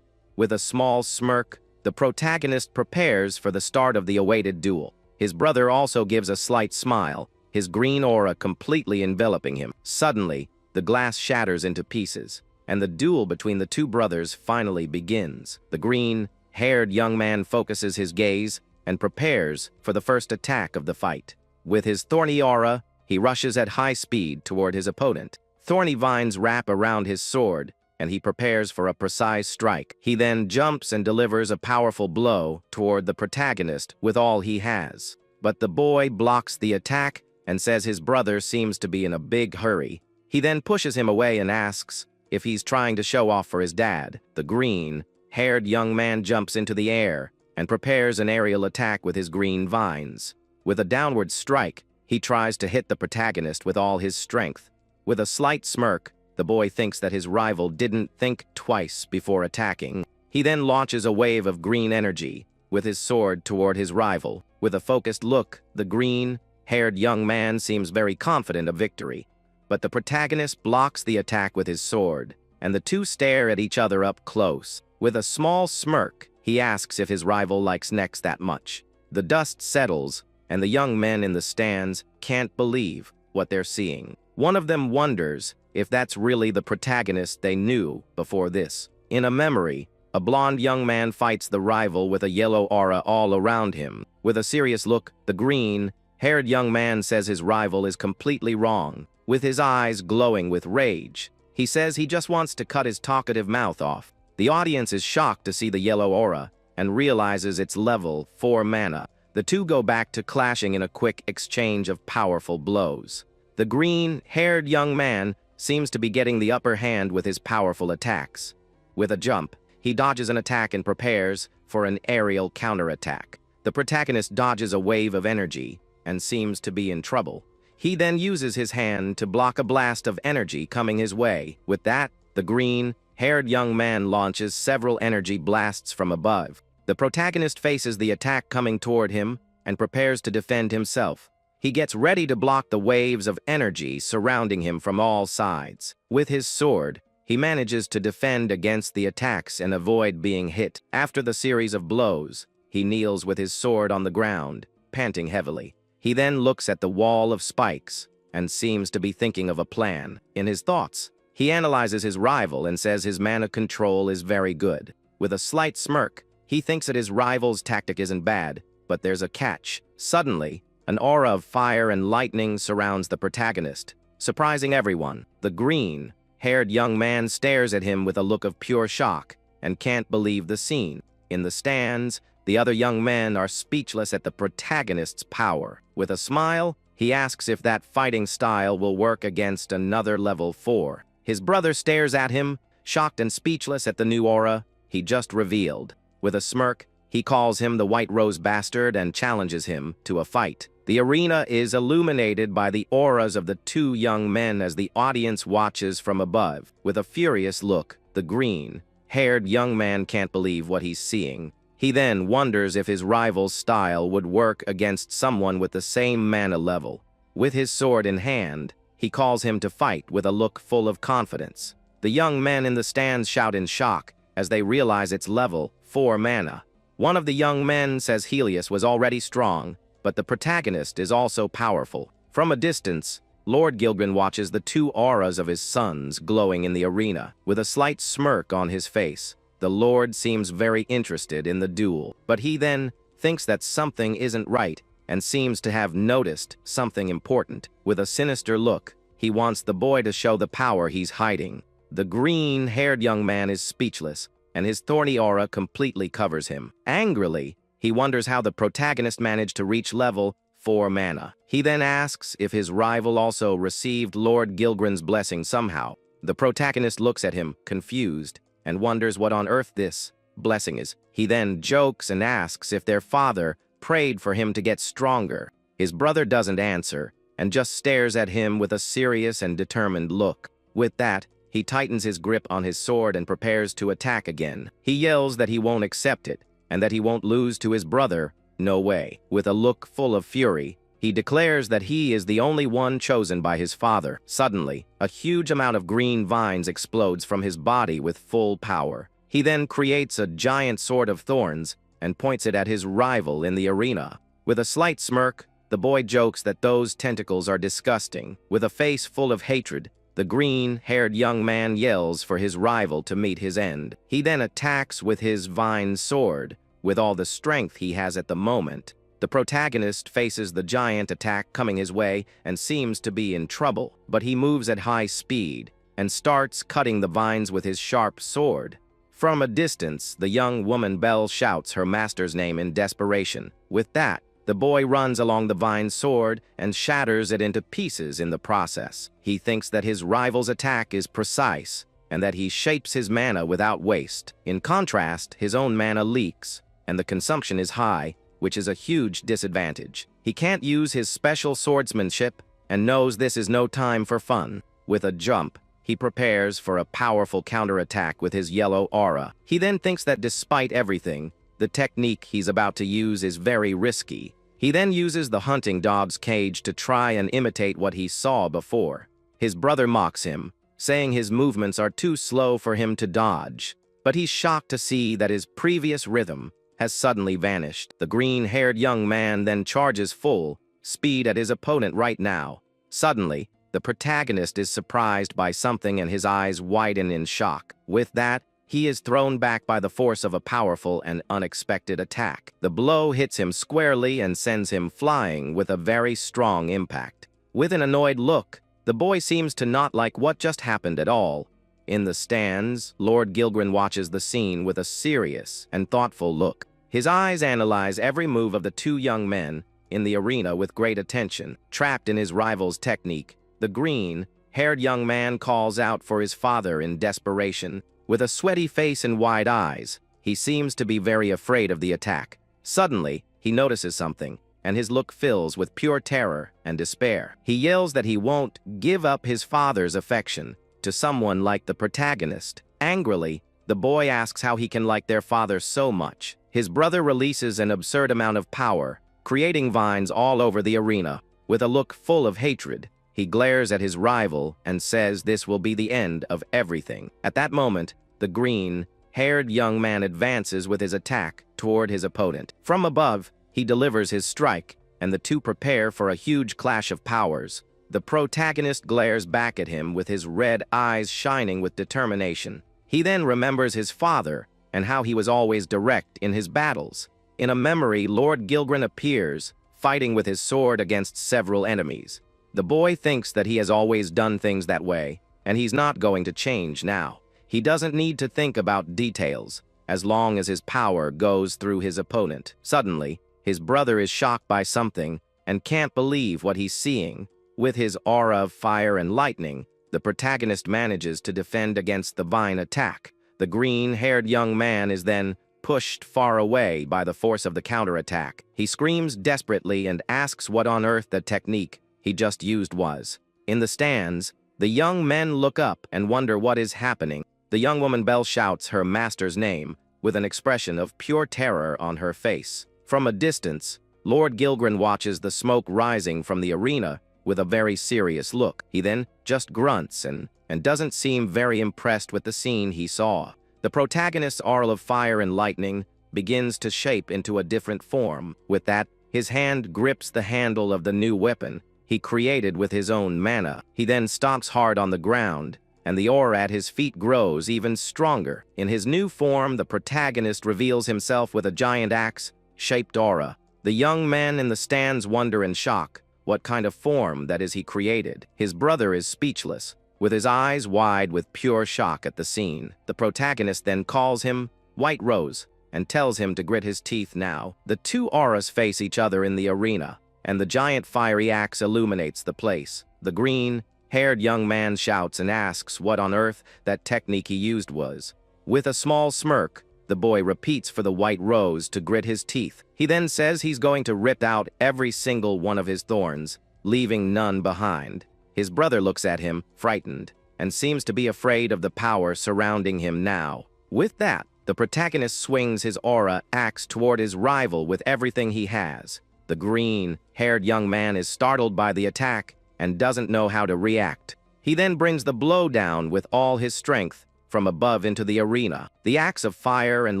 With a small smirk, the protagonist prepares for the start of the awaited duel. His brother also gives a slight smile, his green aura completely enveloping him. Suddenly, the glass shatters into pieces, and the duel between the two brothers finally begins. The green-haired young man focuses his gaze and prepares for the first attack of the fight. With his thorny aura, he rushes at high speed toward his opponent. Thorny vines wrap around his sword, and he prepares for a precise strike. He then jumps and delivers a powerful blow toward the protagonist with all he has. But the boy blocks the attack and says his brother seems to be in a big hurry. He then pushes him away and asks if he's trying to show off for his dad. The green-haired young man jumps into the air and prepares an aerial attack with his green vines. With a downward strike, he tries to hit the protagonist with all his strength. With a slight smirk, the boy thinks that his rival didn't think twice before attacking. He then launches a wave of green energy with his sword toward his rival. With a focused look, the green-haired young man seems very confident of victory. But the protagonist blocks the attack with his sword, and the two stare at each other up close. With a small smirk, he asks if his rival likes necks that much. The dust settles, and the young men in the stands can't believe what they're seeing. One of them wonders if that's really the protagonist they knew before this. In a memory, a blonde young man fights the rival with a yellow aura all around him. With a serious look, the green-haired young man says his rival is completely wrong. With his eyes glowing with rage, he says he just wants to cut his talkative mouth off. The audience is shocked to see the yellow aura and realizes it's level 4 mana. The two go back to clashing in a quick exchange of powerful blows. The green-haired young man seems to be getting the upper hand with his powerful attacks. With a jump, he dodges an attack and prepares for an aerial counterattack. The protagonist dodges a wave of energy and seems to be in trouble. He then uses his hand to block a blast of energy coming his way. With that, the green-haired young man launches several energy blasts from above. The protagonist faces the attack coming toward him and prepares to defend himself. He gets ready to block the waves of energy surrounding him from all sides. With his sword, he manages to defend against the attacks and avoid being hit. After the series of blows, he kneels with his sword on the ground, panting heavily. He then looks at the wall of spikes and seems to be thinking of a plan. In his thoughts, He analyzes his rival and says his mana control is very good. With a slight smirk, he thinks that his rival's tactic isn't bad, but there's a catch. Suddenly, an aura of fire and lightning surrounds the protagonist, surprising everyone. The green-haired young man stares at him with a look of pure shock and can't believe the scene. In the stands, the other young men are speechless at the protagonist's power. With a smile, he asks if that fighting style will work against another level 4. His brother stares at him, shocked and speechless at the new aura he just revealed. With a smirk, he calls him the White Rose Bastard and challenges him to a fight. The arena is illuminated by the auras of the two young men as the audience watches from above. With a furious look, the green-haired young man can't believe what he's seeing. He then wonders if his rival's style would work against someone with the same mana level. With his sword in hand, he calls him to fight with a look full of confidence. The young men in the stands shout in shock as they realize it's level 4 mana. One of the young men says Helios was already strong, but the protagonist is also powerful. From a distance, Lord Gilgren watches the two auras of his sons glowing in the arena. With a slight smirk on his face, the Lord seems very interested in the duel, but he then thinks that something isn't right and seems to have noticed something important. With a sinister look, he wants the boy to show the power he's hiding. The green-haired young man is speechless, and his thorny aura completely covers him. Angrily, he wonders how the protagonist managed to reach level 4 mana. He then asks if his rival also received Lord Gilgren's blessing somehow. The protagonist looks at him, confused, and wonders what on earth this blessing is. He then jokes and asks if their father prayed for him to get stronger. His brother doesn't answer, and just stares at him with a serious and determined look. With that, he tightens his grip on his sword and prepares to attack again. He yells that he won't accept it, and that he won't lose to his brother. No way. With a look full of fury, he declares that he is the only one chosen by his father. Suddenly, a huge amount of green vines explodes from his body with full power. He then creates a giant sword of thorns and points it at his rival in the arena. With a slight smirk, the boy jokes that those tentacles are disgusting. With a face full of hatred, the green-haired young man yells for his rival to meet his end. He then attacks with his vine sword, with all the strength he has at the moment. The protagonist faces the giant attack coming his way and seems to be in trouble, but he moves at high speed and starts cutting the vines with his sharp sword. From a distance, the young woman Belle shouts her master's name in desperation. With that, the boy runs along the vine sword and shatters it into pieces in the process. He thinks that his rival's attack is precise and that he shapes his mana without waste. In contrast, his own mana leaks, and the consumption is high, which is a huge disadvantage. He can't use his special swordsmanship and knows this is no time for fun. With a jump, he prepares for a powerful counterattack with his yellow aura. He then thinks that despite everything, the technique he's about to use is very risky. He then uses the hunting dog's cage to try and imitate what he saw before. His brother mocks him, saying his movements are too slow for him to dodge, but he's shocked to see that his previous rhythm has suddenly vanished. The green-haired young man then charges full speed at his opponent right now. Suddenly, the protagonist is surprised by something and his eyes widen in shock. With that, he is thrown back by the force of a powerful and unexpected attack. The blow hits him squarely and sends him flying with a very strong impact. With an annoyed look, the boy seems to not like what just happened at all. In the stands, Lord Gilgren watches the scene with a serious and thoughtful look. His eyes analyze every move of the two young men in the arena with great attention. Trapped in his rival's technique, the green-haired young man calls out for his father in desperation. With a sweaty face and wide eyes, he seems to be very afraid of the attack. Suddenly, he notices something, and his look fills with pure terror and despair. He yells that he won't give up his father's affection to someone like the protagonist. Angrily, the boy asks how he can like their father so much. His brother releases an absurd amount of power, creating vines all over the arena. With a look full of hatred, he glares at his rival and says this will be the end of everything. At that moment, the green-haired young man advances with his attack toward his opponent. From above, he delivers his strike, and the two prepare for a huge clash of powers. The protagonist glares back at him with his red eyes shining with determination. He then remembers his father and how he was always direct in his battles. In a memory, Lord Gilgren appears, fighting with his sword against several enemies. The boy thinks that he has always done things that way, and he's not going to change now. He doesn't need to think about details, as long as his power goes through his opponent. Suddenly, his brother is shocked by something and can't believe what he's seeing. With his aura of fire and lightning, the protagonist manages to defend against the vine attack. The green-haired young man is then pushed far away by the force of the counterattack. He screams desperately and asks what on earth the technique he just used was. In the stands, the young men look up and wonder what is happening. The young woman Belle shouts her master's name with an expression of pure terror on her face. From a distance, Lord Gilgren watches the smoke rising from the arena with a very serious look. He then just grunts and doesn't seem very impressed with the scene he saw. The protagonist's aura of fire and lightning begins to shape into a different form. With that, his hand grips the handle of the new weapon he created with his own mana. He then stomps hard on the ground, and the aura at his feet grows even stronger. In his new form, the protagonist reveals himself with a giant axe-shaped aura. The young men in the stands wonder in shock what kind of form that is he created. His brother is speechless, with his eyes wide with pure shock at the scene. The protagonist then calls him White Rose and tells him to grit his teeth now. The two auras face each other in the arena, and the giant fiery axe illuminates the place. The green-haired young man shouts and asks what on earth that technique he used was. With a small smirk, the boy repeats for the White Rose to grit his teeth. He then says he's going to rip out every single one of his thorns, leaving none behind. His brother looks at him, frightened, and seems to be afraid of the power surrounding him now. With that, the protagonist swings his aura axe toward his rival with everything he has. The green-haired young man is startled by the attack and doesn't know how to react. He then brings the blow down with all his strength from above into the arena. The axe of fire and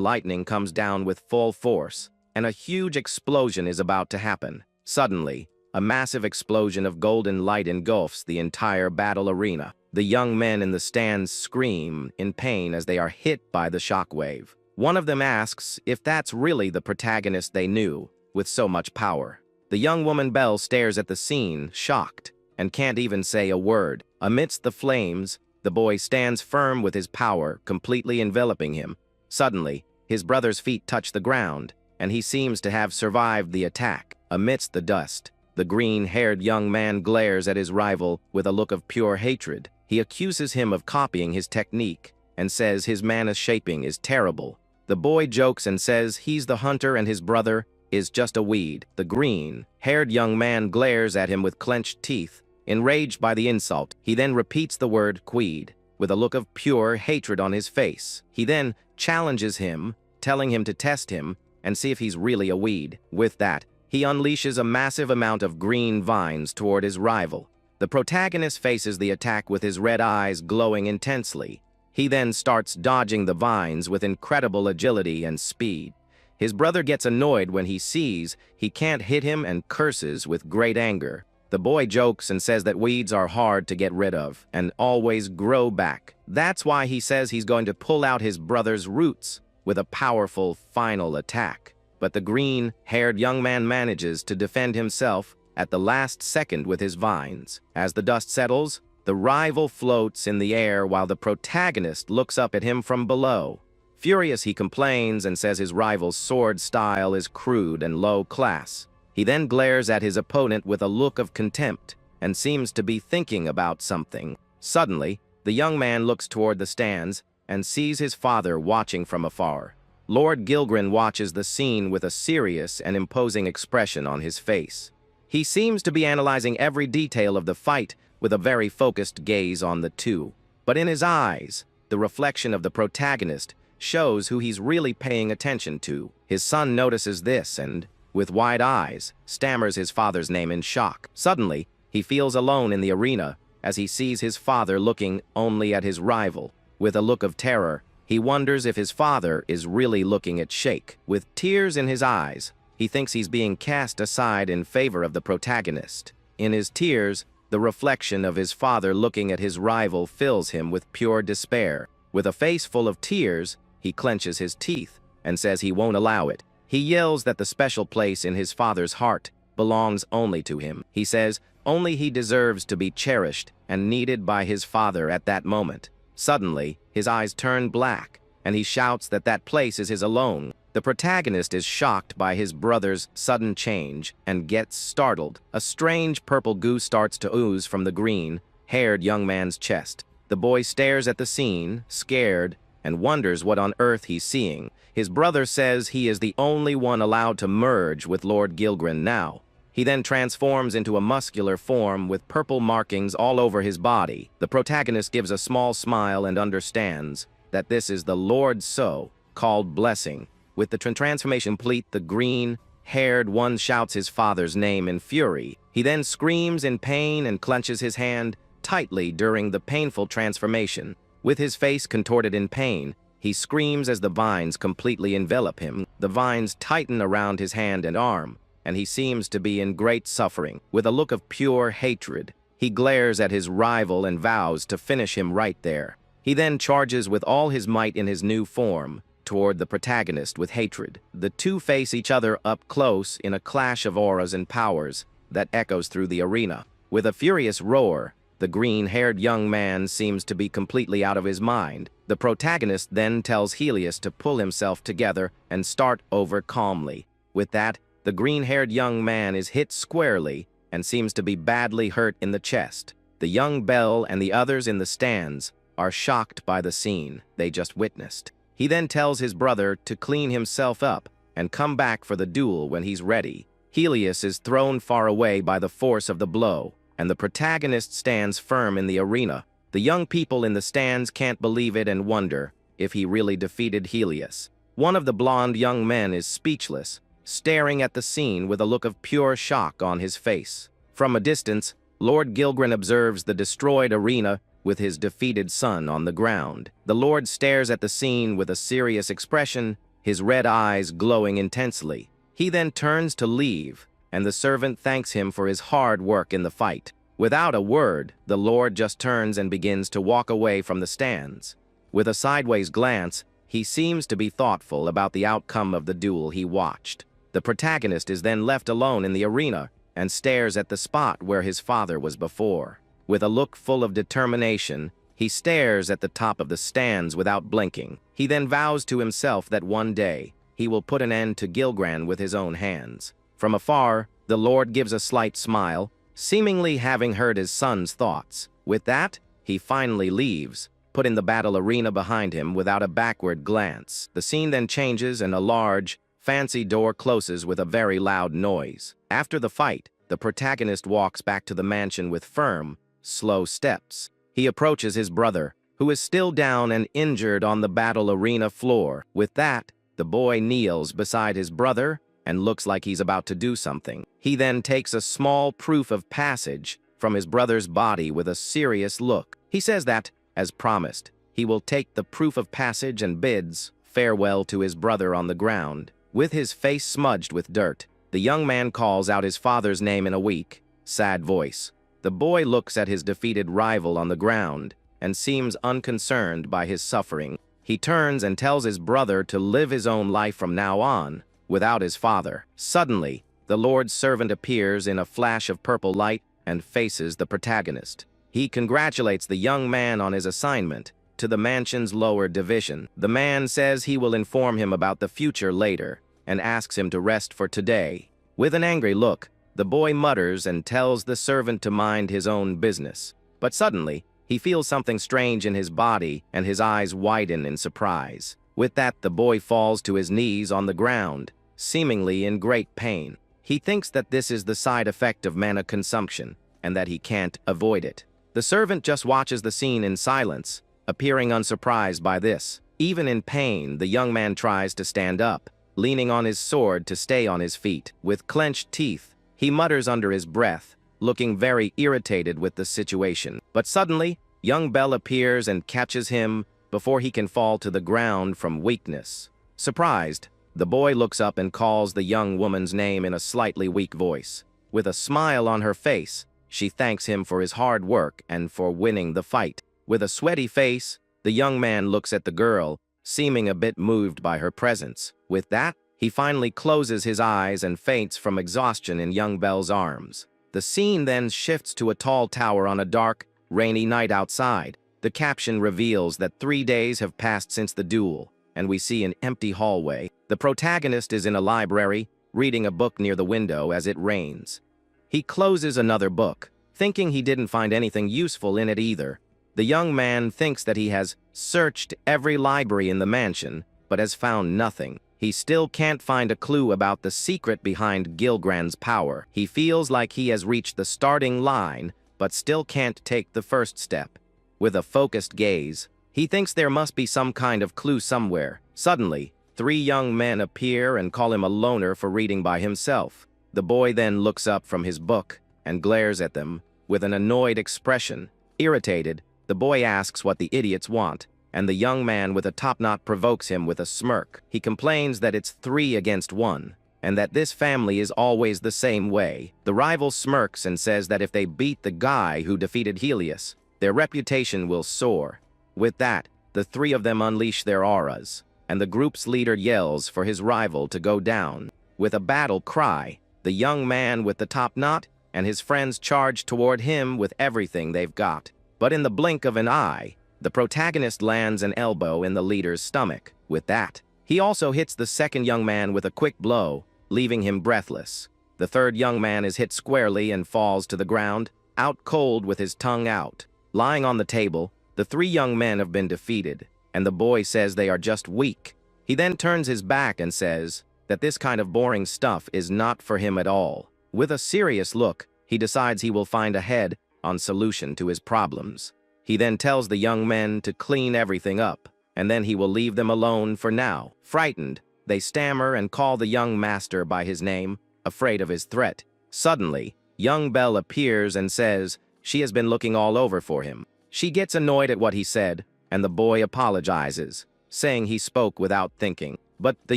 lightning comes down with full force, and a huge explosion is about to happen. Suddenly, a massive explosion of golden light engulfs the entire battle arena. The young men in the stands scream in pain as they are hit by the shockwave. One of them asks if that's really the protagonist they knew, with so much power. The young woman Belle stares at the scene, shocked, and can't even say a word. Amidst the flames, the boy stands firm with his power completely enveloping him. Suddenly, his brother's feet touch the ground, and he seems to have survived the attack. Amidst the dust, the green-haired young man glares at his rival with a look of pure hatred. He accuses him of copying his technique and says his mana shaping is terrible. The boy jokes and says he's the hunter and his brother is just a weed. The green-haired young man glares at him with clenched teeth, enraged by the insult. He then repeats the word "queed" with a look of pure hatred on his face. He then challenges him, telling him to test him and see if he's really a weed. With that, he unleashes a massive amount of green vines toward his rival. The protagonist faces the attack with his red eyes glowing intensely. He then starts dodging the vines with incredible agility and speed. His brother gets annoyed when he sees he can't hit him and curses with great anger. The boy jokes and says that weeds are hard to get rid of and always grow back. That's why he says he's going to pull out his brother's roots with a powerful final attack. But the green-haired young man manages to defend himself at the last second with his vines. As the dust settles, the rival floats in the air while the protagonist looks up at him from below. Furious, he complains and says his rival's sword style is crude and low class. He then glares at his opponent with a look of contempt and seems to be thinking about something. Suddenly, the young man looks toward the stands and sees his father watching from afar. Lord Gilgren watches the scene with a serious and imposing expression on his face. He seems to be analyzing every detail of the fight with a very focused gaze on the two. But in his eyes, the reflection of the protagonist shows who he's really paying attention to. His son notices this and, with wide eyes, stammers his father's name in shock. Suddenly, he feels alone in the arena as he sees his father looking only at his rival. With a look of terror, he wonders if his father is really looking at Shake. With tears in his eyes, he thinks he's being cast aside in favor of the protagonist. In his tears, The reflection of his father looking at his rival fills him with pure despair. With a face full of tears, he clenches his teeth and says he won't allow it. He yells that the special place in his father's heart belongs only to him. He says only he deserves to be cherished and needed by his father at that moment. Suddenly, his eyes turn black, and he shouts that that place is his alone. The protagonist is shocked by his brother's sudden change and gets startled. A strange purple goo starts to ooze from the green-haired young man's chest. The boy stares at the scene, scared, and wonders what on earth he's seeing. His brother says he is the only one allowed to merge with Lord Gilgren now. He then transforms into a muscular form with purple markings all over his body. The protagonist gives a small smile and understands that this is the Lord's so-called blessing. With the transformation complete, the green-haired one shouts his father's name in fury. He then screams in pain and clenches his hand tightly during the painful transformation. With his face contorted in pain, he screams as the vines completely envelop him. The vines tighten around his hand and arm, and he seems to be in great suffering. With a look of pure hatred, he glares at his rival and vows to finish him right there. He then charges with all his might in his new form toward the protagonist with hatred. The two face each other up close in a clash of auras and powers that echoes through the arena. With a furious roar, the green-haired young man seems to be completely out of his mind. The protagonist then tells Helios to pull himself together and start over calmly. With that, the green-haired young man is hit squarely and seems to be badly hurt in the chest. The young belle and the others in the stands are shocked by the scene they just witnessed. He then tells his brother to clean himself up and come back for the duel when he's ready. Helios is thrown far away by the force of the blow, and the protagonist stands firm in the arena. The young people in the stands can't believe it and wonder if he really defeated Helios. One of the blonde young men is speechless, staring at the scene with a look of pure shock on his face. From a distance, Lord Gilgren observes the destroyed arena with his defeated son on the ground. The Lord stares at the scene with a serious expression, his red eyes glowing intensely. He then turns to leave, and the servant thanks him for his hard work in the fight. Without a word, the Lord just turns and begins to walk away from the stands. With a sideways glance, he seems to be thoughtful about the outcome of the duel he watched. The protagonist is then left alone in the arena and stares at the spot where his father was before. With a look full of determination, he stares at the top of the stands without blinking. He then vows to himself that one day he will put an end to Gilgren with his own hands. From afar, the Lord gives a slight smile, seemingly having heard his son's thoughts. With that, he finally leaves, putting the battle arena behind him without a backward glance. The scene then changes and a large, fancy door closes with a very loud noise. After the fight, the protagonist walks back to the mansion with firm, slow steps. He approaches his brother, who is still down and injured on the battle arena floor. With that, the boy kneels beside his brother and looks like he's about to do something. He then takes a small proof of passage from his brother's body with a serious look. He says that, as promised, he will take the proof of passage and bids farewell to his brother on the ground. With his face smudged with dirt, the young man calls out his father's name in a weak, sad voice. The boy looks at his defeated rival on the ground and seems unconcerned by his suffering. He turns and tells his brother to live his own life from now on, without his father. Suddenly, the Lord's servant appears in a flash of purple light and faces the protagonist. He congratulates the young man on his assignment to the mansion's lower division. The man says he will inform him about the future later and asks him to rest for today. With an angry look, the boy mutters and tells the servant to mind his own business. But suddenly, he feels something strange in his body and his eyes widen in surprise. With that, the boy falls to his knees on the ground, seemingly in great pain. He thinks that this is the side effect of mana consumption and that he can't avoid it. The servant just watches the scene in silence, appearing unsurprised by this. Even in pain, the young man tries to stand up, leaning on his sword to stay on his feet. With clenched teeth, he mutters under his breath, looking very irritated with the situation. But suddenly, young Belle appears and catches him before he can fall to the ground from weakness. Surprised, the boy looks up and calls the young woman's name in a slightly weak voice. With a smile on her face, she thanks him for his hard work and for winning the fight. With a sweaty face, the young man looks at the girl, seeming a bit moved by her presence. With that, he finally closes his eyes and faints from exhaustion in young Belle's arms. The scene then shifts to a tall tower on a dark, rainy night outside. The caption reveals that 3 days have passed since the duel, and we see an empty hallway. The protagonist is in a library, reading a book near the window as it rains. He closes another book, thinking he didn't find anything useful in it either. The young man thinks that he has searched every library in the mansion, but has found nothing. He still can't find a clue about the secret behind Gilgran's power. He feels like he has reached the starting line, but still can't take the first step. With a focused gaze, he thinks there must be some kind of clue somewhere. Suddenly, 3 young men appear and call him a loner for reading by himself. The boy then looks up from his book and glares at them with an annoyed expression. Irritated, the boy asks what the idiots want, and the young man with a top knot provokes him with a smirk. He complains that it's 3 against 1, and that this family is always the same way. The rival smirks and says that if they beat the guy who defeated Helios, their reputation will soar. With that, the 3 of them unleash their auras, and the group's leader yells for his rival to go down. With a battle cry, the young man with the top knot and his friends charge toward him with everything they've got. But in the blink of an eye, the protagonist lands an elbow in the leader's stomach. With that, he also hits the second young man with a quick blow, leaving him breathless. The third young man is hit squarely and falls to the ground, out cold with his tongue out. Lying on the table, the 3 young men have been defeated, and the boy says they are just weak. He then turns his back and says that this kind of boring stuff is not for him at all. With a serious look, he decides he will find a head-on solution to his problems. He then tells the young men to clean everything up, and then he will leave them alone for now. Frightened, they stammer and call the young master by his name, afraid of his threat. Suddenly, young Belle appears and says she has been looking all over for him. She gets annoyed at what he said, and the boy apologizes, saying he spoke without thinking. But the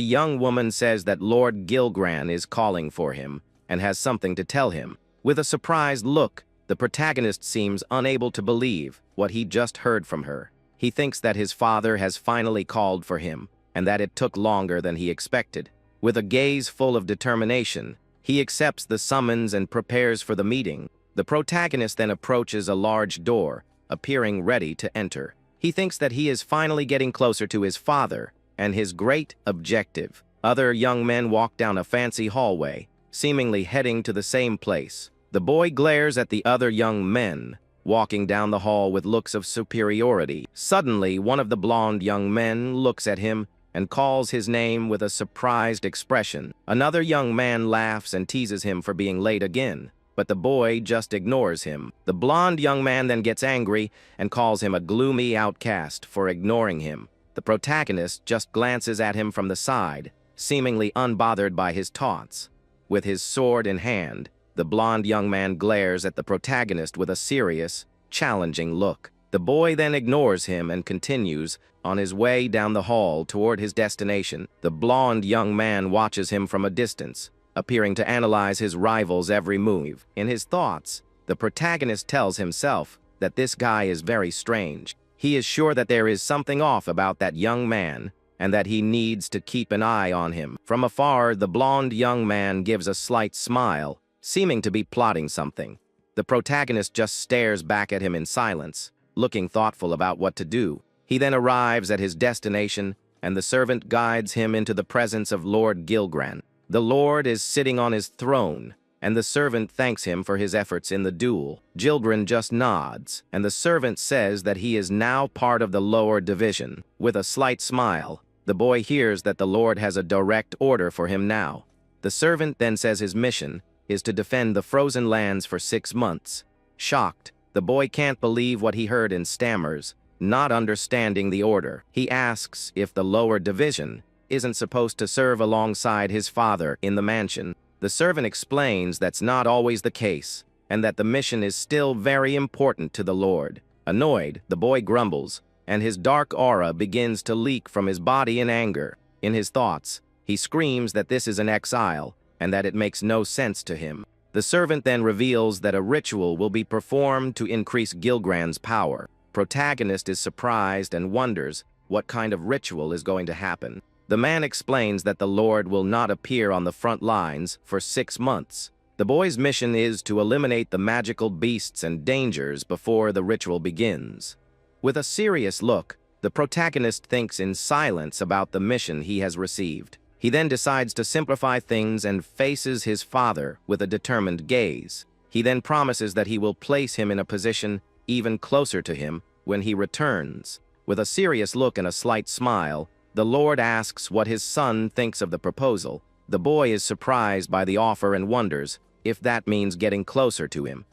young woman says that Lord Gilgran is calling for him and has something to tell him. With a surprised look, the protagonist seems unable to believe what he just heard from her. He thinks that his father has finally called for him, and that it took longer than he expected. With a gaze full of determination, he accepts the summons and prepares for the meeting. The protagonist then approaches a large door, appearing ready to enter. He thinks that he is finally getting closer to his father and his great objective. Other young men walk down a fancy hallway, seemingly heading to the same place. The boy glares at the other young men, walking down the hall with looks of superiority. Suddenly, one of the blonde young men looks at him and calls his name with a surprised expression. Another young man laughs and teases him for being late again, but the boy just ignores him. The blonde young man then gets angry and calls him a gloomy outcast for ignoring him. The protagonist just glances at him from the side, seemingly unbothered by his taunts. With his sword in hand, the blonde young man glares at the protagonist with a serious, challenging look. The boy then ignores him and continues on his way down the hall toward his destination. The blonde young man watches him from a distance, appearing to analyze his rival's every move. In his thoughts, the protagonist tells himself that this guy is very strange. He is sure that there is something off about that young man, and that he needs to keep an eye on him. From afar, the blonde young man gives a slight smile, seeming to be plotting something. The protagonist just stares back at him in silence, looking thoughtful about what to do. He then arrives at his destination, and the servant guides him into the presence of Lord Gilgran. The Lord is sitting on his throne, and the servant thanks him for his efforts in the duel. Gilgran just nods, and the servant says that he is now part of the lower division. With a slight smile, the boy hears that the Lord has a direct order for him now. The servant then says his mission is to defend the frozen lands for 6 months. Shocked, the boy can't believe what he heard and stammers, not understanding the order. He asks if the lower division isn't supposed to serve alongside his father in the mansion. The servant explains that's not always the case, and that the mission is still very important to the Lord. Annoyed, the boy grumbles, and his dark aura begins to leak from his body in anger. In his thoughts, he screams that this is an exile, and that it makes no sense to him. The servant then reveals that a ritual will be performed to increase Gilgran's power. Protagonist is surprised and wonders what kind of ritual is going to happen. The man explains that the Lord will not appear on the front lines for 6 months. The boy's mission is to eliminate the magical beasts and dangers before the ritual begins. With a serious look, the protagonist thinks in silence about the mission he has received. He then decides to simplify things and faces his father with a determined gaze. He then promises that he will place him in a position even closer to him when he returns. With a serious look and a slight smile, the Lord asks what his son thinks of the proposal. The boy is surprised by the offer and wonders if that means getting closer to him.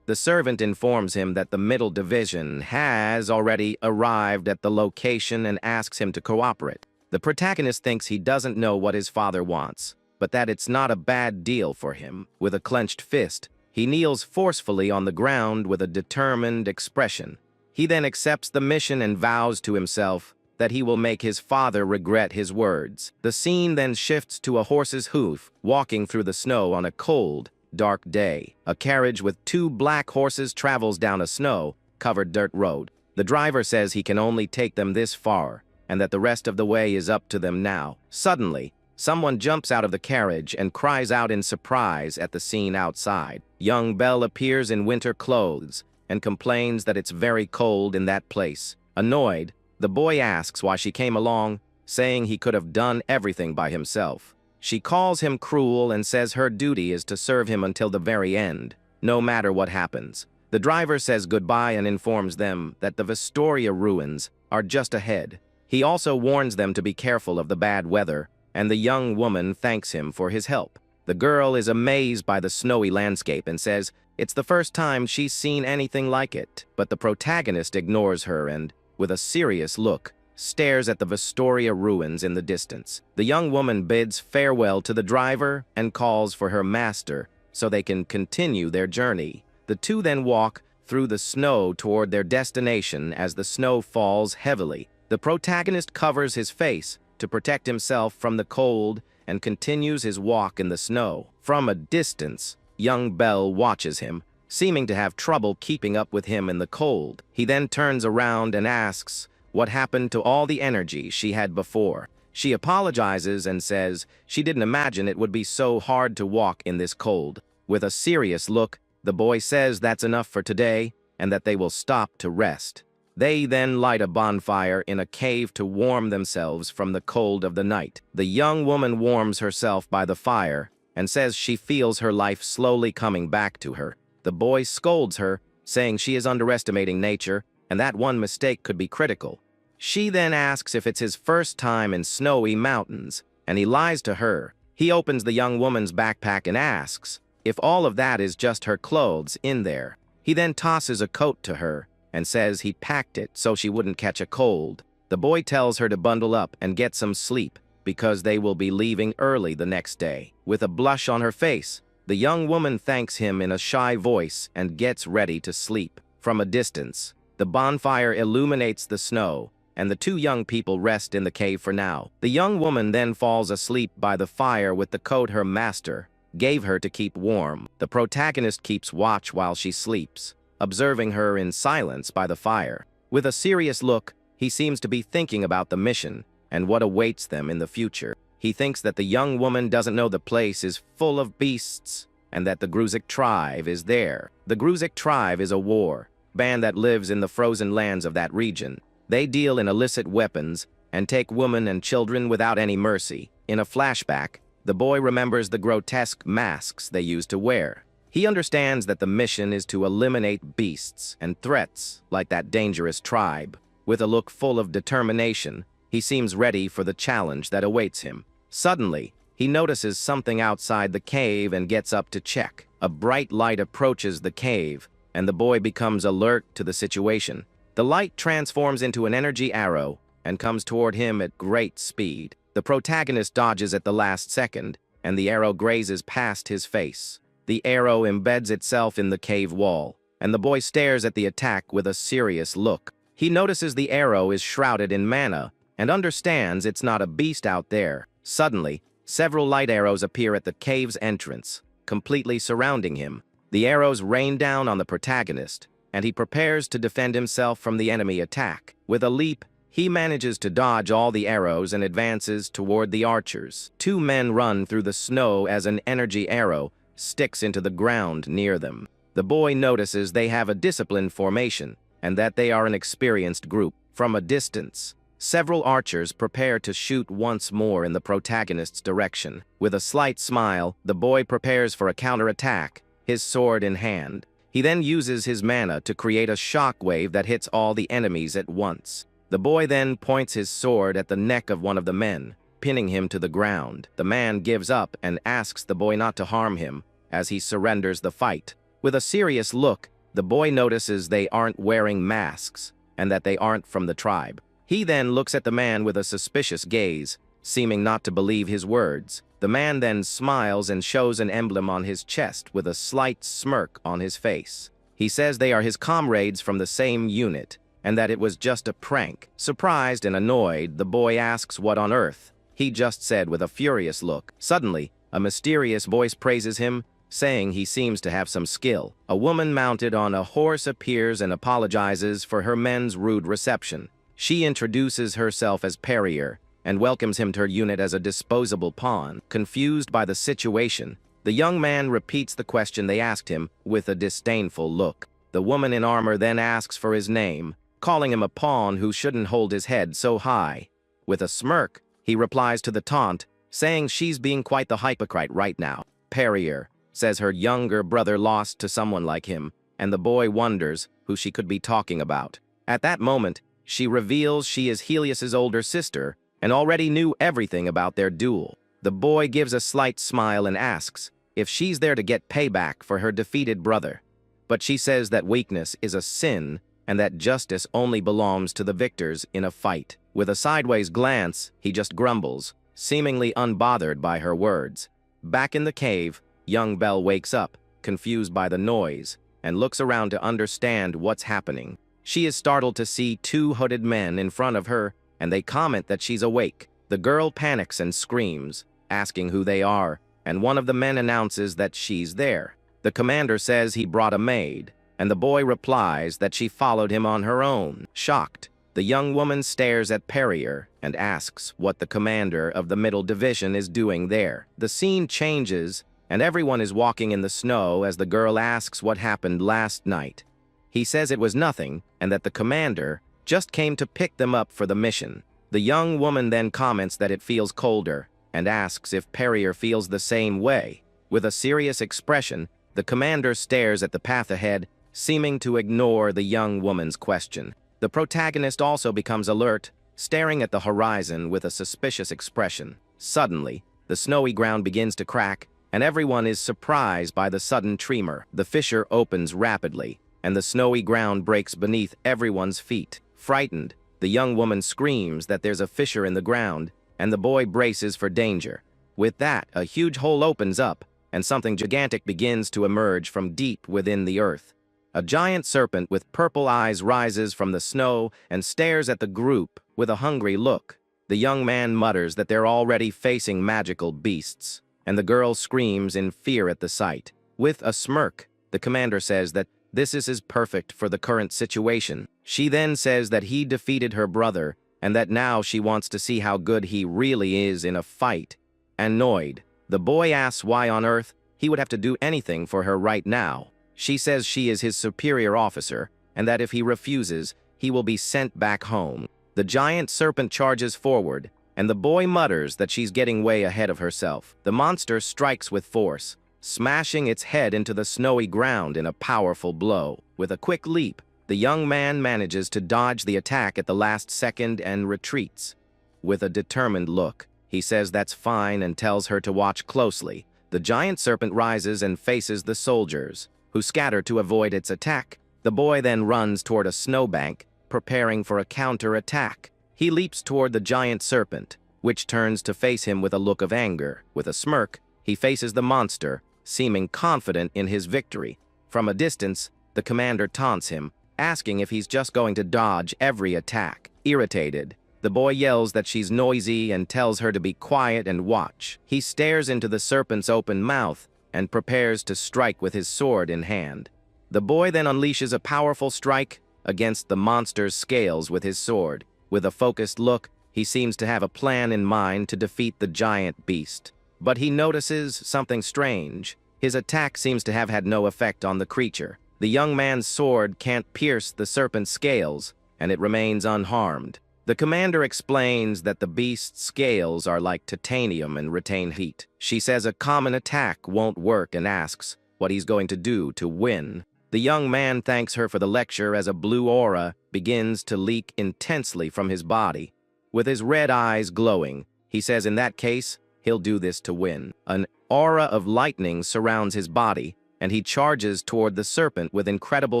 The servant informs him that the middle division has already arrived at the location and asks him to cooperate. The protagonist thinks he doesn't know what his father wants, but that it's not a bad deal for him. With a clenched fist, he kneels forcefully on the ground with a determined expression. He then accepts the mission and vows to himself that he will make his father regret his words. The scene then shifts to a horse's hoof walking through the snow on a cold, dark day. A carriage with 2 black horses travels down a snow-covered dirt road. The driver says he can only take them this far, and that the rest of the way is up to them now. Suddenly, someone jumps out of the carriage and cries out in surprise at the scene outside. Young Belle appears in winter clothes and complains that it's very cold in that place. Annoyed, the boy asks why she came along, saying he could have done everything by himself. She calls him cruel and says her duty is to serve him until the very end, no matter what happens. The driver says goodbye and informs them that the Vestoria ruins are just ahead. He also warns them to be careful of the bad weather, and the young woman thanks him for his help. The girl is amazed by the snowy landscape and says it's the first time she's seen anything like it. But the protagonist ignores her and, with a serious look, stares at the Vestoria ruins in the distance. The young woman bids farewell to the driver and calls for her master so they can continue their journey. The two then walk through the snow toward their destination as the snow falls heavily. The protagonist covers his face to protect himself from the cold and continues his walk in the snow. From a distance, young Belle watches him, seeming to have trouble keeping up with him in the cold. He then turns around and asks what happened to all the energy she had before. She apologizes and says she didn't imagine it would be so hard to walk in this cold. With a serious look, the boy says that's enough for today and that they will stop to rest. They then light a bonfire in a cave to warm themselves from the cold of the night. The young woman warms herself by the fire and says she feels her life slowly coming back to her. The boy scolds her, saying she is underestimating nature and that one mistake could be critical. She then asks if it's his first time in snowy mountains, and he lies to her. He opens the young woman's backpack and asks if all of that is just her clothes in there. He then tosses a coat to her and says he packed it so she wouldn't catch a cold. The boy tells her to bundle up and get some sleep because they will be leaving early the next day. With a blush on her face, the young woman thanks him in a shy voice and gets ready to sleep. From a distance, the bonfire illuminates the snow, and the two young people rest in the cave for now. The young woman then falls asleep by the fire with the coat her master gave her to keep warm. The protagonist keeps watch while she sleeps, observing her in silence by the fire. With a serious look, he seems to be thinking about the mission and what awaits them in the future. He thinks that the young woman doesn't know the place is full of beasts and that the Gruzik tribe is there. The Gruzik tribe is a war band that lives in the frozen lands of that region. They deal in illicit weapons and take women and children without any mercy. In a flashback, the boy remembers the grotesque masks they used to wear. He understands that the mission is to eliminate beasts and threats like that dangerous tribe. With a look full of determination, he seems ready for the challenge that awaits him. Suddenly, he notices something outside the cave and gets up to check. A bright light approaches the cave, and the boy becomes alert to the situation. The light transforms into an energy arrow and comes toward him at great speed. The protagonist dodges at the last second, and the arrow grazes past his face. The arrow embeds itself in the cave wall, and the boy stares at the attack with a serious look. He notices the arrow is shrouded in mana and understands it's not a beast out there. Suddenly, several light arrows appear at the cave's entrance. completely surrounding him. The arrows rain down on the protagonist, and he prepares to defend himself from the enemy attack. With a leap, he manages to dodge all the arrows and advances toward the archers. Two men run through the snow as an energy arrow sticks into the ground near them. The boy notices they have a disciplined formation, and that they are an experienced group. From a distance, several archers prepare to shoot once more in the protagonist's direction. With a slight smile, the boy prepares for a counterattack, his sword in hand. He then uses his mana to create a shockwave that hits all the enemies at once. The boy then points his sword at the neck of one of the men, pinning him to the ground. The man gives up and asks the boy not to harm him, as he surrenders the fight. With a serious look, the boy notices they aren't wearing masks, and that they aren't from the tribe. He then looks at the man with a suspicious gaze, seeming not to believe his words. The man then smiles and shows an emblem on his chest with a slight smirk on his face. He says they are his comrades from the same unit, and that it was just a prank. Surprised and annoyed, the boy asks what on earth he just said with a furious look. Suddenly, a mysterious voice praises him, saying he seems to have some skill. A woman mounted on a horse appears and apologizes for her men's rude reception. She introduces herself as Perrier and welcomes him to her unit as a disposable pawn. Confused by the situation, the young man repeats the question they asked him with a disdainful look. The woman in armor then asks for his name, calling him a pawn who shouldn't hold his head so high. With a smirk, he replies to the taunt, saying she's being quite the hypocrite right now. Perrier says her younger brother lost to someone like him, and the boy wonders who she could be talking about. At that moment, she reveals she is Helios's older sister and already knew everything about their duel. The boy gives a slight smile and asks if she's there to get payback for her defeated brother. But she says that weakness is a sin and that justice only belongs to the victors in a fight. With a sideways glance, he just grumbles, seemingly unbothered by her words. Back in the cave, young Belle wakes up, confused by the noise, and looks around to understand what's happening. She is startled to see two hooded men in front of her, and they comment that she's awake. The girl panics and screams, asking who they are, and one of the men announces that she's there. The commander says he brought a maid, and the boy replies that she followed him on her own. Shocked, the young woman stares at Perrier and asks what the commander of the middle division is doing there. The scene changes, and everyone is walking in the snow as the girl asks what happened last night. He says it was nothing, and that the commander just came to pick them up for the mission. The young woman then comments that it feels colder, and asks if Perrier feels the same way. With a serious expression, the commander stares at the path ahead, seeming to ignore the young woman's question. The protagonist also becomes alert, staring at the horizon with a suspicious expression. Suddenly, the snowy ground begins to crack, and everyone is surprised by the sudden tremor. The fissure opens rapidly, and the snowy ground breaks beneath everyone's feet. Frightened, the young woman screams that there's a fissure in the ground, and the boy braces for danger. With that, a huge hole opens up, and something gigantic begins to emerge from deep within the earth. A giant serpent with purple eyes rises from the snow and stares at the group with a hungry look. The young man mutters that they're already facing magical beasts, and the girl screams in fear at the sight. With a smirk, the commander says that this is perfect for the current situation. She then says that he defeated her brother, and that now she wants to see how good he really is in a fight. Annoyed, the boy asks why on earth he would have to do anything for her right now. She says she is his superior officer, and that if he refuses, he will be sent back home. The giant serpent charges forward, and the boy mutters that she's getting way ahead of herself. The monster strikes with force, smashing its head into the snowy ground in a powerful blow. With a quick leap, the young man manages to dodge the attack at the last second and retreats. With a determined look, he says that's fine and tells her to watch closely. The giant serpent rises and faces the soldiers, who scatter to avoid its attack. The boy then runs toward a snowbank, preparing for a counter-attack. He leaps toward the giant serpent, which turns to face him with a look of anger. With a smirk, he faces the monster, seeming confident in his victory. From a distance, the commander taunts him, asking if he's just going to dodge every attack. Irritated, the boy yells that she's noisy and tells her to be quiet and watch. He stares into the serpent's open mouth and prepares to strike with his sword in hand. The boy then unleashes a powerful strike against the monster's scales with his sword. With a focused look, he seems to have a plan in mind to defeat the giant beast. But he notices something strange. His attack seems to have had no effect on the creature. The young man's sword can't pierce the serpent's scales, and it remains unharmed. The commander explains that the beast's scales are like titanium and retain heat. She says a common attack won't work and asks what he's going to do to win. The young man thanks her for the lecture as a blue aura begins to leak intensely from his body. With his red eyes glowing, he says in that case, he'll do this to win. An aura of lightning surrounds his body, and he charges toward the serpent with incredible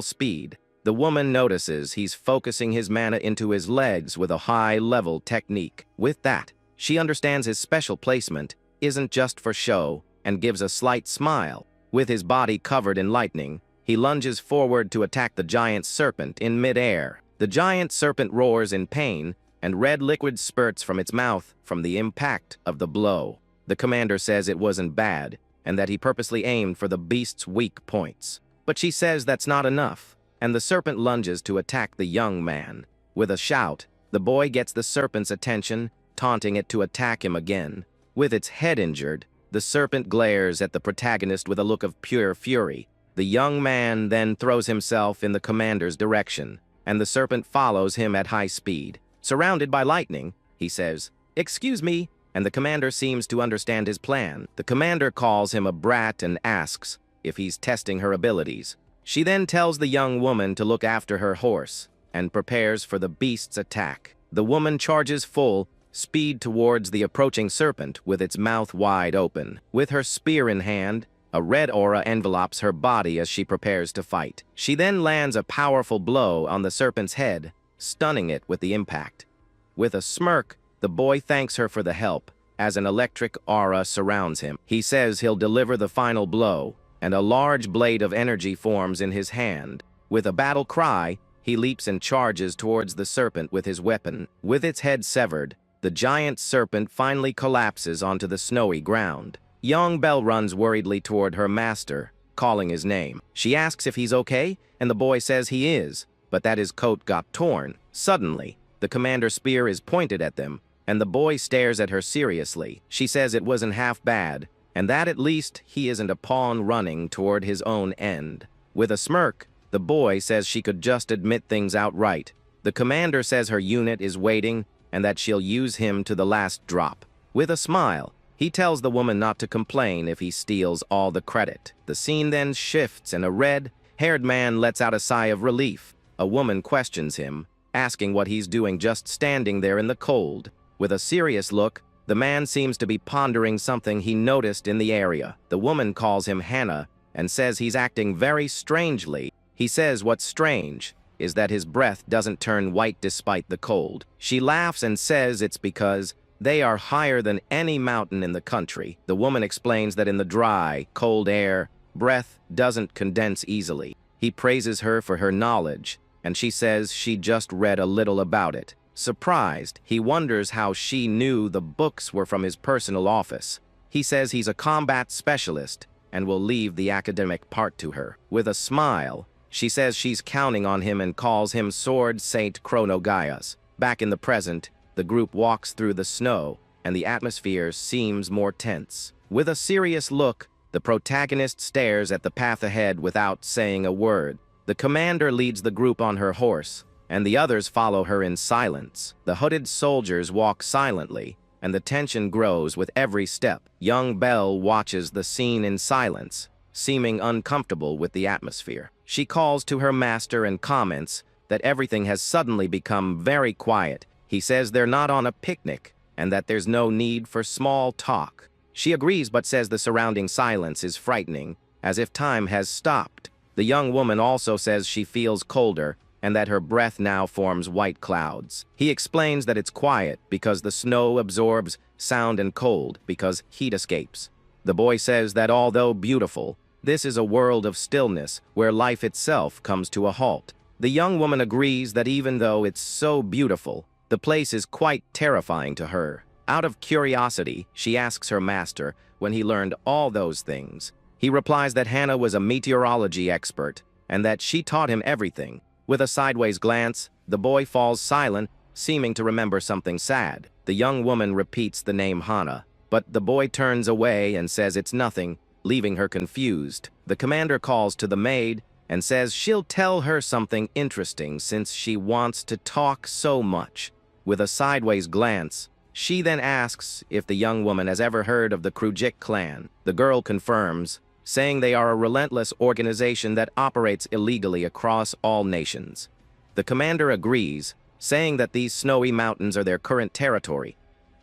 speed. The woman notices he's focusing his mana into his legs with a high-level technique. With that, she understands his special placement isn't just for show and gives a slight smile. With his body covered in lightning, he lunges forward to attack the giant serpent in mid-air. The giant serpent roars in pain, and red liquid spurts from its mouth from the impact of the blow. The commander says it wasn't bad, and that he purposely aimed for the beast's weak points. But she says that's not enough, and the serpent lunges to attack the young man. With a shout, the boy gets the serpent's attention, taunting it to attack him again. With its head injured, the serpent glares at the protagonist with a look of pure fury. The young man then throws himself in the commander's direction, and the serpent follows him at high speed. Surrounded by lightning, he says, "Excuse me," and the commander seems to understand his plan. The commander calls him a brat and asks if he's testing her abilities. She then tells the young woman to look after her horse and prepares for the beast's attack. The woman charges full speed towards the approaching serpent with its mouth wide open. With her spear in hand, a red aura envelopes her body as she prepares to fight. She then lands a powerful blow on the serpent's head, stunning it with the impact. With a smirk, the boy thanks her for the help, as an electric aura surrounds him. He says he'll deliver the final blow, and a large blade of energy forms in his hand. With a battle cry, he leaps and charges towards the serpent with his weapon. With its head severed, the giant serpent finally collapses onto the snowy ground. Young Belle runs worriedly toward her master, calling his name. She asks if he's okay, and the boy says he is, but that his coat got torn. Suddenly, the commander's spear is pointed at them, and the boy stares at her seriously. She says it wasn't half bad, and that at least he isn't a pawn running toward his own end. With a smirk, the boy says she could just admit things outright. The commander says her unit is waiting, and that she'll use him to the last drop. With a smile, he tells the woman not to complain if he steals all the credit. The scene then shifts, and a red-haired man lets out a sigh of relief. A woman questions him, asking what he's doing just standing there in the cold. With a serious look, the man seems to be pondering something he noticed in the area. The woman calls him Hannah and says he's acting very strangely. He says what's strange is that his breath doesn't turn white despite the cold. She laughs and says it's because they are higher than any mountain in the country. The woman explains that in the dry, cold air, breath doesn't condense easily. He praises her for her knowledge, and she says she just read a little about it. Surprised, he wonders how she knew the books were from his personal office. He says he's a combat specialist and will leave the academic part to her. With a smile, she says she's counting on him and calls him Sword Saint Chronogaius. Back in the present, the group walks through the snow, and the atmosphere seems more tense. With a serious look, the protagonist stares at the path ahead without saying a word. The commander leads the group on her horse, and the others follow her in silence. The hooded soldiers walk silently, and the tension grows with every step. Young Belle watches the scene in silence, seeming uncomfortable with the atmosphere. She calls to her master and comments that everything has suddenly become very quiet. He says they're not on a picnic, and that there's no need for small talk. She agrees but says the surrounding silence is frightening, as if time has stopped. The young woman also says she feels colder, and that her breath now forms white clouds. He explains that it's quiet because the snow absorbs sound and cold because heat escapes. The boy says that although beautiful, this is a world of stillness where life itself comes to a halt. The young woman agrees that even though it's so beautiful, the place is quite terrifying to her. Out of curiosity, she asks her master when he learned all those things. He replies that Hannah was a meteorology expert and that she taught him everything. With a sideways glance, the boy falls silent, seeming to remember something sad. The young woman repeats the name Hannah, but the boy turns away and says it's nothing, leaving her confused. The commander calls to the maid and says she'll tell her something interesting since she wants to talk so much. With a sideways glance, she then asks if the young woman has ever heard of the Krujik clan. The girl confirms, saying they are a relentless organization that operates illegally across all nations. The commander agrees, saying that these snowy mountains are their current territory.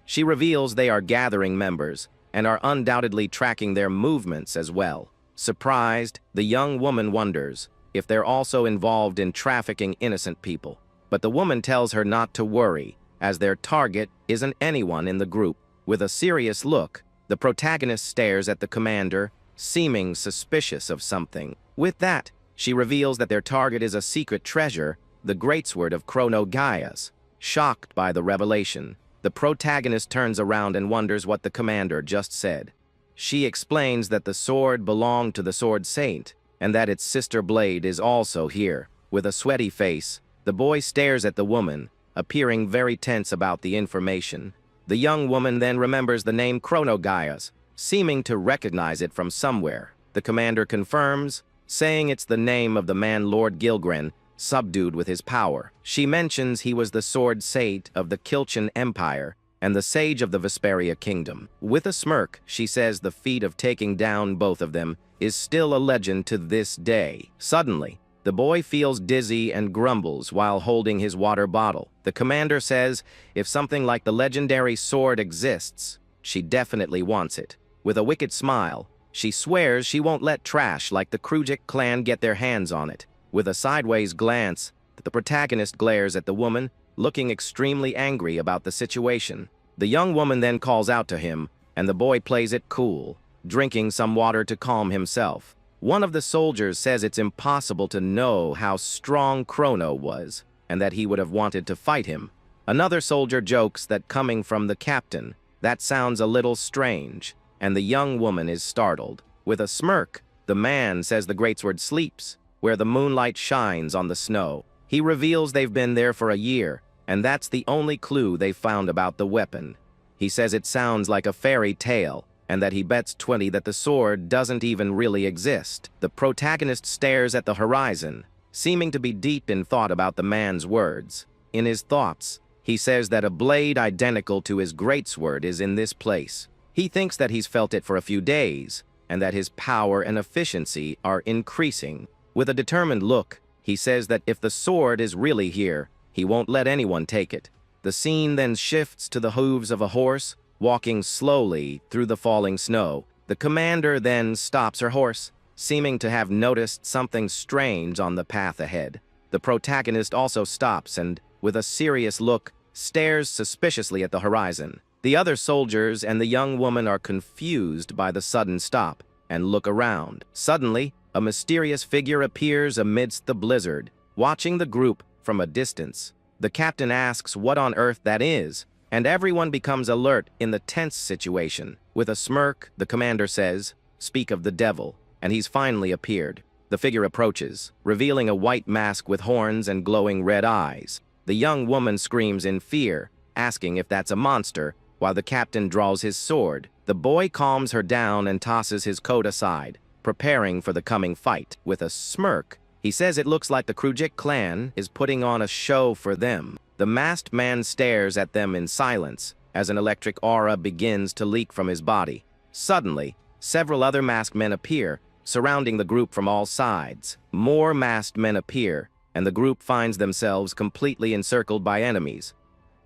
She reveals they are gathering members and are undoubtedly tracking their movements as well. Surprised, the young woman wonders if they're also involved in trafficking innocent people. But the woman tells her not to worry, as their target isn't anyone in the group. With a serious look, the protagonist stares at the commander, seeming suspicious of something. With that, she reveals that their target is a secret treasure, the greatsword of Chronogaias. Shocked by the revelation, the protagonist turns around and wonders what the commander just said. She explains that the sword belonged to the Sword Saint, and that its sister blade is also here. With a sweaty face, the boy stares at the woman, appearing very tense about the information. The young woman then remembers the name Chronogaias, seeming to recognize it from somewhere. The commander confirms, saying it's the name of the man Lord Gilgren, subdued with his power. She mentions he was the Sword Saint of the Kilchan Empire and the sage of the Vesperia Kingdom. With a smirk, she says the feat of taking down both of them is still a legend to this day. Suddenly, the boy feels dizzy and grumbles while holding his water bottle. The commander says if something like the legendary sword exists, she definitely wants it. With a wicked smile, she swears she won't let trash like the Krujik clan get their hands on it. With a sideways glance, the protagonist glares at the woman, looking extremely angry about the situation. The young woman then calls out to him, and the boy plays it cool, drinking some water to calm himself. One of the soldiers says it's impossible to know how strong Chrono was, and that he would have wanted to fight him. Another soldier jokes that coming from the captain, that sounds a little strange, and the young woman is startled. With a smirk, the man says the greatsword sleeps, where the moonlight shines on the snow. He reveals they've been there for a year, and that's the only clue they've found about the weapon. He says it sounds like a fairy tale, and that he bets 20 that the sword doesn't even really exist. The protagonist stares at the horizon, seeming to be deep in thought about the man's words. In his thoughts, he says that a blade identical to his greatsword is in this place. He thinks that he's felt it for a few days, and that his power and efficiency are increasing. With a determined look, he says that if the sword is really here, he won't let anyone take it. The scene then shifts to the hooves of a horse, walking slowly through the falling snow. The commander then stops her horse, seeming to have noticed something strange on the path ahead. The protagonist also stops and, with a serious look, stares suspiciously at the horizon. The other soldiers and the young woman are confused by the sudden stop and look around. Suddenly, a mysterious figure appears amidst the blizzard, watching the group from a distance. The captain asks what on earth that is, and everyone becomes alert in the tense situation. With a smirk, the commander says, "Speak of the devil," and he's finally appeared. The figure approaches, revealing a white mask with horns and glowing red eyes. The young woman screams in fear, asking if that's a monster, while the captain draws his sword. The boy calms her down and tosses his coat aside, preparing for the coming fight. With a smirk, he says it looks like the Krujik clan is putting on a show for them. The masked man stares at them in silence as an electric aura begins to leak from his body. Suddenly, several other masked men appear, surrounding the group from all sides. More masked men appear, and the group finds themselves completely encircled by enemies.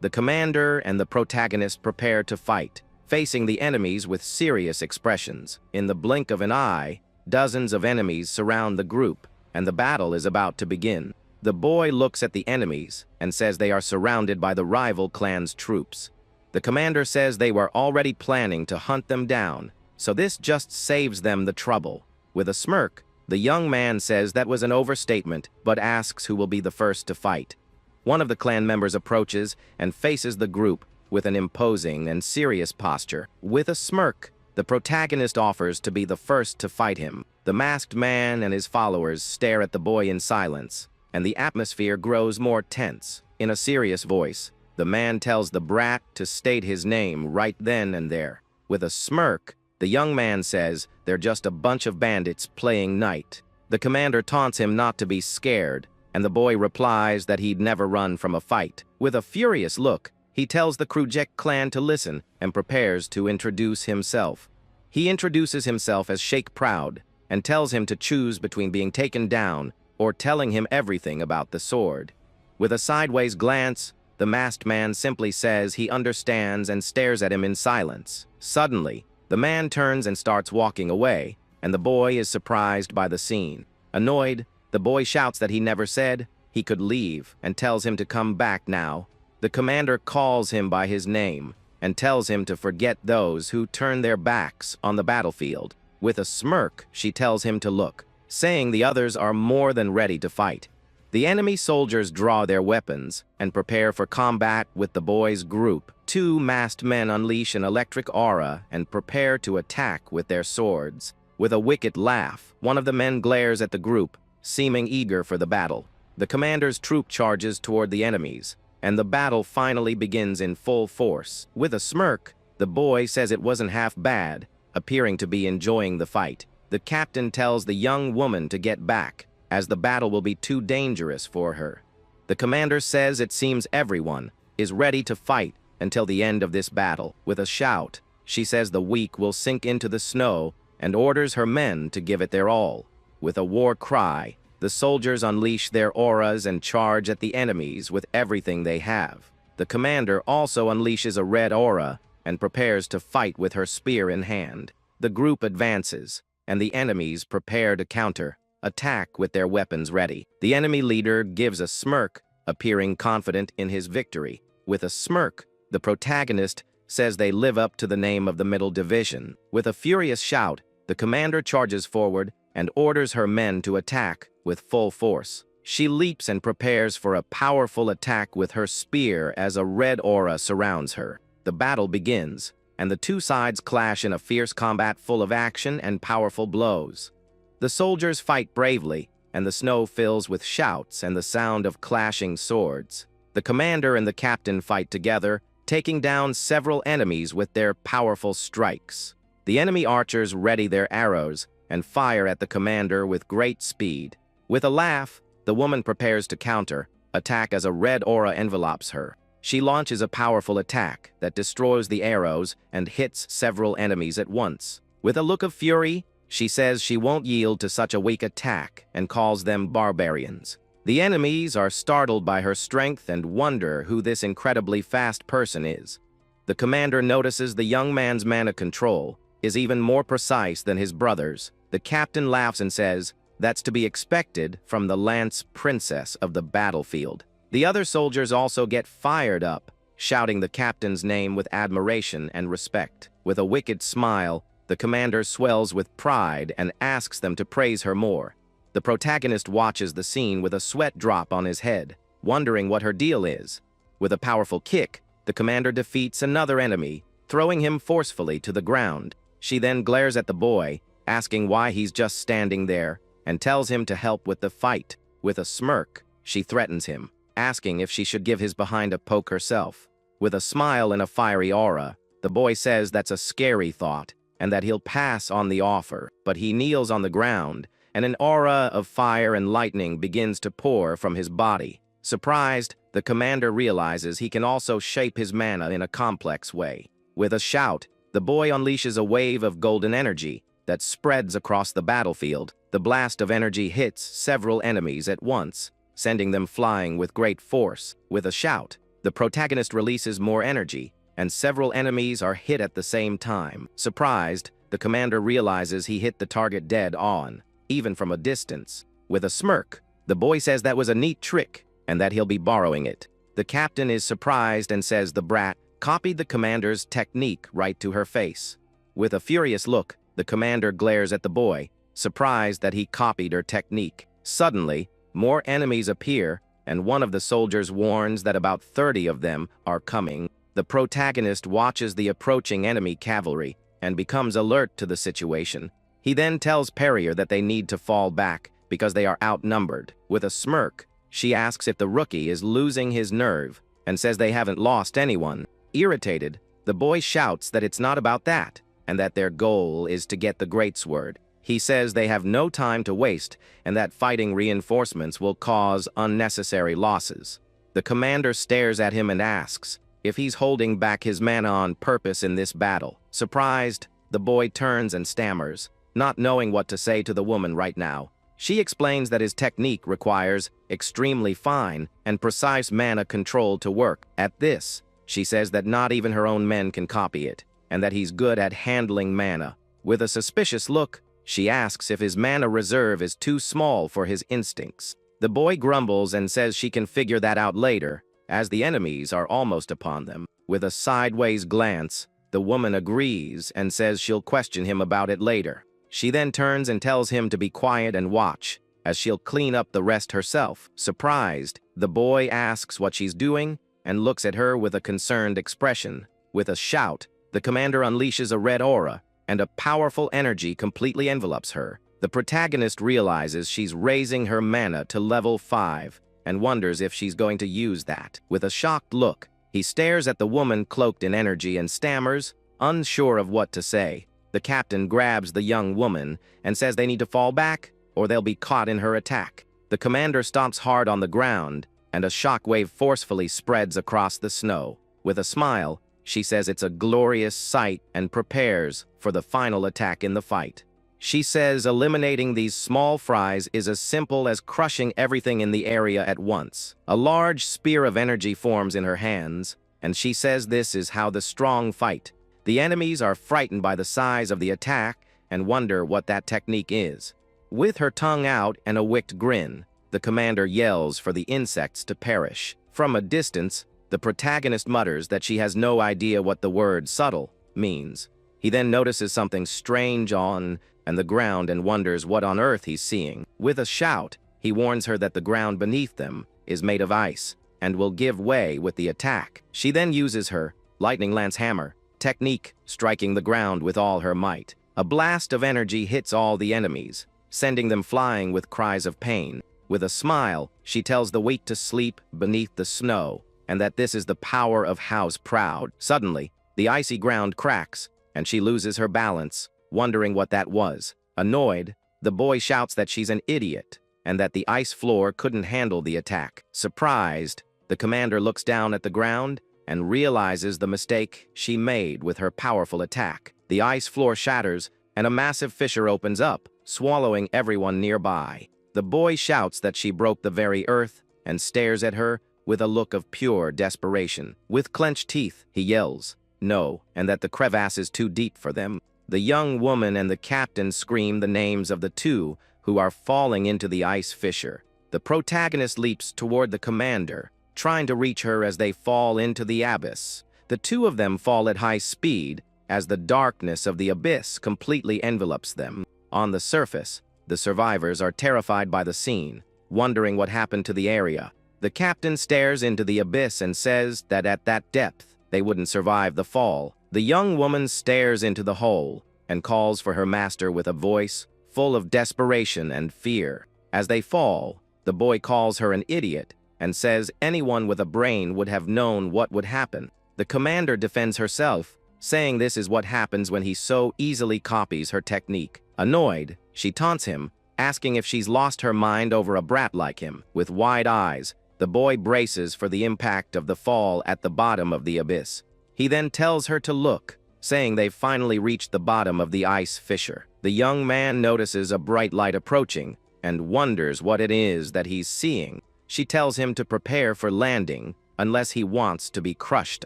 The commander and the protagonist prepare to fight, facing the enemies with serious expressions. In the blink of an eye, dozens of enemies surround the group, and the battle is about to begin. The boy looks at the enemies and says they are surrounded by the rival clan's troops. The commander says they were already planning to hunt them down, so this just saves them the trouble. With a smirk, the young man says that was an overstatement, but asks who will be the first to fight. One of the clan members approaches and faces the group with an imposing and serious posture. With a smirk, The protagonist offers to be the first to fight him. The masked man and his followers stare at the boy in silence, and the atmosphere grows more tense. In a serious voice, the man tells the brat to state his name right then and there. With a smirk, the young man says they're just a bunch of bandits playing knight. The commander taunts him not to be scared, and the boy replies that he'd never run from a fight. With a furious look, he tells the Krujek clan to listen and prepares to introduce himself. He introduces himself as Sheikh Proud and tells him to choose between being taken down or telling him everything about the sword. With a sideways glance, the masked man simply says he understands and stares at him in silence. Suddenly, the man turns and starts walking away, and the boy is surprised by the scene. Annoyed, the boy shouts that he never said he could leave and tells him to come back now. The commander calls him by his name and tells him to forget those who turn their backs on the battlefield. With a smirk, she tells him to look, saying the others are more than ready to fight. The enemy soldiers draw their weapons and prepare for combat with the boy's group. Two masked men unleash an electric aura and prepare to attack with their swords. With a wicked laugh, one of the men glares at the group, seeming eager for the battle. The commander's troop charges toward the enemies, and the battle finally begins in full force. With a smirk, the boy says it wasn't half bad, appearing to be enjoying the fight. The captain tells the young woman to get back, as the battle will be too dangerous for her. The commander says it seems everyone is ready to fight until the end of this battle. With a shout, she says the weak will sink into the snow and orders her men to give it their all. With a war cry, the soldiers unleash their auras and charge at the enemies with everything they have. The commander also unleashes a red aura and prepares to fight with her spear in hand. The group advances, and the enemies prepare to counter, attack with their weapons ready. The enemy leader gives a smirk, appearing confident in his victory. With a smirk, the protagonist says they live up to the name of the middle division. With a furious shout, the commander charges forward and orders her men to attack with full force. She leaps and prepares for a powerful attack with her spear as a red aura surrounds her. The battle begins, and the two sides clash in a fierce combat full of action and powerful blows. The soldiers fight bravely, and the snow fills with shouts and the sound of clashing swords. The commander and the captain fight together, taking down several enemies with their powerful strikes. The enemy archers ready their arrows and fire at the commander with great speed. With a laugh, the woman prepares to counter, attack as a red aura envelopes her. She launches a powerful attack that destroys the arrows and hits several enemies at once. With a look of fury, she says she won't yield to such a weak attack and calls them barbarians. The enemies are startled by her strength and wonder who this incredibly fast person is. The commander notices the young man's mana control is even more precise than his brother's. The captain laughs and says, "That's to be expected from the lance princess of the battlefield." The other soldiers also get fired up, shouting the captain's name with admiration and respect. With a wicked smile, the commander swells with pride and asks them to praise her more. The protagonist watches the scene with a sweat drop on his head, wondering what her deal is. With a powerful kick, the commander defeats another enemy, throwing him forcefully to the ground. She then glares at the boy, asking why he's just standing there, and tells him to help with the fight. With a smirk, she threatens him, asking if she should give his behind a poke herself. With a smile and a fiery aura, the boy says that's a scary thought, and that he'll pass on the offer, but he kneels on the ground, and an aura of fire and lightning begins to pour from his body. Surprised, the commander realizes he can also shape his mana in a complex way. With a shout, the boy unleashes a wave of golden energy that spreads across the battlefield. The blast of energy hits several enemies at once, sending them flying with great force. With a shout, the protagonist releases more energy, and several enemies are hit at the same time. Surprised, the commander realizes he hit the target dead on, even from a distance. With a smirk, the boy says that was a neat trick, and that he'll be borrowing it. The captain is surprised and says the brat copied the commander's technique right to her face. With a furious look, the commander glares at the boy, surprised that he copied her technique. Suddenly, more enemies appear, and one of the soldiers warns that about 30 of them are coming. The protagonist watches the approaching enemy cavalry and becomes alert to the situation. He then tells Perrier that they need to fall back because they are outnumbered. With a smirk, she asks if the rookie is losing his nerve and says they haven't lost anyone. Irritated, the boy shouts that it's not about that and that their goal is to get the greatsword. He says they have no time to waste and that fighting reinforcements will cause unnecessary losses. The commander stares at him and asks if he's holding back his mana on purpose in this battle. Surprised, the boy turns and stammers, not knowing what to say to the woman right now. She explains that his technique requires extremely fine and precise mana control to work. At this, she says that not even her own men can copy it, and that he's good at handling mana. With a suspicious look, she asks if his mana reserve is too small for his instincts. The boy grumbles and says she can figure that out later, as the enemies are almost upon them. With a sideways glance, the woman agrees and says she'll question him about it later. She then turns and tells him to be quiet and watch, as she'll clean up the rest herself. Surprised, the boy asks what she's doing and looks at her with a concerned expression. With a shout, the commander unleashes a red aura, and a powerful energy completely envelops her. The protagonist realizes she's raising her mana to level 5 and wonders if she's going to use that. With a shocked look, he stares at the woman cloaked in energy and stammers, unsure of what to say. The captain grabs the young woman and says they need to fall back or they'll be caught in her attack. The commander stomps hard on the ground and a shockwave forcefully spreads across the snow. With a smile, she says it's a glorious sight and prepares for the final attack in the fight. She says eliminating these small fries is as simple as crushing everything in the area at once. A large spear of energy forms in her hands, and she says this is how the strong fight. The enemies are frightened by the size of the attack and wonder what that technique is. With her tongue out and a wicked grin, the commander yells for the insects to perish. From a distance, the protagonist mutters that she has no idea what the word subtle means. He then notices something strange on the ground and wonders what on earth he's seeing. With a shout, he warns her that the ground beneath them is made of ice and will give way with the attack. She then uses her lightning lance hammer technique, striking the ground with all her might. A blast of energy hits all the enemies, sending them flying with cries of pain. With a smile, she tells the weak to sleep beneath the snow, and that this is the power of House Proud. Suddenly, the icy ground cracks, and she loses her balance, wondering what that was. Annoyed, the boy shouts that she's an idiot, and that the ice floor couldn't handle the attack. Surprised, the commander looks down at the ground and realizes the mistake she made with her powerful attack. The ice floor shatters, and a massive fissure opens up, swallowing everyone nearby. The boy shouts that she broke the very earth and stares at her with a look of pure desperation. With clenched teeth, he yells, "No," and that the crevasse is too deep for them. The young woman and the captain scream the names of the two who are falling into the ice fissure. The protagonist leaps toward the commander, trying to reach her as they fall into the abyss. The two of them fall at high speed as the darkness of the abyss completely envelops them. On the surface, the survivors are terrified by the scene, wondering what happened to the area. The captain stares into the abyss and says that at that depth, they wouldn't survive the fall. The young woman stares into the hole and calls for her master with a voice full of desperation and fear. As they fall, the boy calls her an idiot and says anyone with a brain would have known what would happen. The commander defends herself, saying this is what happens when he so easily copies her technique. Annoyed, she taunts him, asking if she's lost her mind over a brat like him. With wide eyes, the boy braces for the impact of the fall at the bottom of the abyss. He then tells her to look, saying they've finally reached the bottom of the ice fissure. The young man notices a bright light approaching and wonders what it is that he's seeing. She tells him to prepare for landing unless he wants to be crushed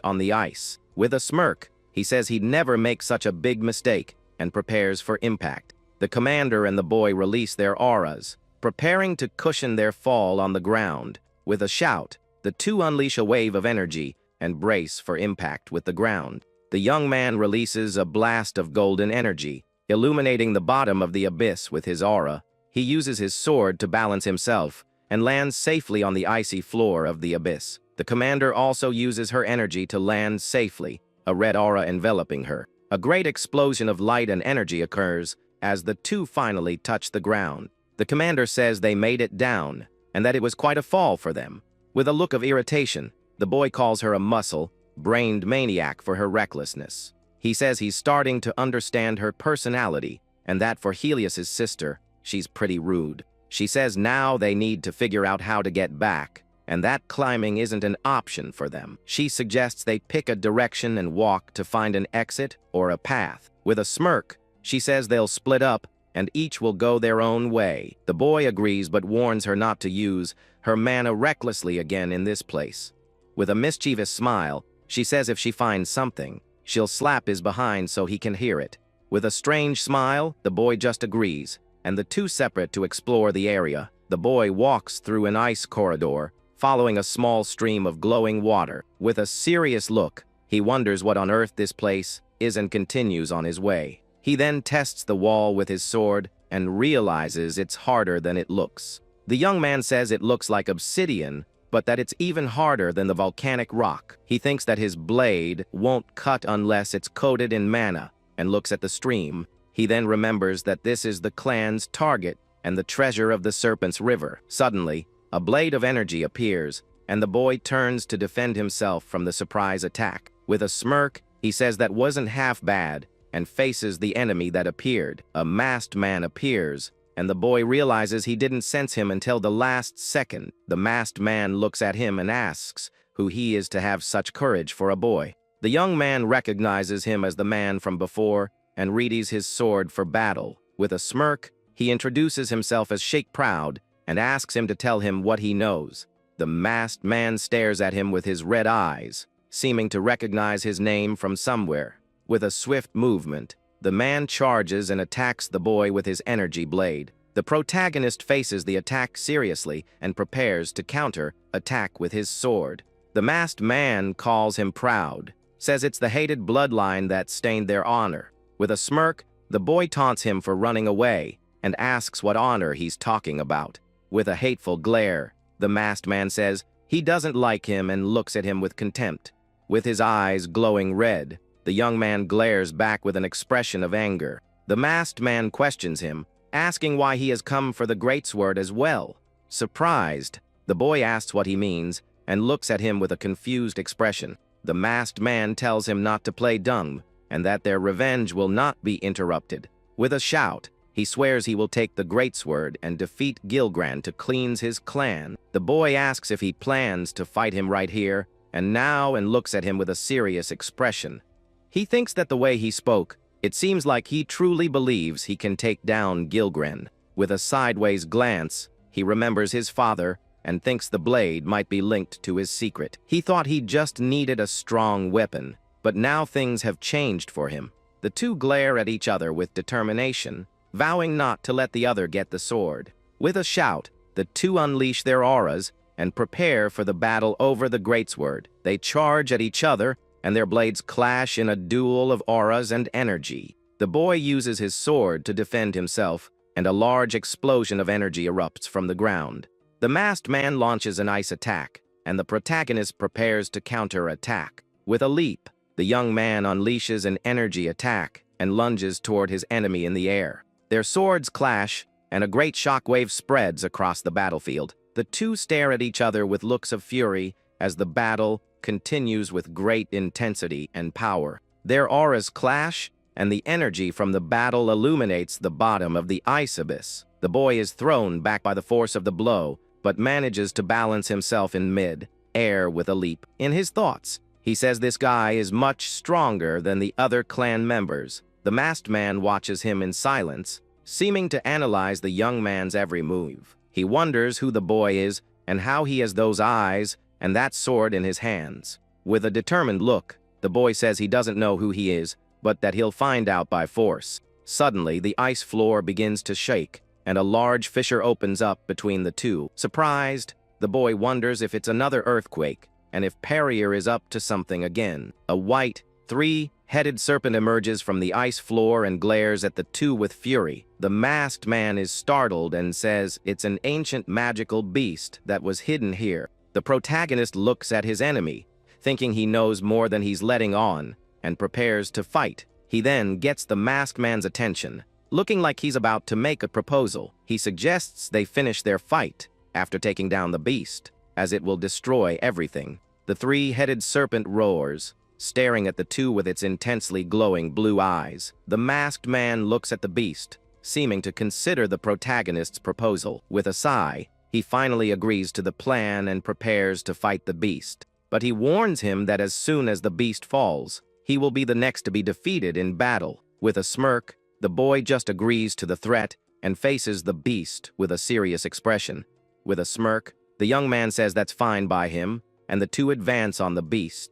on the ice. With a smirk, he says he'd never make such a big mistake and prepares for impact. The commander and the boy release their auras, preparing to cushion their fall on the ground. With a shout, the two unleash a wave of energy and brace for impact with the ground. The young man releases a blast of golden energy, illuminating the bottom of the abyss with his aura. He uses his sword to balance himself and lands safely on the icy floor of the abyss. The commander also uses her energy to land safely, a red aura enveloping her. A great explosion of light and energy occurs as the two finally touch the ground. The commander says they made it down, and that it was quite a fall for them. With a look of irritation, the boy calls her a muscle-brained maniac for her recklessness. He says he's starting to understand her personality, and that for Helios's sister, she's pretty rude. She says now they need to figure out how to get back, and that climbing isn't an option for them. She suggests they pick a direction and walk to find an exit or a path. With a smirk, she says they'll split up and each will go their own way. The boy agrees but warns her not to use her mana recklessly again in this place. With a mischievous smile, she says if she finds something, she'll slap his behind so he can hear it. With a strange smile, the boy just agrees, and the two separate to explore the area. The boy walks through an ice corridor, following a small stream of glowing water. With a serious look, he wonders what on earth this place is and continues on his way. He then tests the wall with his sword and realizes it's harder than it looks. The young man says it looks like obsidian, but that it's even harder than the volcanic rock. He thinks that his blade won't cut unless it's coated in mana, and looks at the stream. He then remembers that this is the clan's target and the treasure of the Serpent's river. Suddenly, a blade of energy appears, and the boy turns to defend himself from the surprise attack. With a smirk, he says that wasn't half bad, and faces the enemy that appeared. A masked man appears, and the boy realizes he didn't sense him until the last second. The masked man looks at him and asks who he is to have such courage for a boy. The young man recognizes him as the man from before and readies his sword for battle. With a smirk, he introduces himself as Sheikh Proud and asks him to tell him what he knows. The masked man stares at him with his red eyes, seeming to recognize his name from somewhere. With a swift movement, the man charges and attacks the boy with his energy blade. The protagonist faces the attack seriously and prepares to counter-attack with his sword. The masked man calls him proud, says it's the hated bloodline that stained their honor. With a smirk, the boy taunts him for running away and asks what honor he's talking about. With a hateful glare, the masked man says he doesn't like him and looks at him with contempt. With his eyes glowing red, the young man glares back with an expression of anger. The masked man questions him, asking why he has come for the greatsword as well. Surprised, the boy asks what he means and looks at him with a confused expression. The masked man tells him not to play dumb and that their revenge will not be interrupted. With a shout, he swears he will take the greatsword and defeat Gilgran to cleanse his clan. The boy asks if he plans to fight him right here and now and looks at him with a serious expression. He thinks that the way he spoke, it seems like he truly believes he can take down Gilgran. With a sideways glance, he remembers his father and thinks the blade might be linked to his secret. He thought he just needed a strong weapon, but now things have changed for him. The two glare at each other with determination, vowing not to let the other get the sword. With a shout, the two unleash their auras and prepare for the battle over the greatsword. They charge at each other, and their blades clash in a duel of auras and energy. The boy uses his sword to defend himself, and a large explosion of energy erupts from the ground. The masked man launches an ice attack, and the protagonist prepares to counter-attack. With a leap, the young man unleashes an energy attack and lunges toward his enemy in the air. Their swords clash, and a great shockwave spreads across the battlefield. The two stare at each other with looks of fury as the battle continues with great intensity and power. Their auras clash, and the energy from the battle illuminates the bottom of the ice abyss. The boy is thrown back by the force of the blow, but manages to balance himself in mid-air with a leap. In his thoughts, he says this guy is much stronger than the other clan members. The masked man watches him in silence, seeming to analyze the young man's every move. He wonders who the boy is and how he has those eyes and that sword in his hands. With a determined look, the boy says he doesn't know who he is, but that he'll find out by force. Suddenly, the ice floor begins to shake, and a large fissure opens up between the two. Surprised, the boy wonders if it's another earthquake, and if Perrier is up to something again. A white, three-headed serpent emerges from the ice floor and glares at the two with fury. The masked man is startled and says it's an ancient magical beast that was hidden here. The protagonist looks at his enemy, thinking he knows more than he's letting on, and prepares to fight. He then gets the masked man's attention. Looking like he's about to make a proposal, he suggests they finish their fight after taking down the beast, as it will destroy everything. The three-headed serpent roars, staring at the two with its intensely glowing blue eyes. The masked man looks at the beast, seeming to consider the protagonist's proposal. With a sigh, he finally agrees to the plan and prepares to fight the beast. But he warns him that as soon as the beast falls, he will be the next to be defeated in battle. With a smirk, the boy just agrees to the threat and faces the beast with a serious expression. With a smirk, the young man says that's fine by him, and the two advance on the beast.